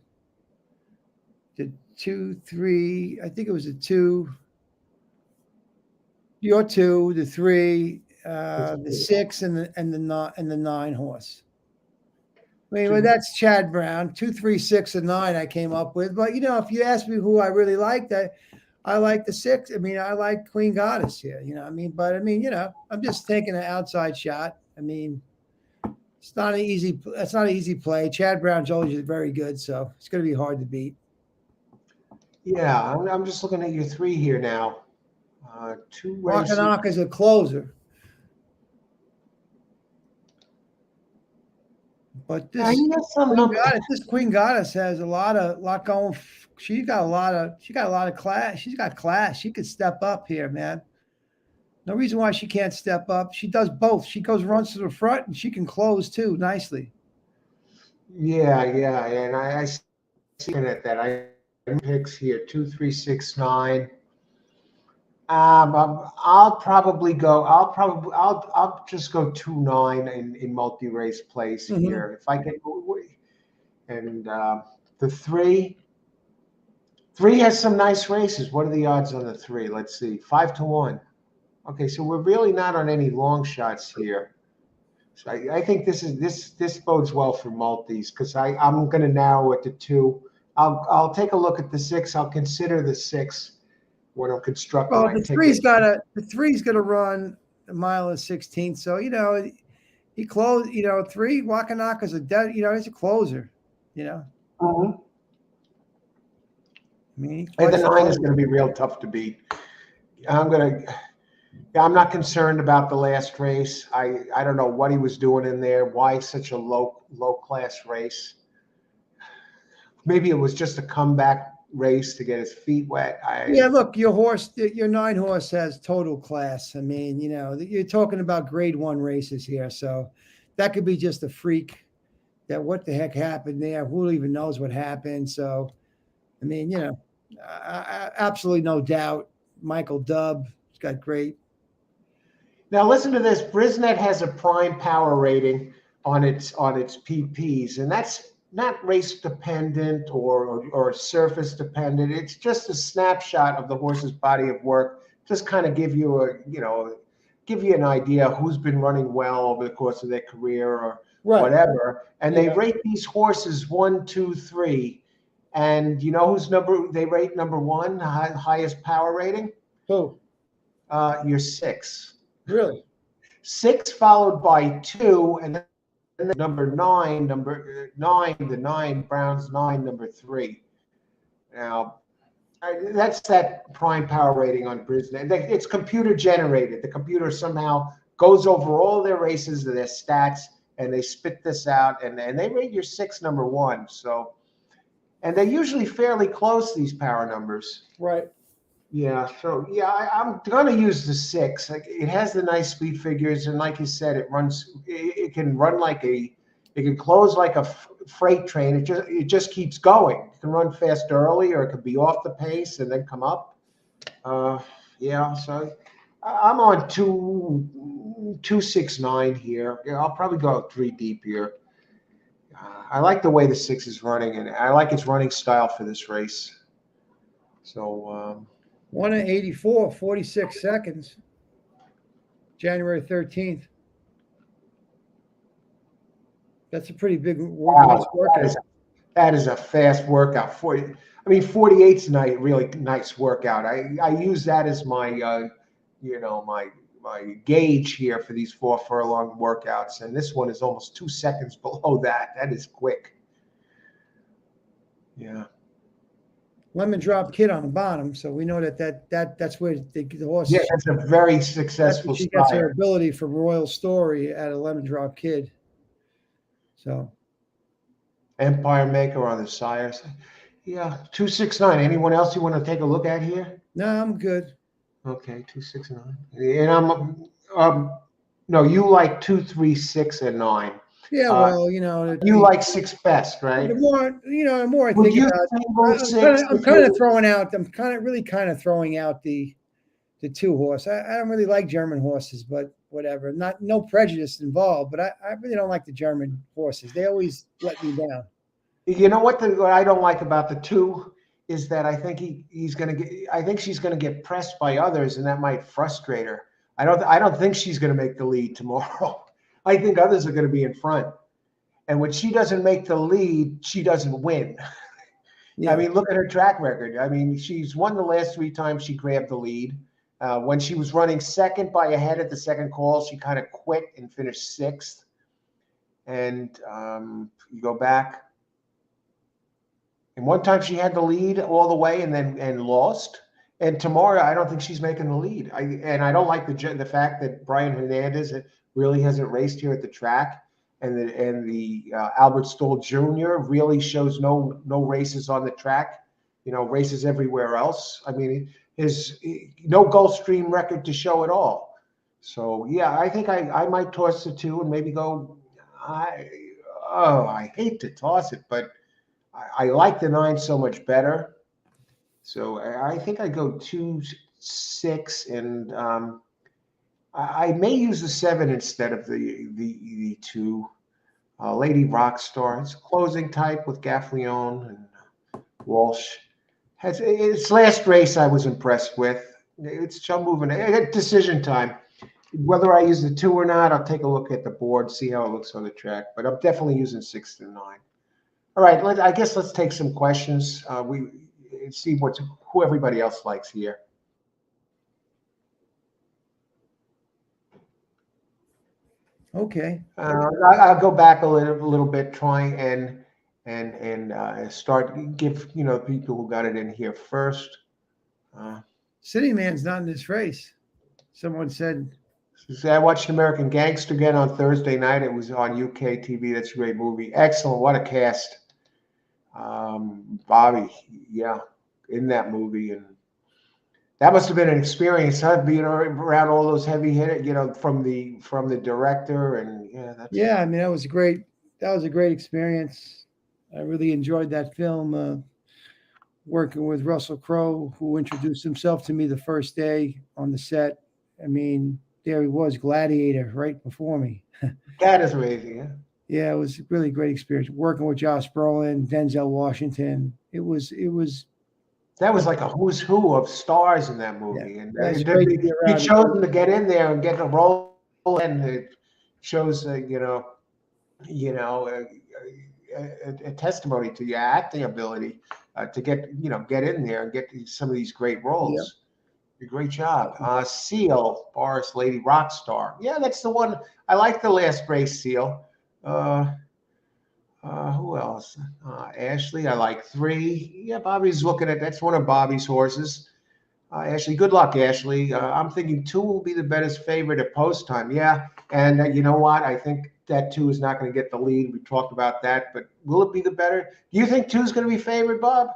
[SPEAKER 2] 2, 3. I think it was a 2. Your 2, the 3, the 6, and the 9 horse. I mean, well, that's Chad Brown. 2, 3, 6, and 9. I came up with, but if you ask me who I really liked, I like the 6. I mean, I like Queen Goddess here. But I'm just taking an outside shot. I mean, it's not an easy. It's not an easy play. Chad Brown's always very good, so it's going to be hard to beat.
[SPEAKER 1] Yeah, I'm just looking at your 3 here now. 2 races.
[SPEAKER 2] Wakanaka's a closer, but this Queen Goddess has a lot going. She's got a lot of class. She's got class. She could step up here, man. No reason why she can't step up. She does both. She runs to the front, and she can close too nicely.
[SPEAKER 1] Yeah, and I see that I picks here 2, 3, 6, 9. I'll just go 2, 9 in multi-race place here if I get away. And the 3 has some nice races. What are the odds on the 3? Let's see, 5-1. Okay, so we're really not on any long shots here. So I think this bodes well for multis because I'm going to narrow it to 2. I'll take a look at the 6. I'll consider the 6 when I'm constructing.
[SPEAKER 2] Well, the 3's got to run a mile and 16. So he closed. 3 Wakanaka's he's a closer.
[SPEAKER 1] Mm-hmm.
[SPEAKER 2] I mean,
[SPEAKER 1] and the 9 is going to be real tough to beat. I'm not concerned about the last race. I don't know what he was doing in there. Why such a low class race? Maybe it was just a comeback race to get his feet wet.
[SPEAKER 2] Look, your 9 horse has total class. I mean, you're talking about grade 1 races here, so that could be just a freak. That what the heck happened there? Who even knows what happened? So, I mean, absolutely no doubt. Michael Dubb, he's got great.
[SPEAKER 1] Now listen to this. Brisnet has a prime power rating on its PPs, and that's not race dependent or surface dependent. It's just a snapshot of the horse's body of work. Just kind of give you an idea who's been running well over the course of their career or whatever. And they rate these horses 1, 2, 3, And you know they rate number one, highest power rating?
[SPEAKER 2] Who?
[SPEAKER 1] Your 6.
[SPEAKER 2] Really?
[SPEAKER 1] 6 followed by 2, and then number 9, the 9, Browns 9, number 3. Now, that's that prime power rating on Brisbane. It's computer generated. The computer somehow goes over all their races and their stats, and they spit this out, and they rate your 6 number 1. So, and they're usually fairly close, these power numbers.
[SPEAKER 2] Right.
[SPEAKER 1] Yeah. So yeah, I'm gonna use the 6. Like, it has the nice speed figures, and like you said, it runs. It can run like it can close like a freight train. It just keeps going. It can run fast early, or it could be off the pace and then come up. Yeah. So I'm on 269 here. Yeah, I'll probably go 3 deep here. I like the way the 6 is running, and I like its running style for this race. So
[SPEAKER 2] 1:84, 46 seconds. January 13th. That's a pretty big
[SPEAKER 1] wow,
[SPEAKER 2] workout.
[SPEAKER 1] that is a fast workout. 48's a really nice workout. I use that as my my gauge here for these 4 furlong workouts, and this one is almost 2 seconds below that. That is quick. Yeah.
[SPEAKER 2] Lemon Drop Kid on the bottom, so we know that's where the horse.
[SPEAKER 1] Yeah, that's a very successful.
[SPEAKER 2] She gets her ability for Royal Story at a Lemon Drop Kid. So.
[SPEAKER 1] Empire Maker on the sires. Yeah, 269. Anyone else you want to take a look at here?
[SPEAKER 2] No, I'm good.
[SPEAKER 1] Okay, 269. And I'm no, you like 2, 3, 6, and 9.
[SPEAKER 2] Yeah, well,
[SPEAKER 1] you like 6 best, right?
[SPEAKER 2] The more I think about, I'm kind of throwing out. I'm really throwing out the 2 horse. I don't really like German horses, but whatever. No prejudice involved, but I really don't like the German horses. They always let me down.
[SPEAKER 1] You know what I don't like about the 2 is that I think she's going to get pressed by others, and that might frustrate her. I don't think she's going to make the lead tomorrow. I think others are going to be in front. And when she doesn't make the lead, she doesn't win. Yeah. I mean, look at her track record. I mean, she's won the last 3 times she grabbed the lead. When she was running second by a head at the second call, she kind of quit and finished 6th. And you go back. And one time she had the lead all the way and lost. And tomorrow, I don't think she's making the lead. I don't like the fact that Brian Hernandez really hasn't raced here at the track, and the Albert Stoll Jr. really shows no races on the track, races everywhere else. I mean, his no Gulfstream record to show at all. So yeah, I think I might toss the 2 and maybe go. I hate to toss it, but I like the 9 so much better. So I think I go 2, 6, and I may use the 7 instead of the 2. Lady Rockstar. It's a closing type with Gaffleone and Walsh. Its last race I was impressed with. It's still moving. Decision time. Whether I use the 2 or not, I'll take a look at the board, see how it looks on the track. But I'm definitely using 6 and 9. All right, I guess let's take some questions. We see who everybody else likes here.
[SPEAKER 2] Okay.
[SPEAKER 1] I'll go back a little bit, trying and start give people who got it in here first.
[SPEAKER 2] City Man's not in this race. Someone said.
[SPEAKER 1] I watched American Gangster again on Thursday night. It was on UK TV. That's a great movie. Excellent. What a cast. Bobby, yeah, in that movie, and that must have been an experience, huh? Being around all those heavy hitters, from the director, and yeah.
[SPEAKER 2] I mean, that was a great experience. I really enjoyed that film. Working with Russell Crowe, who introduced himself to me the first day on the set. I mean, there he was, Gladiator, right before me.
[SPEAKER 1] That is amazing, yeah.
[SPEAKER 2] Yeah, it was a really great experience. Working with Josh Brolin, Denzel Washington. It was.
[SPEAKER 1] That was like a who's who of stars in that movie,
[SPEAKER 2] yeah,
[SPEAKER 1] and he chose them to get in there and get the role, and it shows a testimony to your acting ability to get in there and get some of these great roles. Great job. Seal, Boris Lady Rockstar. Yeah, that's the one. I like the last race, Seal. Who else? Ashley, I like 3. Yeah, Bobby's looking at, that's one of Bobby's horses. Ashley, good luck, Ashley. I'm thinking 2 will be the best favorite at post time. Yeah, and you know what? I think that 2 is not going to get the lead. We talked about that, but will it be the better? Do you think 2 is going to be favored, Bob?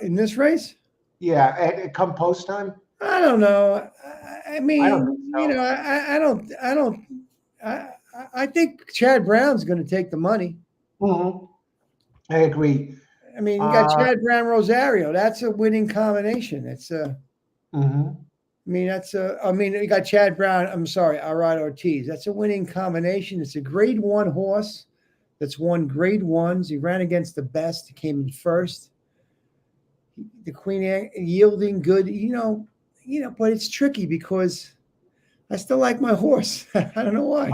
[SPEAKER 2] In this race?
[SPEAKER 1] Yeah, and come post time.
[SPEAKER 2] I don't know. I mean,
[SPEAKER 1] I don't think so.
[SPEAKER 2] you know, I think Chad Brown's going to take the money.
[SPEAKER 1] Mm-hmm. I agree.
[SPEAKER 2] I mean, you got Chad Brown Rosario. That's a winning combination. It's a.
[SPEAKER 1] Mm-hmm.
[SPEAKER 2] I mean, you got Chad Brown. I'm sorry, Arad Ortiz. That's a winning combination. It's a Grade 1 horse that's won Grade 1s. He ran against the best. He came in first. The Queen yielding good, but it's tricky because I still like my horse. I don't know why.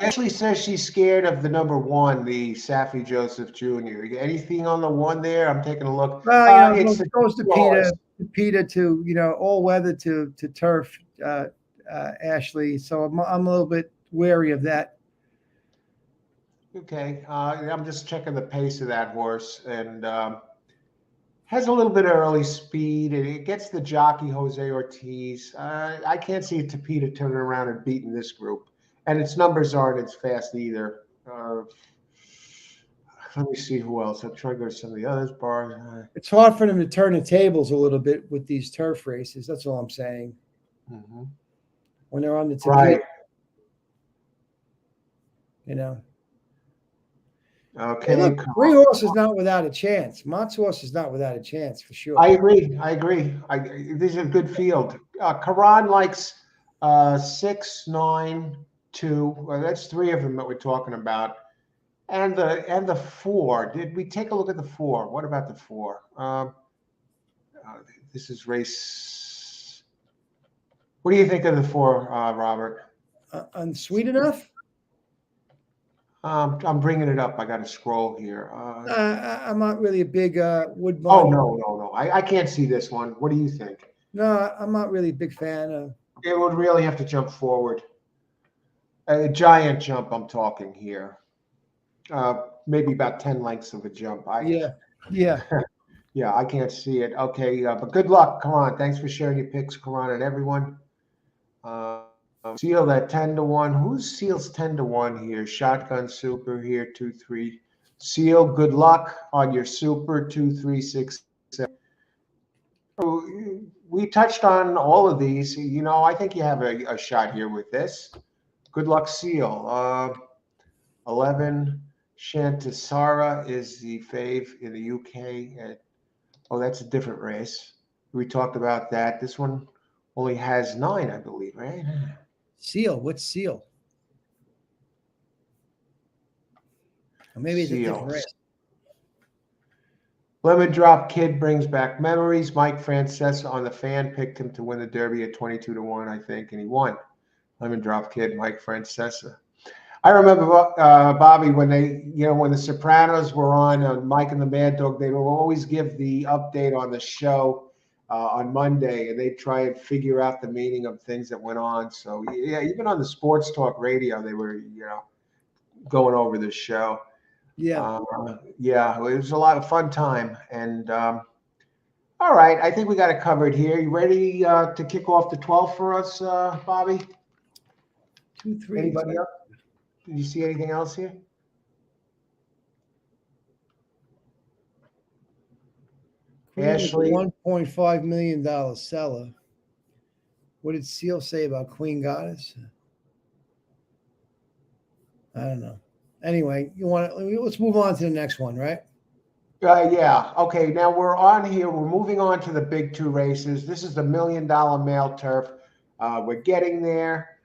[SPEAKER 1] Ashley says she's scared of the number 1, the Safi Joseph Jr. Anything on the 1 there? I'm taking a look.
[SPEAKER 2] Well, it goes to Peter to all weather to turf, Ashley. So I'm a little bit wary of that.
[SPEAKER 1] Okay, I'm just checking the pace of that horse, and has a little bit of early speed, and it gets the jockey Jose Ortiz. I can't see Tepita turning around and beating this group, and its numbers aren't as fast either. Let me see who else. I'm trying to go to some of the others. Bars.
[SPEAKER 2] It's hard for them to turn the tables a little bit with these turf races. That's all I'm saying.
[SPEAKER 1] Mm-hmm.
[SPEAKER 2] When they're on the Tepita,
[SPEAKER 1] right. Okay.
[SPEAKER 2] Hey, look, 3 Horse is not without a chance. Mott's horse is not without a chance for sure.
[SPEAKER 1] I agree. This is a good field. Karan likes 6, 9, 2. Well, that's 3 of them that we're talking about. And the 4. Did we take a look at the 4? What about the 4? This is race. What do you think of the 4, Robert?
[SPEAKER 2] Sweet enough?
[SPEAKER 1] I'm bringing it up. I got to scroll here.
[SPEAKER 2] I'm not really a big Woodbine.
[SPEAKER 1] Oh, no. I can't see this one. What do you think?
[SPEAKER 2] No, I'm not really a big fan of.
[SPEAKER 1] It would really have to jump forward. A giant jump, I'm talking here. Maybe about 10 lengths of a jump.
[SPEAKER 2] Yeah.
[SPEAKER 1] Yeah, I can't see it. Okay, but good luck. Come on. Thanks for sharing your picks, Karan, and everyone. Seal that 10-1. Who's Seal's 10-1 here? Shotgun Super here, 2, 3. Seal, good luck on your Super, 2, 3, 6, 7. We touched on all of these. I think you have a shot here with this. Good luck, Seal. 11. Shantasara is the fave in the UK. That's a different race. We talked about that. This one only has 9, I believe, right?
[SPEAKER 2] Seal. What's Seal? Or maybe it's a different race.
[SPEAKER 1] Lemon Drop Kid brings back memories. Mike Francesa on the fan picked him to win the Derby at 22-1, I think, and he won. Lemon Drop Kid, Mike Francesa. I remember, Bobby, when when the Sopranos were on Mike and the Mad Dog, they would always give the update on the show on Monday, and they'd try and figure out the meaning of things that went on. So, yeah, even on the Sports Talk radio, they were, going over the show.
[SPEAKER 2] Yeah.
[SPEAKER 1] It was a lot of fun time. And all right, I think we got it covered here. You ready to kick off the 12 for us, Bobby?
[SPEAKER 2] 2, 3.
[SPEAKER 1] Anybody else? Did you see anything else here? Ashley,
[SPEAKER 2] $1.5 million seller. What did Seal say about Queen Goddess? I don't know. Anyway, let's move on to the next one, right?
[SPEAKER 1] Yeah. Okay. Now we're on here. We're moving on to the big 2 races. This is the $1 million male turf. We're getting there.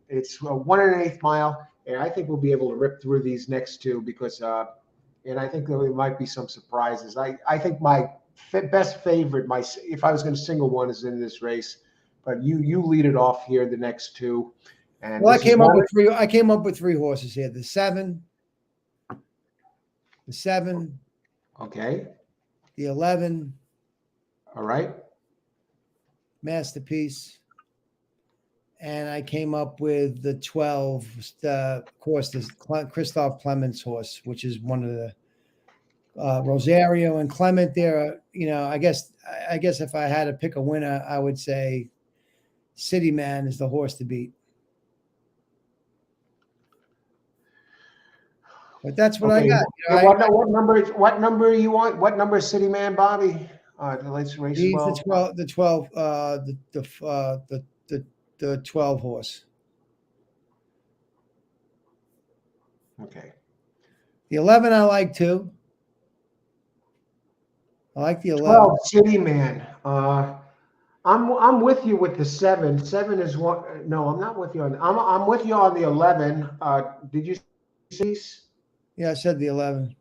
[SPEAKER 1] It's 1 1/8 mile, and I think we'll be able to rip through these next 2 because, and I think there might be some surprises. I think my best favorite, if I was going to single one, is in this race. But you lead it off here, the next 2. And
[SPEAKER 2] well, I came up with 3 horses here: the 7, the 7,
[SPEAKER 1] Okay.
[SPEAKER 2] the 11,
[SPEAKER 1] All right.
[SPEAKER 2] Masterpiece, and I came up with the 12. Of course, this Christoph Clement's horse, which is one of the Rosario and Clement. There, I guess if I had to pick a winner, I would say City Man is the horse to beat. But that's what
[SPEAKER 1] Okay.
[SPEAKER 2] I got.
[SPEAKER 1] What number you want? What number is City Man, Bobby? Let's race
[SPEAKER 2] He's
[SPEAKER 1] 12.
[SPEAKER 2] the 12, the 12 horse.
[SPEAKER 1] Okay.
[SPEAKER 2] The 11 I like too. I like the 11.
[SPEAKER 1] 12 City Man. I'm with you with the 7. 7 is one. No, I'm not with you on. I'm with you on the 11. Did you see?
[SPEAKER 2] Yeah, I said the 11.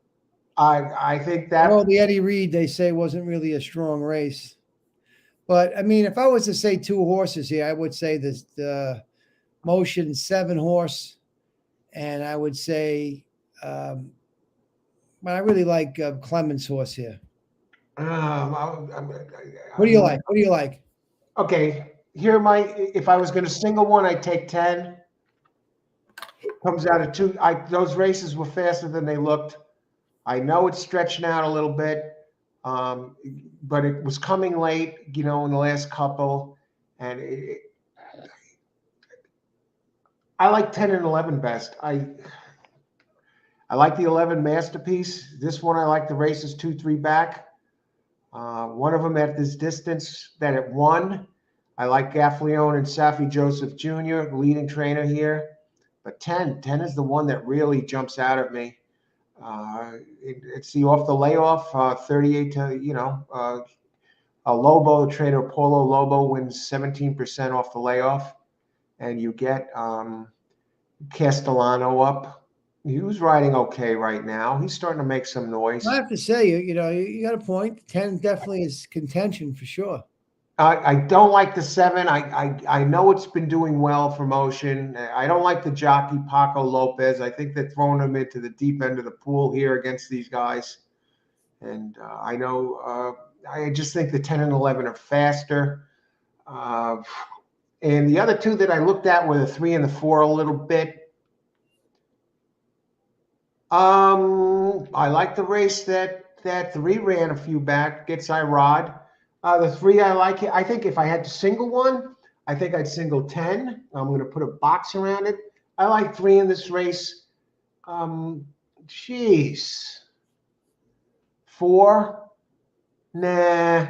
[SPEAKER 1] I think that.
[SPEAKER 2] Well, the Eddie Reed, they say, wasn't really a strong race. But, I mean, if I was to say 2 horses here, I would say the Motion 7 horse. And I would say, but I really like Clement's horse here. What do you like? What do you like?
[SPEAKER 1] Okay. If I was going to single one, I'd take 10. Comes out of 2. Those races were faster than they looked. I know it's stretching out a little bit, but it was coming late, in the last couple. And I like 10 and 11 best. I like the 11 Masterpiece. This one, I like the races 2, 3 back. One of them at this distance that it won. I like Gaffleone and Safi Joseph Jr., leading trainer here. But 10 is the one that really jumps out at me. It's the off the layoff, 38 to, Lobo, the trainer Polo Lobo wins 17% off the layoff. And you get Castellano up. He was riding okay right now. He's starting to make some noise.
[SPEAKER 2] I have to say, you got a point. 10 definitely is contention for sure.
[SPEAKER 1] I don't like the 7. I know it's been doing well for Motion. I don't like the jockey Paco Lopez. I think they're throwing him into the deep end of the pool here against these guys. And I know I just think the 10 and 11 are faster. And the other 2 that I looked at were the 3 and the 4 a little bit. I like the race that 3 ran a few back, Gets Irod. The 3 I like it. I think if I had to single one, I think I'd single 10. I'm going to put a box around it. I like 3 in this race. 4? Nah,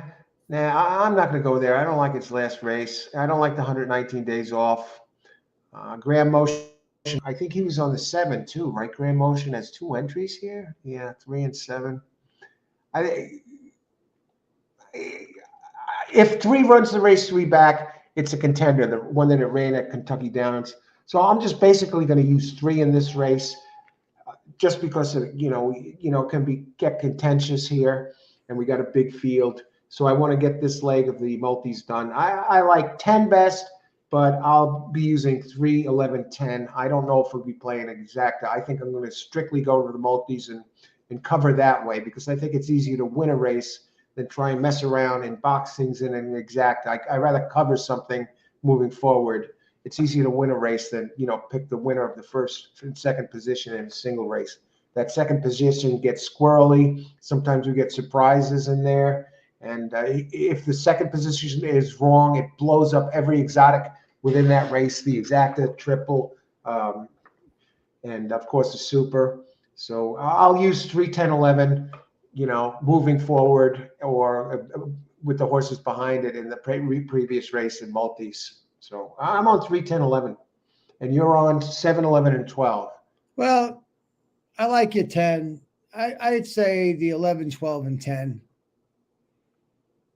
[SPEAKER 1] I'm not going to go there. I don't like its last race. I don't like the 119 days off. Grand Motion, I think he was on the 7 too, right? Grand Motion has 2 entries here. Yeah, 3 and 7. If 3 runs the race 3 back, it's a contender, the one that it ran at Kentucky Downs. So I'm just basically going to use 3 in this race, just because it, can get contentious here, and we got a big field. So I want to get this leg of the multis done. I like 10 best, but I'll be using 3, 11, 10. I don't know if we'll be playing exacta. I think I'm going to strictly go to the multis and cover that way, because I think it's easier to win a race than try and mess around and box things in an exact. I rather cover something moving forward. It's easier to win a race than, pick the winner of the first and second position in a single race. That second position gets squirrely. Sometimes we get surprises in there. And if the second position is wrong, it blows up every exotic within that race, the exacta, triple, and of course the super. So I'll use 3, 10, 11. Moving forward, or with the horses behind it in the previous race in multis. So I'm on 3, 10, 11, and you're on 7, 11, and 12.
[SPEAKER 2] Well, I like your 10. I'd say the 11, 12, and 10.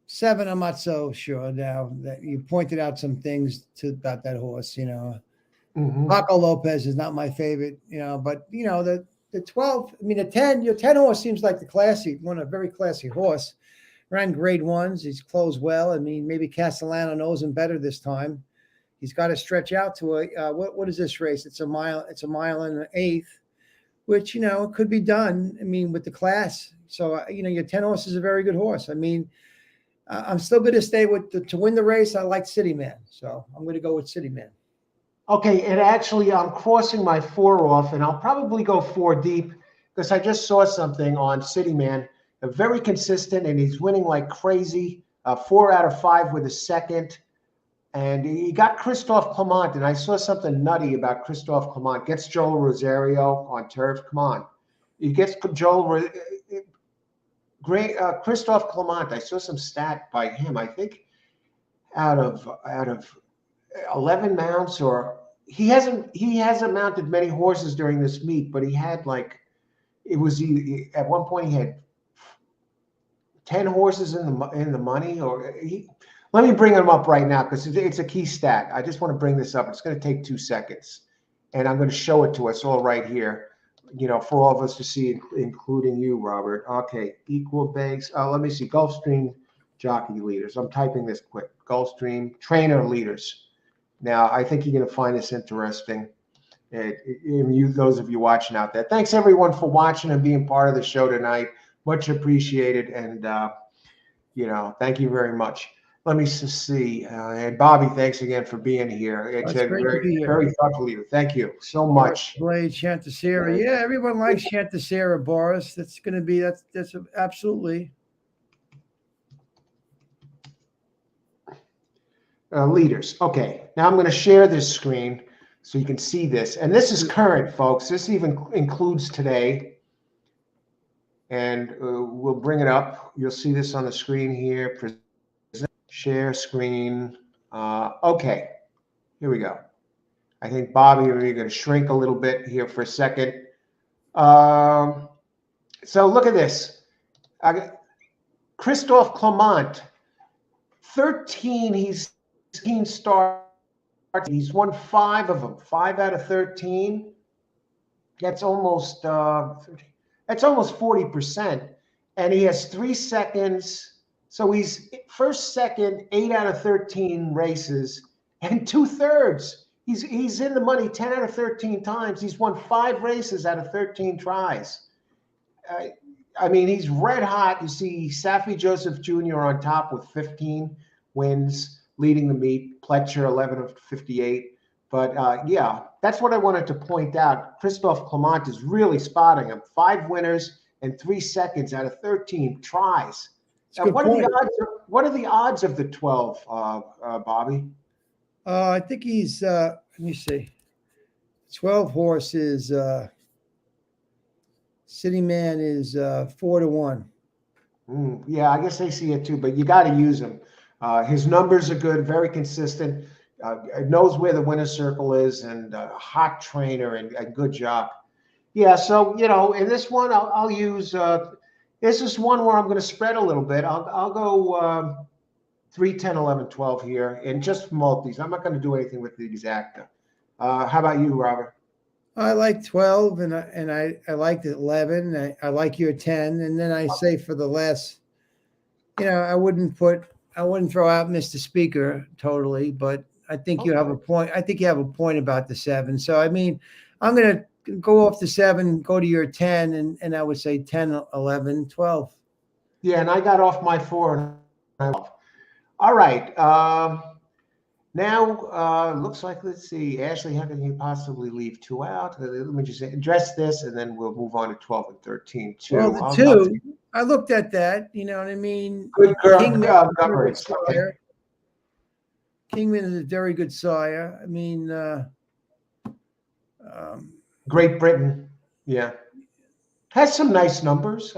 [SPEAKER 2] 7, I'm not so sure now. That you pointed out some things about that horse. Paco Lopez is not my favorite. But the 12, the 10, your 10 horse seems like a very classy horse. Ran grade 1s. He's closed well. Maybe Castellano knows him better this time. He's got to stretch out to what is this race? It's a mile and an eighth. which, it could be done. I mean, with the class. So, your 10 horse is a very good horse. I mean, I'm still going to stay with to win the race. I like City Man. So I'm going to go with City Man.
[SPEAKER 1] Okay, and actually, I'm crossing my 4 off, and I'll probably go 4 deep because I just saw something on City Man, very consistent, and he's winning like crazy. 4 out of 5 with a second, and he got Christophe Clement, and I saw something nutty about Christophe Clement. Gets Joel Rosario on turf. Come on, he gets Christophe Clement. I saw some stat by him. I think out of 11 mounts, or he hasn't mounted many horses during this meet, but he had at one point he had 10 horses in the money, let me bring him up right now because it's a key stat. I just want to bring this up. It's going to take 2 seconds, and I'm going to show it to us all right here, for all of us to see, including you, Robert. Okay, equal banks. Let me see. Gulfstream jockey leaders. I'm typing this quick. Gulfstream trainer leaders. Now, I think you're going to find this interesting. Those of you watching out there. Thanks, everyone, for watching and being part of the show tonight. Much appreciated. And, thank you very much. Let me see. And Bobby, thanks again for being here. It's
[SPEAKER 2] Great to be here.
[SPEAKER 1] Very thoughtful of you. Thank you so much.
[SPEAKER 2] Blade Chanticleer. Yeah, everyone likes Chanticleer, Boris. That's going to be, that's absolutely.
[SPEAKER 1] Leaders. Okay, now I'm going to share this screen so you can see this. And this is current, folks. This even includes today. And we'll bring it up. You'll see this on the screen here. Present, share screen. Okay, here we go. I think, Bobby, we're going to shrink a little bit here for a second. So look at this. Christophe Clement, 13, he's starts. He's won 5 of them, 5 out of 13. That's almost 40%. And he has 3 seconds. So he's first, second, 8 out of 13 races, and 2/3. He's in the money 10 out of 13 times. He's won 5 races out of 13 tries. I mean, he's red hot. You see Safi Joseph Jr. on top with 15 wins, leading the meet. Pletcher 11 of 58. But yeah, that's what I wanted to point out. Christophe Clement is really spotting him. 5 winners and 3 seconds out of 13 tries. What are the odds of the 12, Bobby?
[SPEAKER 2] I think he's. Let me see. 12 horses. City Man is 4-1.
[SPEAKER 1] Yeah, I guess they see it too, but you got to use him. His numbers are good, very consistent. Knows where the winner's circle is, and a hot trainer and a good job. Yeah, so in this one, I'll use. This is one where I'm going to spread a little bit. I'll go 3, 10, 11, 12 here, and just multis. I'm not going to do anything with the exacta. How about you, Robert?
[SPEAKER 2] I like 12, and I liked 11. I like your 10, and then I say for the last, I wouldn't throw out Mr. Speaker totally, but I think you have a point. I think you have a point about the 7. So I mean, I'm going to go off the 7, go to your 10, and I would say 10, 11, 12.
[SPEAKER 1] Yeah, and I got off my 4 and 12. All right. Now, looks like, let's see, Ashley, how can you possibly leave 2 out? Let me just address this, and then we'll move on to 12 and 13, too.
[SPEAKER 2] Well, the 2, I looked at that, you know what I mean?
[SPEAKER 1] Good
[SPEAKER 2] governance. Kingman is a very good sire. I mean,
[SPEAKER 1] Great Britain, yeah. Has some nice numbers,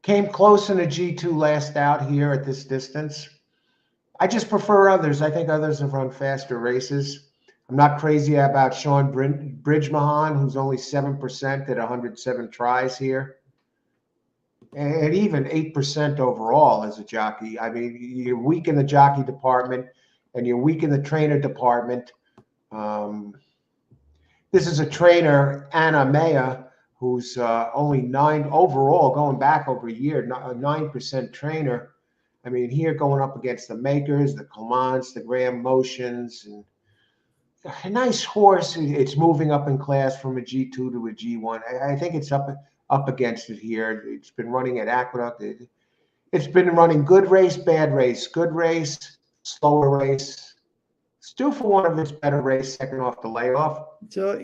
[SPEAKER 1] Came close in a G2 last out here at this distance. I just prefer others. I think others have run faster races. I'm not crazy about Sean Bridgemahan, who's only 7% at 107 tries here. And even 8% overall as a jockey. I mean, you're weak in the jockey department, and you're weak in the trainer department. This is a trainer, Anna Maya, who's only 9 overall, going back over a year, a 9% trainer. I mean, here going up against the Makers, the Clements, the Graham Motions, and a nice horse. It's moving up in class from a G2 to a G1. I think it's up against it here. It's been running at Aqueduct. It's been running good race, bad race, good race, slower race. It's due for one of its better race, second off the layoff.
[SPEAKER 2] So,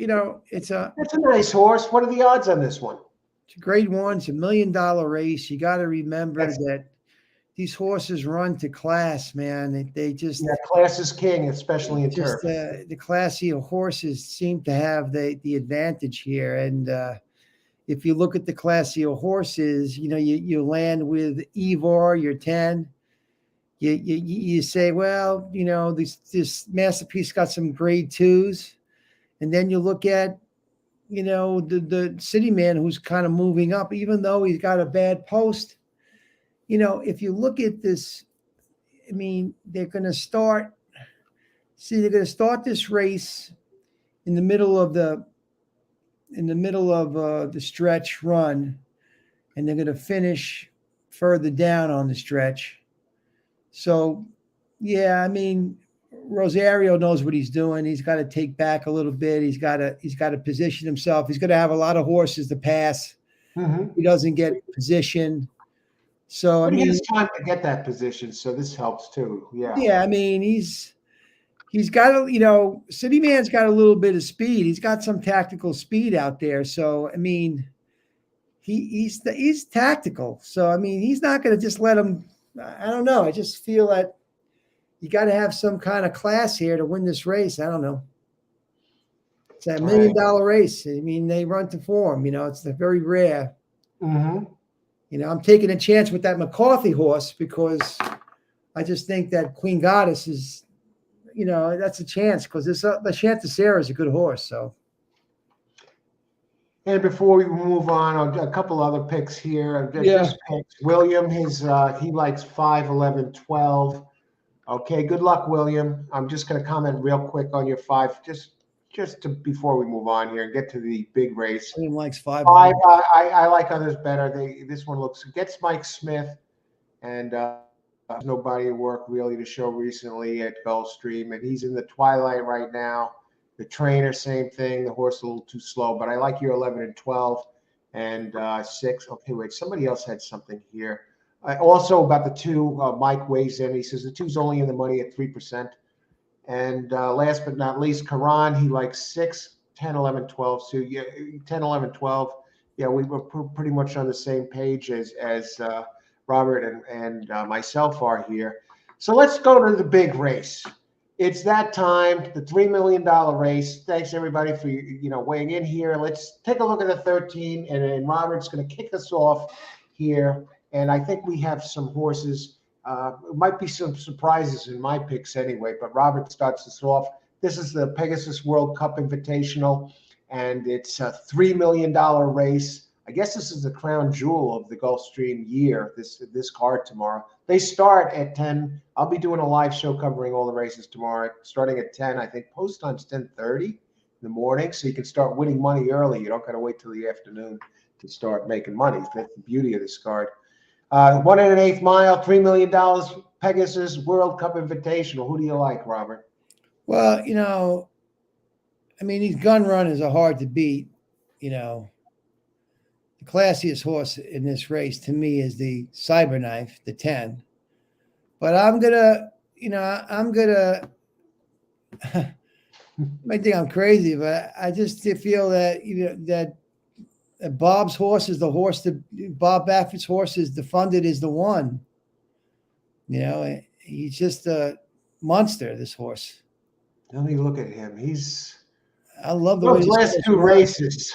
[SPEAKER 2] it's a
[SPEAKER 1] nice horse. What are the odds on this one?
[SPEAKER 2] It's a grade one. It's $1 million race. You got to remember that these horses run to class, man. They just
[SPEAKER 1] class is king, especially in turf.
[SPEAKER 2] The classier horses seem to have the advantage here. And if you look at the classier horses, you land with Ivor, you're 10. You say, well, this Masterpiece got some grade twos, and then you look at the City Man, who's kind of moving up, even though he's got a bad post. If you look at this, I mean, they're going to start this race in the middle of the stretch run, and they're going to finish further down on the stretch. So, yeah, I mean, Rosario knows what he's doing. He's got to take back a little bit. He's got to position himself. He's going to have a lot of horses to pass.
[SPEAKER 1] Mm-hmm.
[SPEAKER 2] He doesn't get position. So,
[SPEAKER 1] but he has time to get that position, so this helps too.
[SPEAKER 2] Yeah, I mean, he's got City Man's got a little bit of speed. He's got some tactical speed out there. So, I mean, he's tactical. So, I mean, he's not going to just let him. I don't know. I just feel that you got to have some kind of class here to win this race. I don't know. It's a $1 million race. I mean, they run to form. It's very rare.
[SPEAKER 1] Mm-hmm.
[SPEAKER 2] I'm taking a chance with that McCarthy horse because I just think that Queen Goddess is, that's a chance because the Chanticleer is a good horse. So.
[SPEAKER 1] And before we move on, a couple other picks here. Just picks. William, he likes 5, 11, 12. Okay, good luck, William. I'm just going to comment real quick on your 5, before we move on here and get to the big race.
[SPEAKER 2] William likes 5.
[SPEAKER 1] I like others better. This one gets Mike Smith, and there's no body of work really to show recently at Gulfstream, and he's in the twilight right now. The trainer, same thing. The horse a little too slow, but I like your 11 and 12 and 6. Okay, wait, somebody else had something here. Also about the 2, Mike weighs in. He says the 2's only in the money at 3%. And last but not least, Karan, he likes 6, 10, 11, 12. So yeah, 10, 11, 12. Yeah, we were pretty much on the same page as Robert and myself are here. So let's go to the big race. It's that time, the $3 million race. Thanks everybody for weighing in here. Let's take a look at the 13, and then Robert's going to kick us off here. And I think we have some horses. It might be some surprises in my picks anyway, but Robert starts us off. This is the Pegasus World Cup Invitational, and it's a $3 million race. I guess this is the crown jewel of the Gulfstream year, this card tomorrow. They start at 10. I'll be doing a live show covering all the races tomorrow, starting at 10. I think post time's 10:30 in the morning, so you can start winning money early. You don't got to wait till the afternoon to start making money. That's the beauty of this card. 1 1/8 mile, $3 million, Pegasus World Cup Invitational. Who do you like, Robert?
[SPEAKER 2] Well, I mean, these gun runners are hard to beat. The classiest horse in this race to me is the Cyberknife, the 10. But I'm gonna, might think I'm crazy, but I just feel that that Bob's horse is the horse that Bob Baffert's horse is funded is the one. He's just a monster, this horse.
[SPEAKER 1] Let me look at him.
[SPEAKER 2] I love the way
[SPEAKER 1] those last 2 races.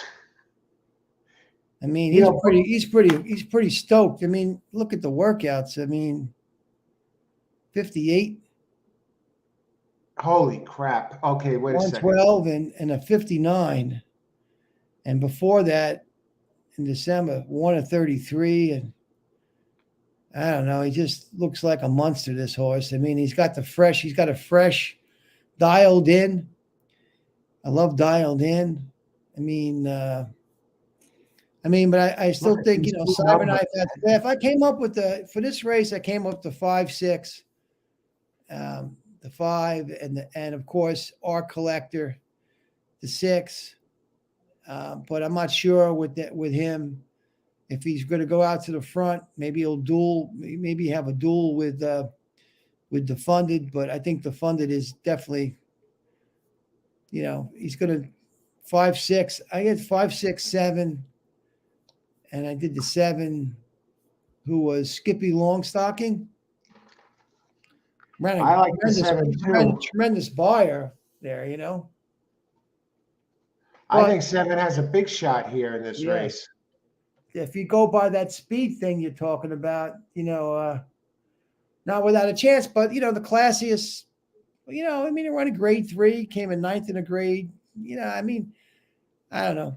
[SPEAKER 2] I mean, he's pretty stoked. I mean, look at the workouts. I mean, 58.
[SPEAKER 1] Holy crap. Okay, wait a second.
[SPEAKER 2] 112 and a 59. And before that, in December, 1-33. And I don't know. He just looks like a monster, this horse. I mean, he's got a fresh, dialed in. I love dialed in. But I still think, Cyberknife, if I came up with for this race, I came up to 5, 6. the 5, and of course our collector, the 6. But I'm not sure with him if he's going to go out to the front. Maybe he'll duel. Maybe have a duel with the funded. But I think the funded is definitely, he's going to 5, 6. I get 5, 6, 7, and I did the 7, who was Skippy Longstocking.
[SPEAKER 1] I like the 7 too.
[SPEAKER 2] Tremendous buyer there,
[SPEAKER 1] I think 7 has a big shot here in this race.
[SPEAKER 2] If you go by that speed thing you're talking about, not without a chance, but the classiest, he ran a grade 3, came in 9th in a grade. I don't know.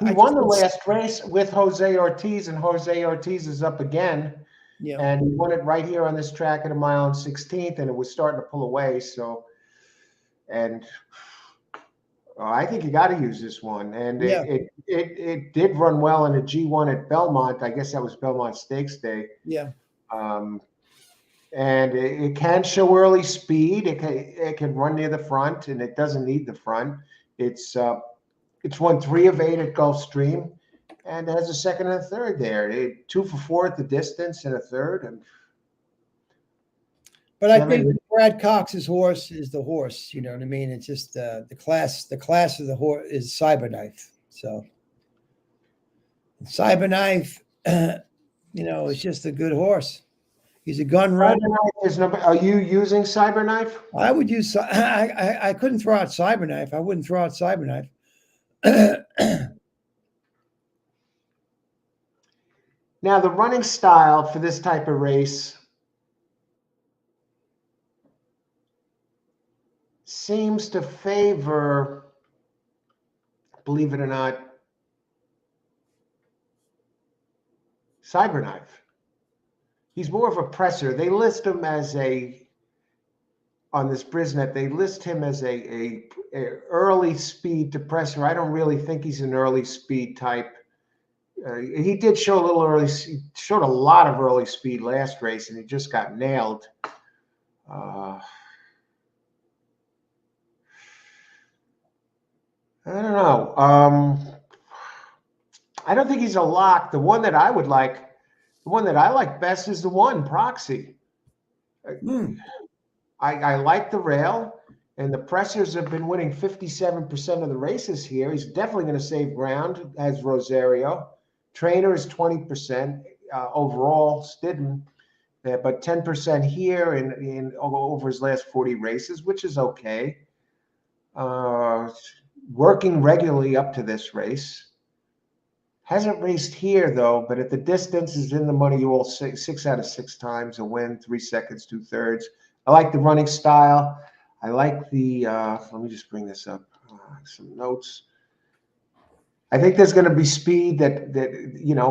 [SPEAKER 1] He won the last race with Jose Ortiz, and Jose Ortiz is up again. Yeah. And he won it right here on this track at 1 mile and 16th, and it was starting to pull away. So, and I think you got to use this one. And it did run well in a G1 at Belmont. I guess that was Belmont Stakes Day.
[SPEAKER 2] Yeah.
[SPEAKER 1] And it can show early speed. It can run near the front, and it doesn't need the front. It's won 3 of 8 at Gulfstream, and has a 2nd and a 3rd there. 2 for 4 at the distance and a 3rd.
[SPEAKER 2] But I think Brad Cox's horse is the horse. You know what I mean? It's just the class. The class of the horse is Cyberknife. So Cyberknife, is just a good horse. He's a gun runner.
[SPEAKER 1] Are you using Cyberknife?
[SPEAKER 2] I would use. I couldn't throw out Cyberknife. I wouldn't throw out Cyberknife.
[SPEAKER 1] Now, the running style for this type of race seems to favor, believe it or not, Cyberknife. He's more of a presser. They list him as on this Brisnet, they list him as a early speed to presser. I don't really think he's an early speed type. He did show a little early. He showed a lot of early speed last race, and he just got nailed. I don't know. I don't think he's a lock. The one that I like best is the 1 Proxy. I like the rail, and the pressers have been winning 57% of the races here. He's definitely going to save ground, as Rosario. Trainer is 20% overall, Stidham, but 10% here in over his last 40 races, which is okay. Working regularly up to this race. Hasn't raced here, though, but at the distance is in the money all 6 out of 6 times, a win, 3 seconds, 2/3. I like the running style. I like the, let me just bring this up, some notes. I think there's going to be speed that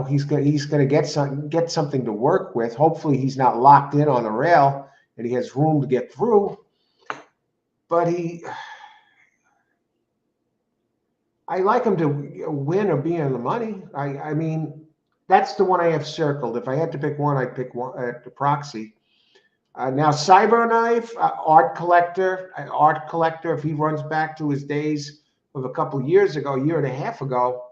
[SPEAKER 1] he's going to get something to work with. Hopefully he's not locked in on the rail and he has room to get through. But I like him to win or be in the money. I mean, that's the one I have circled. If I had to pick one, I'd pick one at the Proxy. Now, Cyberknife, Art Collector, if he runs back to his days of a couple of years ago, a year and a half ago,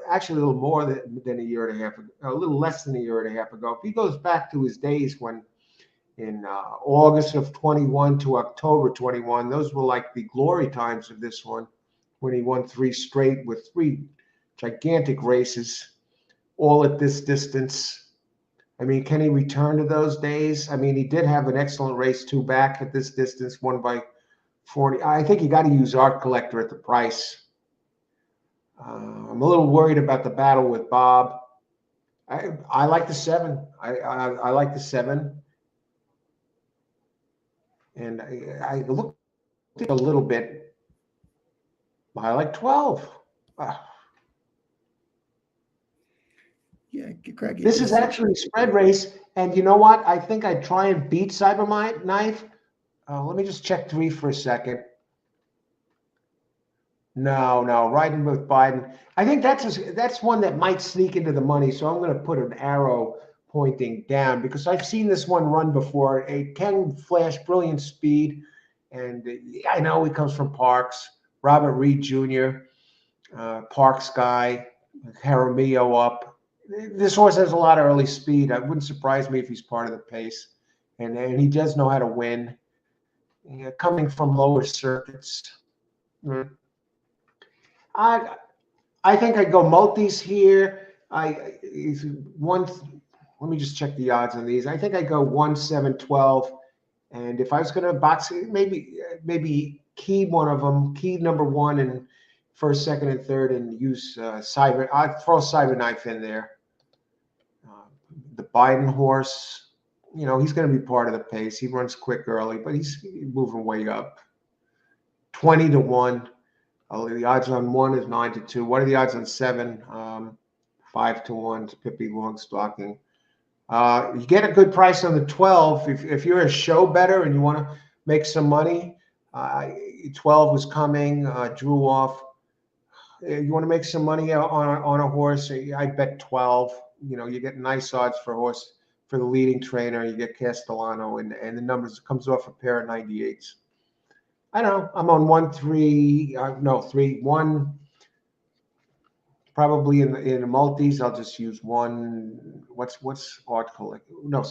[SPEAKER 1] actually a little more than a year and a half ago, a little less than a year and a half ago. If he goes back to his days when in August of 21 to October 21, those were like the glory times of this one, when he won 3 straight with 3 gigantic races, all at this distance. I mean, can he return to those days? I mean, he did have an excellent race 2 back at this distance, won by 40. I think you got to use Art Collector at the price. I'm a little worried about the battle with Bob. I like the 7. I like the 7. And I looked a little bit. I like 12.
[SPEAKER 2] Yeah, Craig.
[SPEAKER 1] This is actually a spread race, and you know what? I think I'd try and beat Cyberknife. Let me just check 3 for a second. No, riding with Biden. I think that's one that might sneak into the money, so I'm going to put an arrow pointing down because I've seen this one run before. It can flash brilliant speed, and I know he comes from Parks. Robert Reed Jr., Parks guy, Jaramillo up. This horse has a lot of early speed. It wouldn't surprise me if he's part of the pace, and he does know how to win. Coming from lower circuits, I I think I'd go multis here. He's one. Let me just check the odds on these. I think I'd go 1-7-12, and if I was going to box it, maybe key one of them, key number one and first, second, and third, and use Cyber. I'd throw Cyberknife in there. The Biden horse, he's going to be part of the pace. He runs quick early, but he's moving way up. 20-1. The odds on 1 is 9-2. What are the odds on 7? 5-1. It's Pippi Longstocking. You get a good price on the 12. If you're a show bettor and you want to make some money, 12 was coming, drew off. You want to make some money on a horse, I bet 12. You get nice odds for a horse for the leading trainer. You get Castellano, and the numbers comes off a pair of 98s. I don't know. I'm on 3-1. Probably in the multis, I'll just use one. What's Art Collector? No,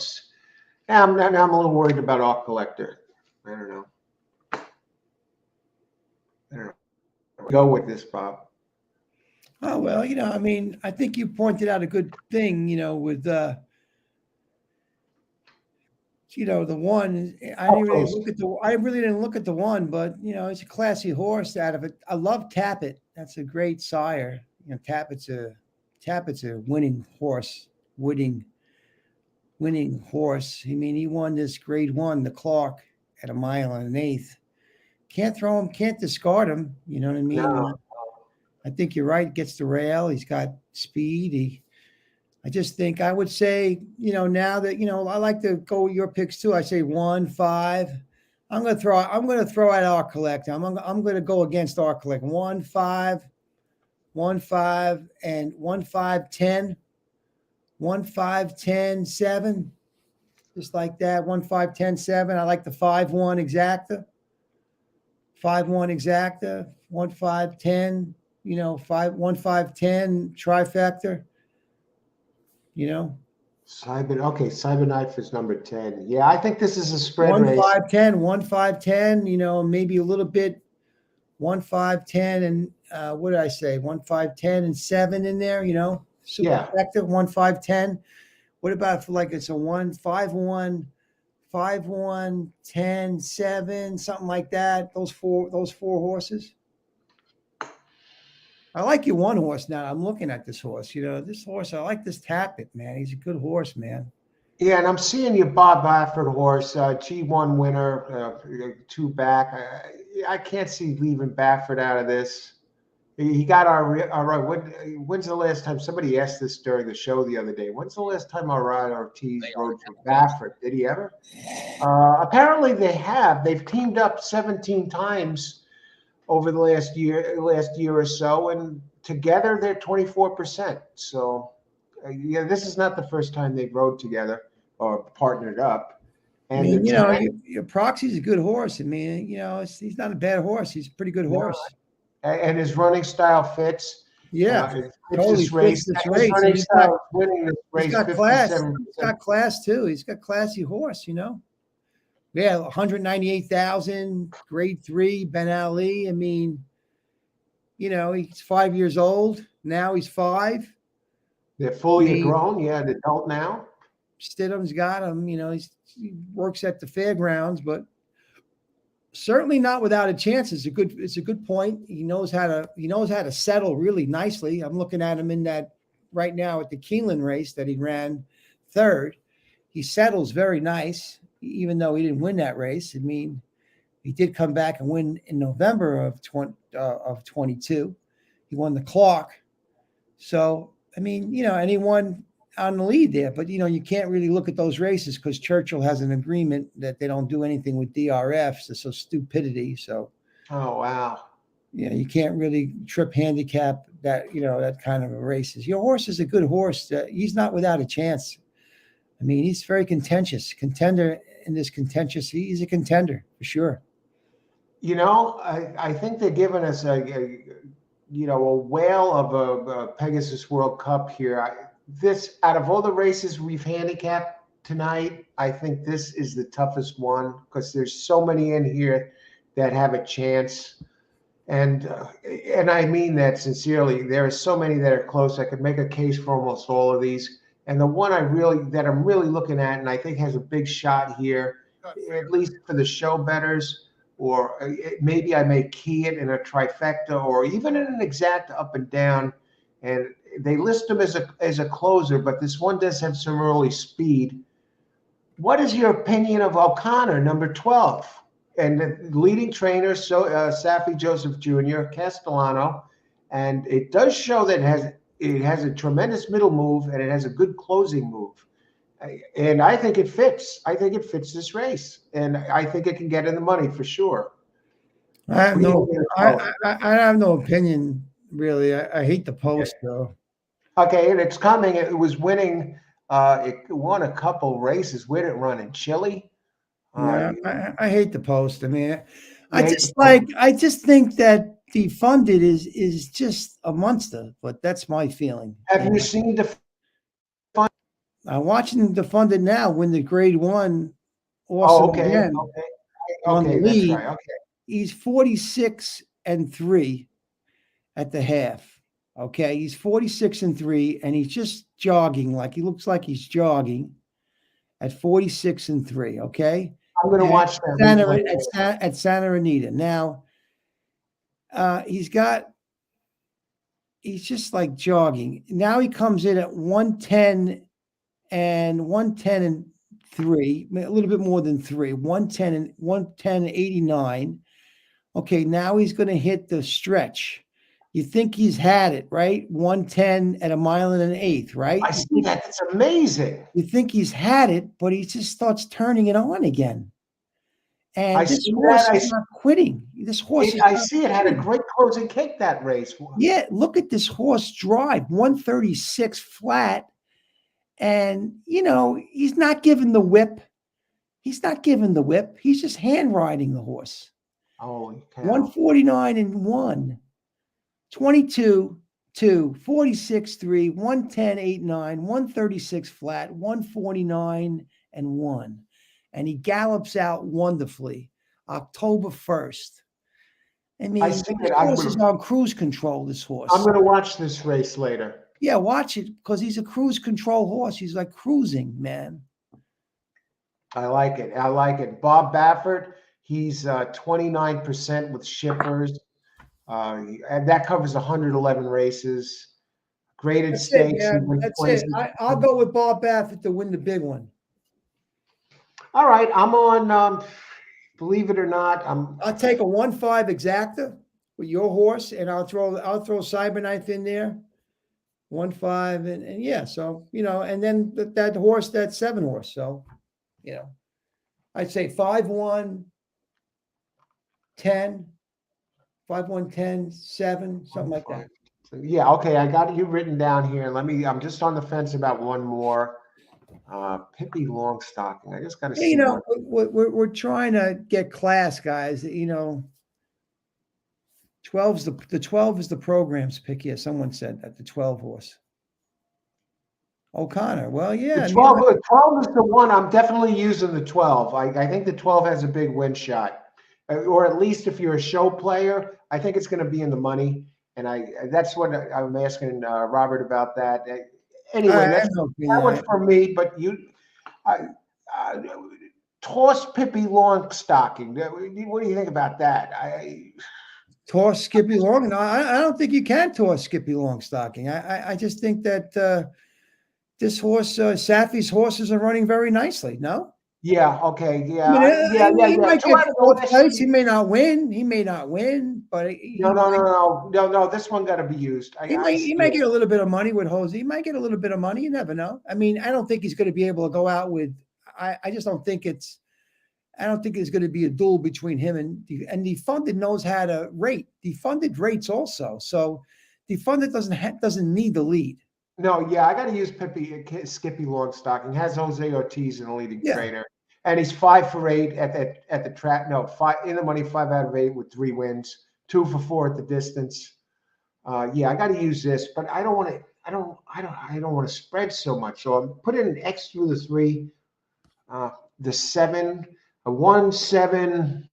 [SPEAKER 1] I'm a little worried about Art Collector. I don't know. Go with this, Bob.
[SPEAKER 2] Oh, well, I think you pointed out a good thing, with the one. I really didn't look at the one, but it's a classy horse out of it. I love Tappet. That's a great sire. Tappet's a winning horse. Winning horse. He won this grade 1, the Clark, at 1 1/8. Can't throw him, can't discard him. You know what I mean?
[SPEAKER 1] No.
[SPEAKER 2] I think you're right. Gets the rail. He's got speed. I just think I would say, now that, I like to go with your picks too. I say 1-5. I'm going to throw out Art Collector. I'm going to go against Art Collector. 1-5, 1-5, and 1-5-10, 1-5-10-7. Just like that. 1-5-10-7. I like the 5-1 exacta. 5-1 exacta. 1-5-10. 1-5-10 trifecta.
[SPEAKER 1] Cyberknife is number 10. Yeah, I think this is a spread race.
[SPEAKER 2] 1-5-10, maybe a little bit 1-5-10, and what did I say? 1-5-10 and 7 in there, super effective. 1-5-10. What about for it's a 1-5-1, 5-1, 10, 7, something like that? Those four horses. I like your one horse now. I'm looking at this horse. This horse, I like this Tappet, man. He's a good horse, man.
[SPEAKER 1] Yeah, and I'm seeing your Bob Baffert horse, G1 winner, 2 back. I can't see leaving Baffert out of this. He got our when's the last time, somebody asked this during the show the other day, when's the last time our Ryan Ortiz rode for Baffert? Did he ever? Apparently they've teamed up 17 times over the last year or so, and together they're 24%. So, this is not the first time they've rode together or partnered up. And
[SPEAKER 2] your Proxy's a good horse. He's not a bad horse. He's a pretty good horse.
[SPEAKER 1] And his running style fits.
[SPEAKER 2] Yeah,
[SPEAKER 1] totally fits this race. He's
[SPEAKER 2] got class. He's got class too. He's got classy horse. Yeah, 198,000, grade 3, Ben Ali. He's 5 years old. Now he's 5.
[SPEAKER 1] They're fully grown. Yeah, an adult now.
[SPEAKER 2] Stidham's got him. He works at the fairgrounds, but certainly not without a chance. It's a good point. He knows how to settle really nicely. I'm looking at him in that right now at the Keeneland race that he ran 3rd. He settles very nice, even though he didn't win that race. He did come back and win in November of 22. He won the Clark. So, and he won on the lead there. But, you can't really look at those races because Churchill has an agreement that they don't do anything with DRFs. It's so stupidity. So,
[SPEAKER 1] oh, wow.
[SPEAKER 2] You can't really trip handicap that, that kind of a races. Your horse is a good horse. He's not without a chance. I mean, he's very contentious. Contender in this contentious. He's a contender for sure.
[SPEAKER 1] You know, I think they're giving us a whale of a Pegasus World Cup here. This, out of all the races we've handicapped tonight, I think this is the toughest one because there's so many in here that have a chance. And I mean that sincerely. There are so many that are close. I could make a case for almost all of these. And the one I'm really looking at, and I think has a big shot here, at least for the show bettors, or maybe I may key it in a trifecta or even in an exact up and down. And they list him as a closer, but this one does have some early speed. What is your opinion of O'Connor, number 12? And the leading trainer, Safi Joseph Jr., Castellano, and it does show that it has a tremendous middle move and it has a good closing move. And I think it fits. I think it fits this race, and I think it can get in the money for sure.
[SPEAKER 2] I have no opinion really. I hate the post though.
[SPEAKER 1] Okay, and it's coming. It was winning. It won a couple races. Where did it run in Chile?
[SPEAKER 2] Yeah, I hate the post. I mean, I just think that Defunded is just a monster. But that's my feeling.
[SPEAKER 1] Have you seen Defunded?
[SPEAKER 2] I'm watching Defunded now win the Grade 1. Awesome again. On the lead.
[SPEAKER 1] That's right. Okay.
[SPEAKER 2] He's 46-3 at the half. Okay, he's 46-3, and he's just jogging he looks like he's jogging at 46-3. Okay,
[SPEAKER 1] I'm going to watch that
[SPEAKER 2] at Santa Anita. Now, he's just like jogging. Now he comes in at 110 and 3, a little bit more than 3, 110.89. Okay, now he's going to hit the stretch. You think he's had it, right? 110 at 1 1/8 miles, right?
[SPEAKER 1] I see that. It's amazing.
[SPEAKER 2] You think he's had it, but he just starts turning it on again. And this horse is not quitting. This horse
[SPEAKER 1] I see it had a great closing kick that race.
[SPEAKER 2] Yeah, look at this horse drive, 136 flat. And, he's not giving the whip. He's just hand riding the horse.
[SPEAKER 1] Oh,
[SPEAKER 2] 149-1, 22-2, 46-3, 110.89, 136 flat, 149-1. And he gallops out wonderfully October 1st. I mean, this horse is on cruise control, this horse.
[SPEAKER 1] I'm going to watch this race later.
[SPEAKER 2] Yeah, watch it because he's a cruise control horse. He's like cruising, man.
[SPEAKER 1] I like it. Bob Baffert, he's 29% with shippers. And that covers 111 races. Graded stakes.
[SPEAKER 2] That's it. I'll go with Bob Baffert to win the big one.
[SPEAKER 1] All right. I'm on, believe it or not,
[SPEAKER 2] I'll take a 1-5 exacta with your horse, and I'll throw Cyberknife in there. 1-5 and yeah, so and then that horse, that 7 horse. So, I'd say 5-1, 10, 5-1, 10, 7, something like that.
[SPEAKER 1] Yeah, okay. I got you written down here. I'm just on the fence about one more. Pippi Longstocking. I just got to see.
[SPEAKER 2] We're trying to get class, guys. 12 is the program's pick here. Someone said that the 12 horse. O'Connor. Well, yeah.
[SPEAKER 1] The 12 is the one. I'm definitely using the 12. I think the 12 has a big win shot. Or at least if you're a show player, I think it's going to be in the money. And that's what I'm asking Robert about that. Anyway, that one's for me. But toss Pippi Longstocking. What do you think about that?
[SPEAKER 2] Toss Skippy Long? No, I don't think you can toss Skippy Longstocking. I just think that this horse, Safi's horses are running very nicely. No. Yeah.
[SPEAKER 1] Okay. Yeah.
[SPEAKER 2] He might get fourth place. He may not win. But
[SPEAKER 1] no. This one got to be used.
[SPEAKER 2] He might get a little bit of money with Jose. He might get a little bit of money. You never know. I mean, I don't think he's going to be able to go out with. I just don't think it's. I don't think there's going to be a duel between him and Defunded knows how to rate. Defunded rates also. So Defunded doesn't need the lead.
[SPEAKER 1] No, yeah, I got to use Skippy Longstocking. Has Jose Ortiz in the leading
[SPEAKER 2] Yeah.
[SPEAKER 1] trainer, and he's 5 for 8 at the track. No, five in the money, 5 out of 8 with 3 wins, 2 for 4 at the distance. Yeah, I got to use this, but I don't want to. I don't want to spread so much. So I'm putting an X through the 3, the 7, a 1, 7,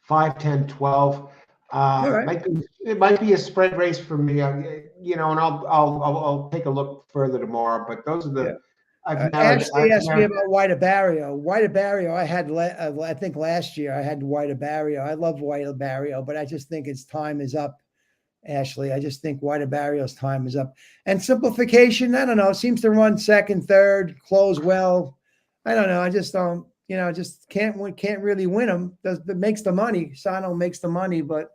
[SPEAKER 1] 5, 10, 12.
[SPEAKER 2] All right.
[SPEAKER 1] It might be a spread race for me, and I'll take a look further tomorrow. But those are
[SPEAKER 2] Yeah.
[SPEAKER 1] the I've
[SPEAKER 2] Ashley asked me
[SPEAKER 1] narrowed.
[SPEAKER 2] about White Barrio. White Barrio, I had, I think last year I had White Barrio. I love White Barrio, but I just think its time is up, Ashley. I just think White Barrio's time is up. And Simplification, I don't know, seems to run second, third, close well. I don't know. I just don't, just can't really win them. That makes the money. Sano makes the money, but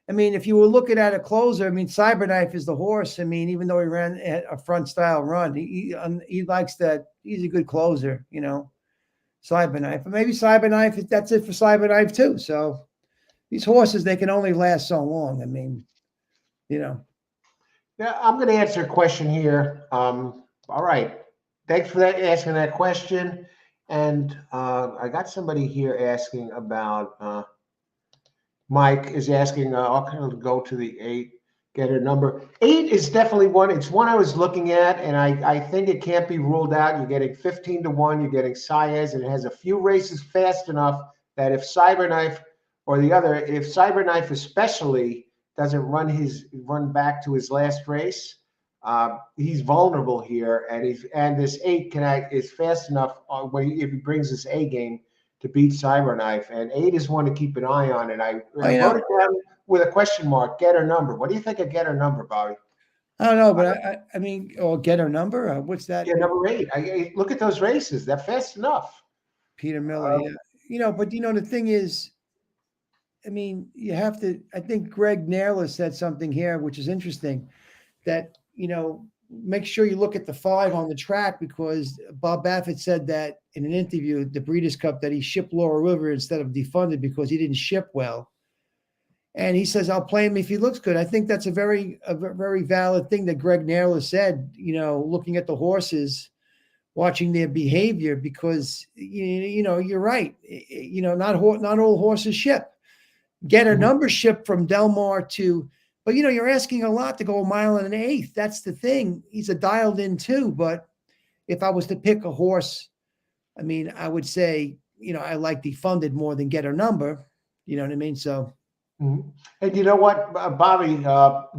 [SPEAKER 2] I mean, if you were looking at a closer, I mean, Cyberknife is the horse. I mean, even though he ran a front style run, he likes that. He's a good closer, Cyberknife. But maybe Cyberknife, that's it for Cyberknife too. So these horses, they can only last so long. I mean,
[SPEAKER 1] Yeah, I'm going to answer a question here. All right. Thanks for asking that question. And I got somebody here asking about. Mike is asking, I'll kind of go to the 8, get her number. 8 is definitely one. It's one I was looking at, and I think it can't be ruled out. You're getting 15 to 1. You're getting Saez, and it has a few races fast enough that if Cyberknife if Cyberknife especially doesn't run back to his last race, he's vulnerable here, and this 8 is fast enough if he brings his A game to beat Cyberknife, and 8 is one to keep an eye on. And I wrote it down with a question mark. Get her number. What do you think of Get her number, Bobby?
[SPEAKER 2] I don't know, but I mean, get her number. What's that?
[SPEAKER 1] Yeah, number 8. I look at those races. They're fast enough.
[SPEAKER 2] Peter Miller. Yeah, but the thing is, I mean, you have to. I think Greg Nairler said something here, which is interesting. That make sure you look at the 5 on the track, because Bob Baffert said that in an interview at the Breeders' Cup that he shipped Laurel River instead of Defunded because he didn't ship well. And he says, I'll play him if he looks good. I think that's a very valid thing that Greg Nairler said, looking at the horses, watching their behavior, because, you're right. Not all horses ship. Get a number ship from Delmar to, but you're asking a lot to go 1.125 miles. That's the thing. He's a dialed in too. But if I was to pick a horse, I mean, I would say, I like Defunded more than Get Her Number. You know what I mean? So.
[SPEAKER 1] Mm-hmm. And you know what, Bobby,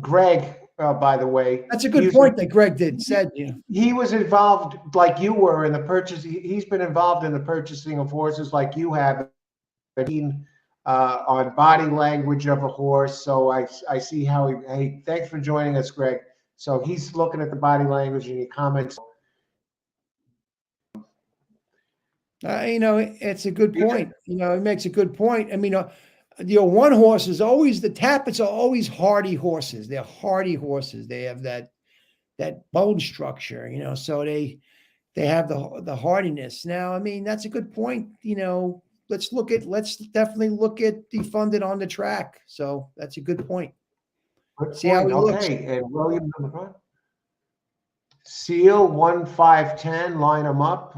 [SPEAKER 1] Greg, by the way.
[SPEAKER 2] That's a good point that Greg said.
[SPEAKER 1] He was involved like you were in the purchase. He's been involved in the purchasing of horses like you have. On body language of a horse. So I see how hey, thanks for joining us, Greg. So he's looking at the body language and he comments.
[SPEAKER 2] It's a good point. It makes a good point. I mean, one horse is always, the Tappets are always hardy horses. They're hardy horses. They have that bone structure, so they have the hardiness. Now, I mean, that's a good point. Let's definitely look at Defunded on the track. So that's a good point. See how he looks.
[SPEAKER 1] And William Seal 1, 5, 10. Line them up.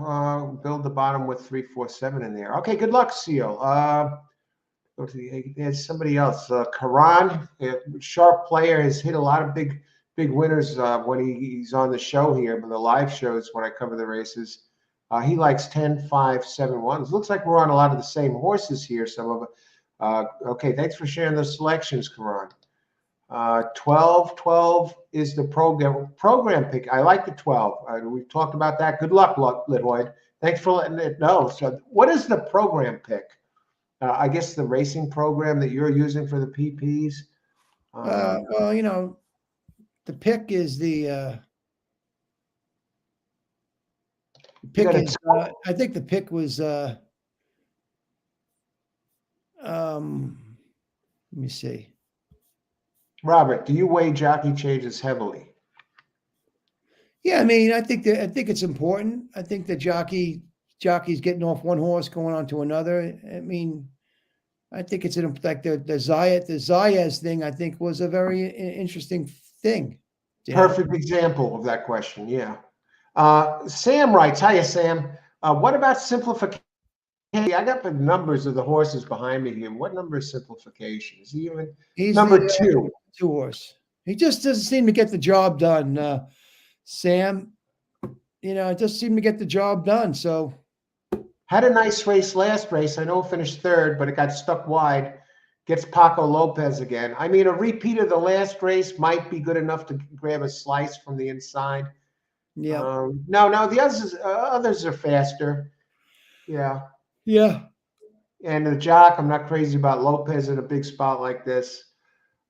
[SPEAKER 1] Build the bottom with 3, 4, 7 in there. Okay, good luck, Seal. Go to there's somebody else. Karan, sharp player, has hit a lot of big winners when he's on the show here, but the live shows when I cover the races. He likes 10, 5, 7, 1. It looks like we're on a lot of the same horses here. Some of okay, thanks for sharing those selections, Karan. 12 is the program pick. I like the 12. We've talked about that. Good luck, Litwood. Thanks for letting it know. So what is the program pick? I guess the racing program that you're using for the PPs?
[SPEAKER 2] Well, the pick is the pick is, I think the pick was, let me see.
[SPEAKER 1] Robert, do you weigh jockey changes heavily?
[SPEAKER 2] Yeah, I mean, I think it's important. I think the jockey's getting off one horse, going on to another. I mean, I think it's like the Zayas thing, I think was a very interesting thing
[SPEAKER 1] Perfect example of that question. Yeah. Sam writes, hiya, Sam. What about simplification? I got the numbers of the horses behind me here. What number is simplification? Is he even
[SPEAKER 2] He's
[SPEAKER 1] number
[SPEAKER 2] the
[SPEAKER 1] 2?
[SPEAKER 2] 2 horse. He just doesn't seem to get the job done, Sam. You know, it doesn't seem to get the job done. So
[SPEAKER 1] Had a nice race last race. I know finished 3rd, but it got stuck wide. Gets Paco Lopez again. I mean, a repeat of the last race might be good enough to grab a slice from the inside.
[SPEAKER 2] yeah,
[SPEAKER 1] No, the others are faster. Yeah.
[SPEAKER 2] yeah.
[SPEAKER 1] And the jock, I'm not crazy about Lopez in a big spot like this.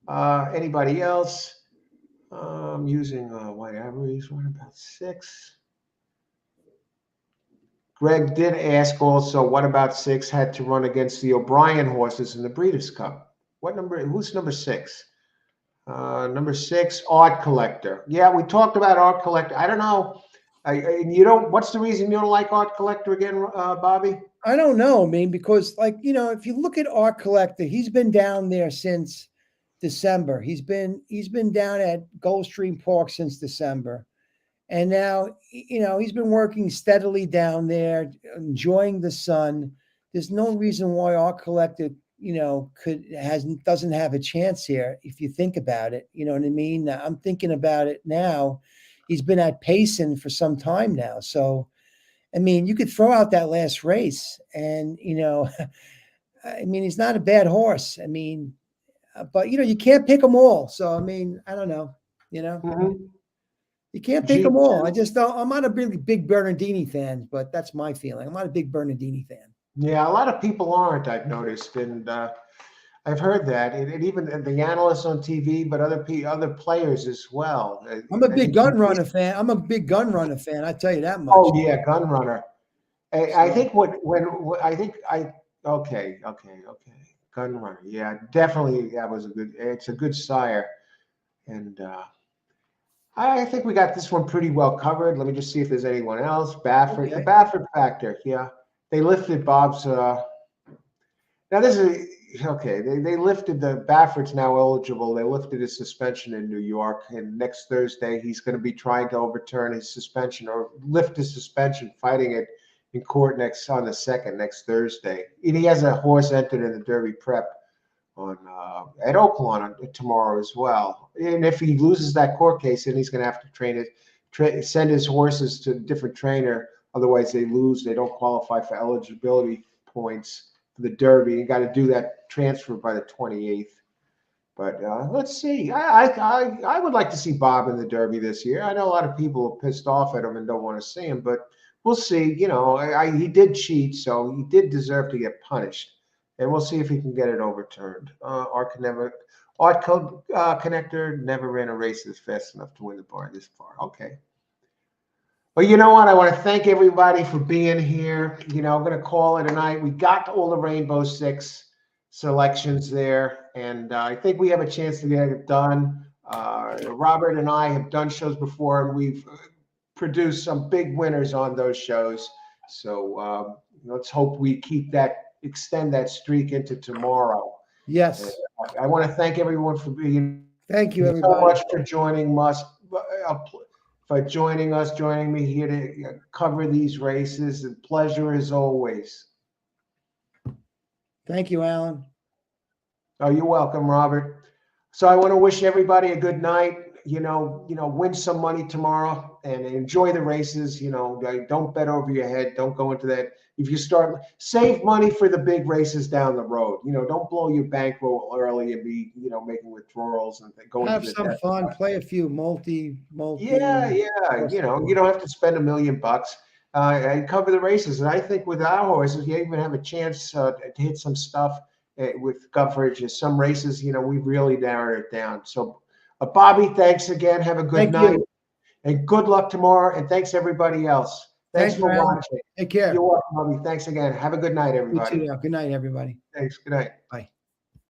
[SPEAKER 1] Anybody else? I'm using White Average. What about 6? Greg did ask also, what about 6 had to run against the O'Brien horses in the Breeders' Cup? What number? Who's number 6? Number 6, Art Collector. Yeah, we talked about Art Collector. I don't know. You don't. What's the reason you don't like Art Collector again, Bobby?
[SPEAKER 2] I don't know, I mean, because like, you know, if you look at Art Collector, he's been down there since December. He's been down at Gulfstream Park since December. And now, you know, he's been working steadily down there, enjoying the sun. There's no reason why Art Collector, you know, doesn't have a chance here if you think about it. You know what I mean? I'm thinking about it now. He's been at Payson for some time now. So I mean, you could throw out that last race and, you know, I mean, he's not a bad horse. I mean, but, you know, you can't pick them all. So, I mean, I don't know, you know, you can't pick them all. I just don't, I'm not a really big Bernardini fan, but that's my feeling. I'm not a big Bernardini fan.
[SPEAKER 1] Yeah, a lot of people aren't, I've noticed. And I've heard that. And even the analysts on TV, but other players as well.
[SPEAKER 2] I'm a big gun runner fan. I'm a big gun runner fan. I tell you that much.
[SPEAKER 1] Oh, yeah, gun runner. I think okay. Gun runner. Yeah, definitely. It's a good sire. And I think we got this one pretty well covered. Let me just see if there's anyone else. Baffert,
[SPEAKER 2] Okay.
[SPEAKER 1] The Baffert factor. Yeah, they lifted Bob's. Now this is okay. They lifted the Baffert's now eligible. They lifted his suspension in New York, and next Thursday he's going to be trying to overturn his suspension or lift his suspension, fighting it in court next Thursday. And he has a horse entered in the Derby Prep on at Oaklawn tomorrow as well. And if he loses that court case, then he's going to have to send his horses to a different trainer. Otherwise, they lose. They don't qualify for eligibility points for the Derby. You got to do that transfer by the 28th. But let's see. I would like to see Bob in the Derby this year. I know a lot of people are pissed off at him and don't want to see him, but we'll see. You know, he did cheat, so he did deserve to get punished. And we'll see if he can get it overturned. Art Connector never ran a race that's fast enough to win the bar this far. Okay. Well, you know what? I want to thank everybody for being here. You know, I'm going to call it a night. We got all the Rainbow Six selections there, and I think we have a chance to get it done. Robert and I have done shows before, and we've produced some big winners on those shows. So let's hope we extend that streak into tomorrow.
[SPEAKER 2] Yes.
[SPEAKER 1] I want to thank everyone for being.
[SPEAKER 2] Thank you, everybody.
[SPEAKER 1] So much for joining us. Joining me here to cover these races. A pleasure as always.
[SPEAKER 2] Thank you, Alan.
[SPEAKER 1] Oh, you're welcome, Robert. So I want to wish everybody a good night. You know, win some money tomorrow and enjoy the races. You know, don't bet over your head. Don't go into that. If you save money for the big races down the road. You know, don't blow your bankroll early and be, making withdrawals and going.
[SPEAKER 2] Have some fun. Play a few multi.
[SPEAKER 1] Yeah. You know, you don't have to spend $1 million and cover the races. And I think with our horses, you even have a chance to hit some stuff with coverage. Some races, we've really narrowed it down. So, Bobby, thanks again. Have a good night. And good luck tomorrow. And thanks everybody else. Thanks for watching.
[SPEAKER 2] Take care.
[SPEAKER 1] You're welcome, Bobby. Thanks again. Have a good night, everybody.
[SPEAKER 2] You too. Good night, everybody.
[SPEAKER 1] Thanks. Good night.
[SPEAKER 2] Bye.